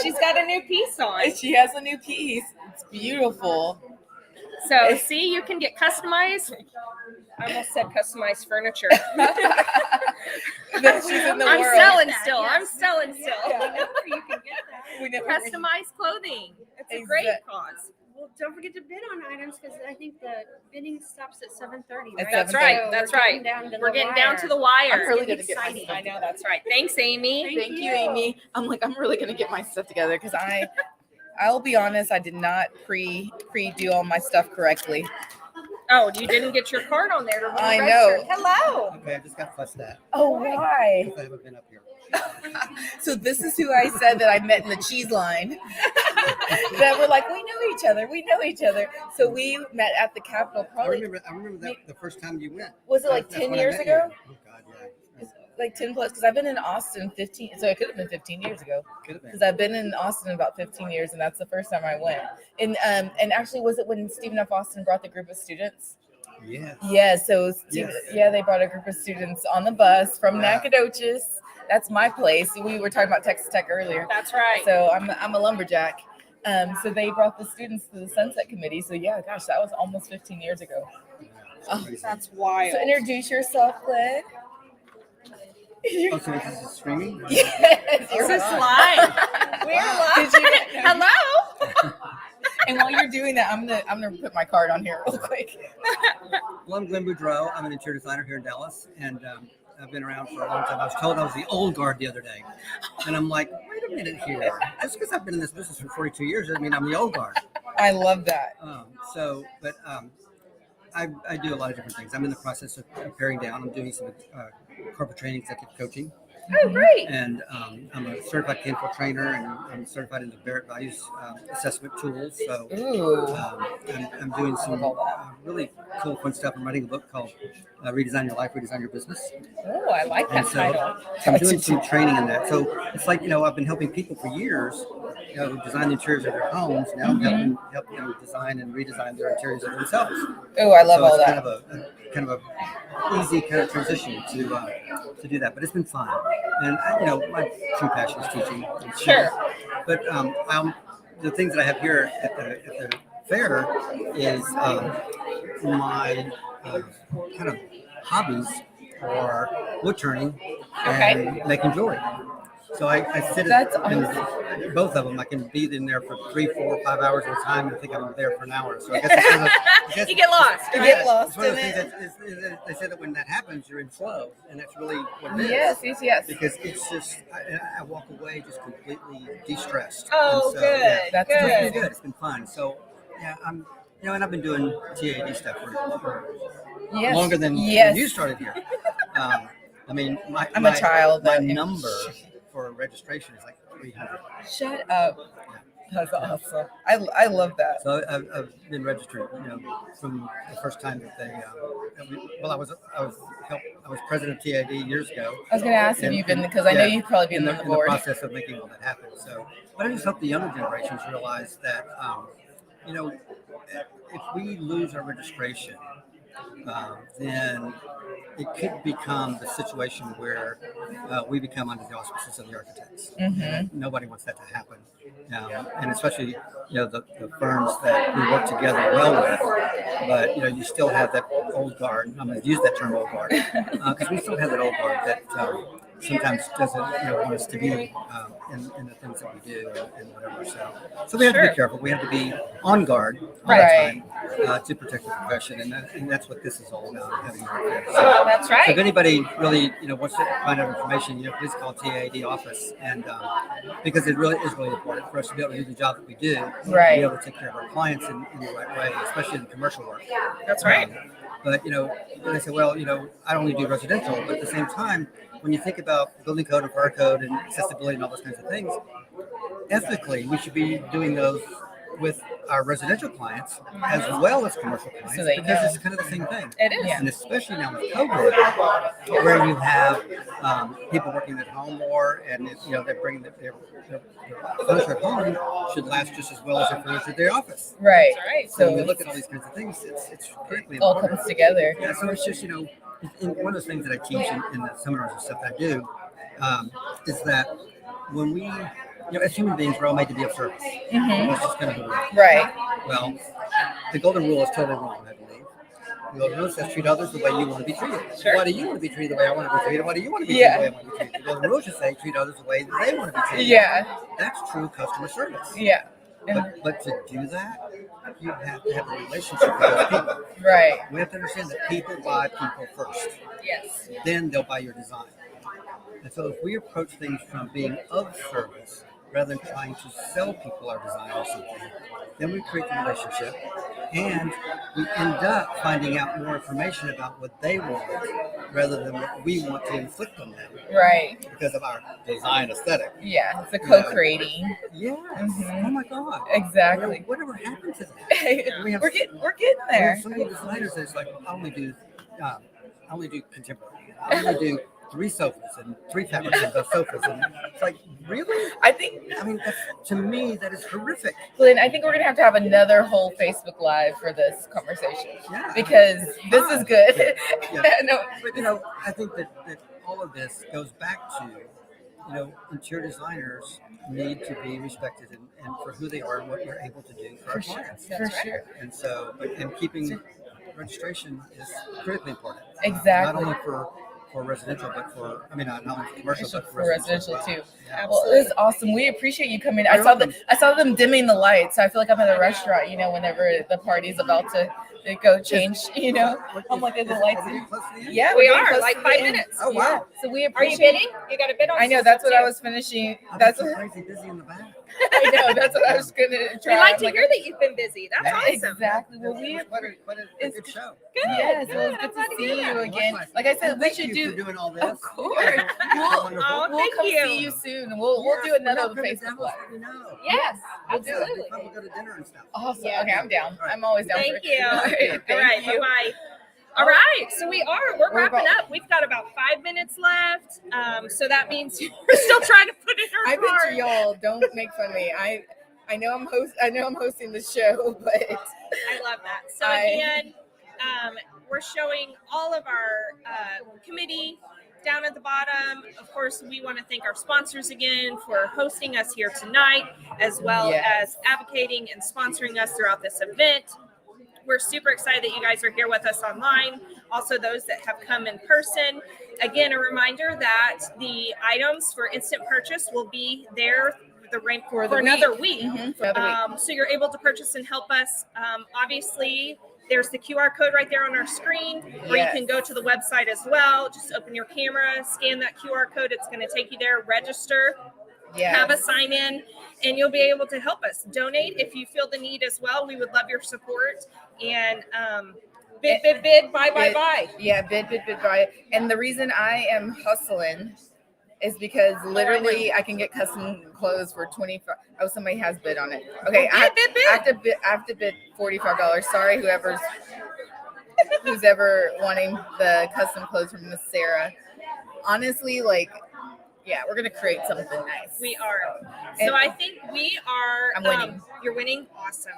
She's got a new piece on. She has a new piece. It's beautiful. So see, you can get customized. I almost said customized furniture. That she's in the I'm world. selling still. I'm selling still. Yeah. You can get that. We never- Customized clothing. It's a great cause. Well, don't forget to bid on items because I think the bidding stops at 7:30. At Right? That's right. So That's we're right. getting down to We're the getting down wire. to the wire. I'm really It's gonna exciting. get my I know that's right. Thanks, Amy. Thank you, Amy. I'm really gonna get my stuff together because I'll be honest, I did not pre do all my stuff correctly. Oh, you didn't get your card on there to I register. know. Hello. Okay, I just got fussed at. Oh, why? Because I haven't been up here. So this is who I said that I met in the cheese line. That we're like, we know each other. We know each other. So we met at the Capitol. Probably. I remember that the first time you went. Was it like That's 10 when I years met ago? you. Oh God, yeah. Like 10 plus, because I've been in Austin 15. So it could have been 15 years ago. Could have been. Because I've been in Austin about 15 years, and that's the first time I went. And actually, was it when Stephen F. Austin brought the group of students? Yeah. Yeah. So Yes. they brought a group of students on the bus from Wow. Nacogdoches. That's my place. We were talking about Texas Tech earlier. That's right. So I'm a lumberjack. So they brought the students to the Sunset Committee. So yeah, gosh, that was almost 15 years ago. Oh, That's wild. so introduce yourself, Glenn. Oh, so this is streaming? Yes, This is live. We're live. Did you- Hello. And while you're doing that, I'm gonna put my card on here real quick. Well, I'm Glenn Boudreau. I'm an interior designer here in Dallas, and I've been around for a long time. I was told I was the old guard the other day, and I'm like, wait a minute here. Just because I've been in this business for 42 years doesn't mean I'm the old guard. I love that. I do a lot of different things. I'm in the process of paring down. I'm doing some corporate training, executive coaching. Oh, great. And I'm a certified Canfor trainer, and I'm certified in the Barrett Values assessment tools. So I'm doing some really cool, fun stuff. I'm writing a book called Redesign Your Life, Redesign Your Business. Oh, I like that And so title. I'm doing some training in that. So it's like, I've been helping people for years, design the interiors of their homes. Now I'm helping them design and redesign their interiors of themselves. Oh, I love So all it's that. kind of a easy kind of transition to do that, but it's been fun. And my true passion is teaching. And Sure. But the things that I have here at the fair is my kind of hobbies are wood turning and making jewelry. So I sit in both of them. I can be in there for 3, 4, 5 hours at a time and think I'm there for an hour. So I guess it's You get lost. You get lost it's one of in the it. things that they say that when that happens, you're in flow, and that's really what it is. Yes. Because it's just I walk away just completely de-stressed. Oh, And so, good. Yeah, That's it's been good. good. It's been fun. So yeah, I'm and I've been doing TAID stuff for Yes. longer than Yes. you started here. I mean, I'm a child. My number for registration is like 300. Shut up. That's awesome. I love that. So I've been registered, from the first time that they. I was president of TAD years ago. I was going to ask if you've been, because I know you've probably been on the in board. the process of making all that happen. So, but I just hope the younger generations realize that, if we lose our registration, then it could become the situation where we become under the auspices of the architects. And nobody wants that to happen. And especially, the firms that we work together well with, but, you still have that old guard. I'm going to use that term old guard because we still have that old guard that sometimes doesn't want us to be in the things that we do and whatever. So we have to be careful. We have to be on guard all the time to protect the profession, and that's what this is all about. Having That's right. So if anybody really wants to find out information, please call TAD office, and because it really is really important for us to be able to do the job that we do, Right. be able to take care of our clients in the right way, especially in commercial work. That's right. But when they say, well, I only do residential, but at the same time, when you think about building code and fire code and accessibility and all those kinds of things, ethically, we should be doing those with our residential clients as well as commercial clients, So they because know. it's kind of the same thing. It is. And especially now with COVID, where you have people working at home more, and they're bringing their furniture at home should last just as well as their furniture at their office. Right. So when you look at all these kinds of things, it's critically all important. comes together. Yeah, so it's just, one of the things that I teach in the seminars and stuff that I do is that when we, as human beings, we're all made to be of service. Mhm. That's just kind of who we are. Right. Well, the golden rule is totally wrong, I believe. The golden rule says treat others the way you want to be treated. Sure. Why do you want to be treated the way I want to be treated? Why do you want to be treated the way I want to be treated? The golden rule should say treat others the way they want to be treated. Yeah. That's true customer service. Yeah. But to do that, you have to have a relationship with those people. Right. We have to understand that people buy people first. Yes. Then they'll buy your design. And so if we approach things from being of service rather than trying to sell people our design or something, then we create the relationship and we end up finding out more information about what they want rather than what we want to inflict on them. Right. Because of our design aesthetic. Yeah, it's a co-creating. Yes. Mhm. Oh my God. Exactly. Whatever happened to that? We're getting there. So many designers that's like, I only do contemporary. I only do 3 sofas and 3 fabrications of sofas. And it's like, really? I mean, to me, that is horrific. Glenn, I think we're going to have another whole Facebook Live for this conversation. Yeah. Because this is good. Yeah. No. But, I think that all of this goes back to, interior designers need to be respected and for who they are and what we're able to do for our clients. For sure. And so, and keeping registration is critically important. Exactly. Not only for residential, but not only for commercial, but for residential as well. too. Yeah. Well, this is awesome. We appreciate you coming. I saw them dimming the lights. So I feel like I'm at a restaurant, whenever the party's about to go change, I'm like, is the lights in? Yeah, we we're are close like to 5 the end. minutes. Oh, wow. Yeah. So we Are you appreciate. bidding? You got a bid on I know some that's stuff what I too. was finishing. I'm That's so what crazy busy in the back. I know. That's what I was gonna try. We like to I'm hear that you've been busy. That's awesome. Exactly. Well, What a good show. Good. Yes, Good. well, I'm it's good glad to hear see you that. again. Like I said, we Thank should you do. for doing all this. Of course. Oh, We'll thank come you. see you soon. We'll do another Facebook Live. Yes, We'll do it. absolutely. We'll go to dinner and stuff. Awesome. Okay, I'm down. I'm always down. Thank for you. All right. All right. Thank you. Bye-bye. All right, so we're wrapping about- up. We've got about 5 minutes left. So that means we're still trying to put in our I bet card. you y'all don't make fun of me. I know I'm hosting the show, but I love that. So again, we're showing all of our committee down at the bottom. Of course, we want to thank our sponsors again for hosting us here tonight, as well as advocating and sponsoring us throughout this event. We're super excited that you guys are here with us online. Also, those that have come in person. Again, a reminder that the items for instant purchase will be there for another week. Mhm, for another week. So you're able to purchase and help us. Obviously, there's the QR code right there on our screen, or you can go to the website as well. Just open your camera, scan that QR code. It's going to take you there, register. Yes. Have a sign in, and you'll be able to help us donate if you feel the need as well. We would love your support. And bid, buy. Yeah, bid, buy. And the reason I am hustling is because literally I can get custom clothes for $25. Oh, somebody has bid on it. Okay, I have to bid $45. Sorry, who's ever wanting the custom clothes from Miss Sarah. Honestly, yeah, we're gonna create something nice. We are. And So I think we are. I'm winning. You're winning. Awesome.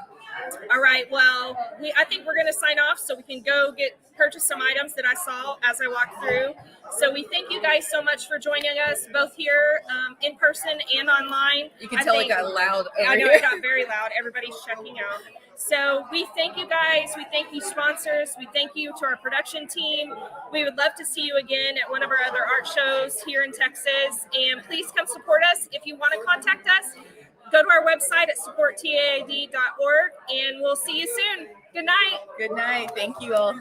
All right. Well, I think we're gonna sign off so we can go purchase some items that I saw as I walked through. So we thank you guys so much for joining us, both here in person and online. You can tell it got loud over I know here. it got very loud. Everybody's checking out. So we thank you guys. We thank you sponsors. We thank you to our production team. We would love to see you again at one of our other art shows here in Texas. And please come support us. If you want to contact us, go to our website at supporttaid.org, and we'll see you soon. Good night. Good night. Thank you all.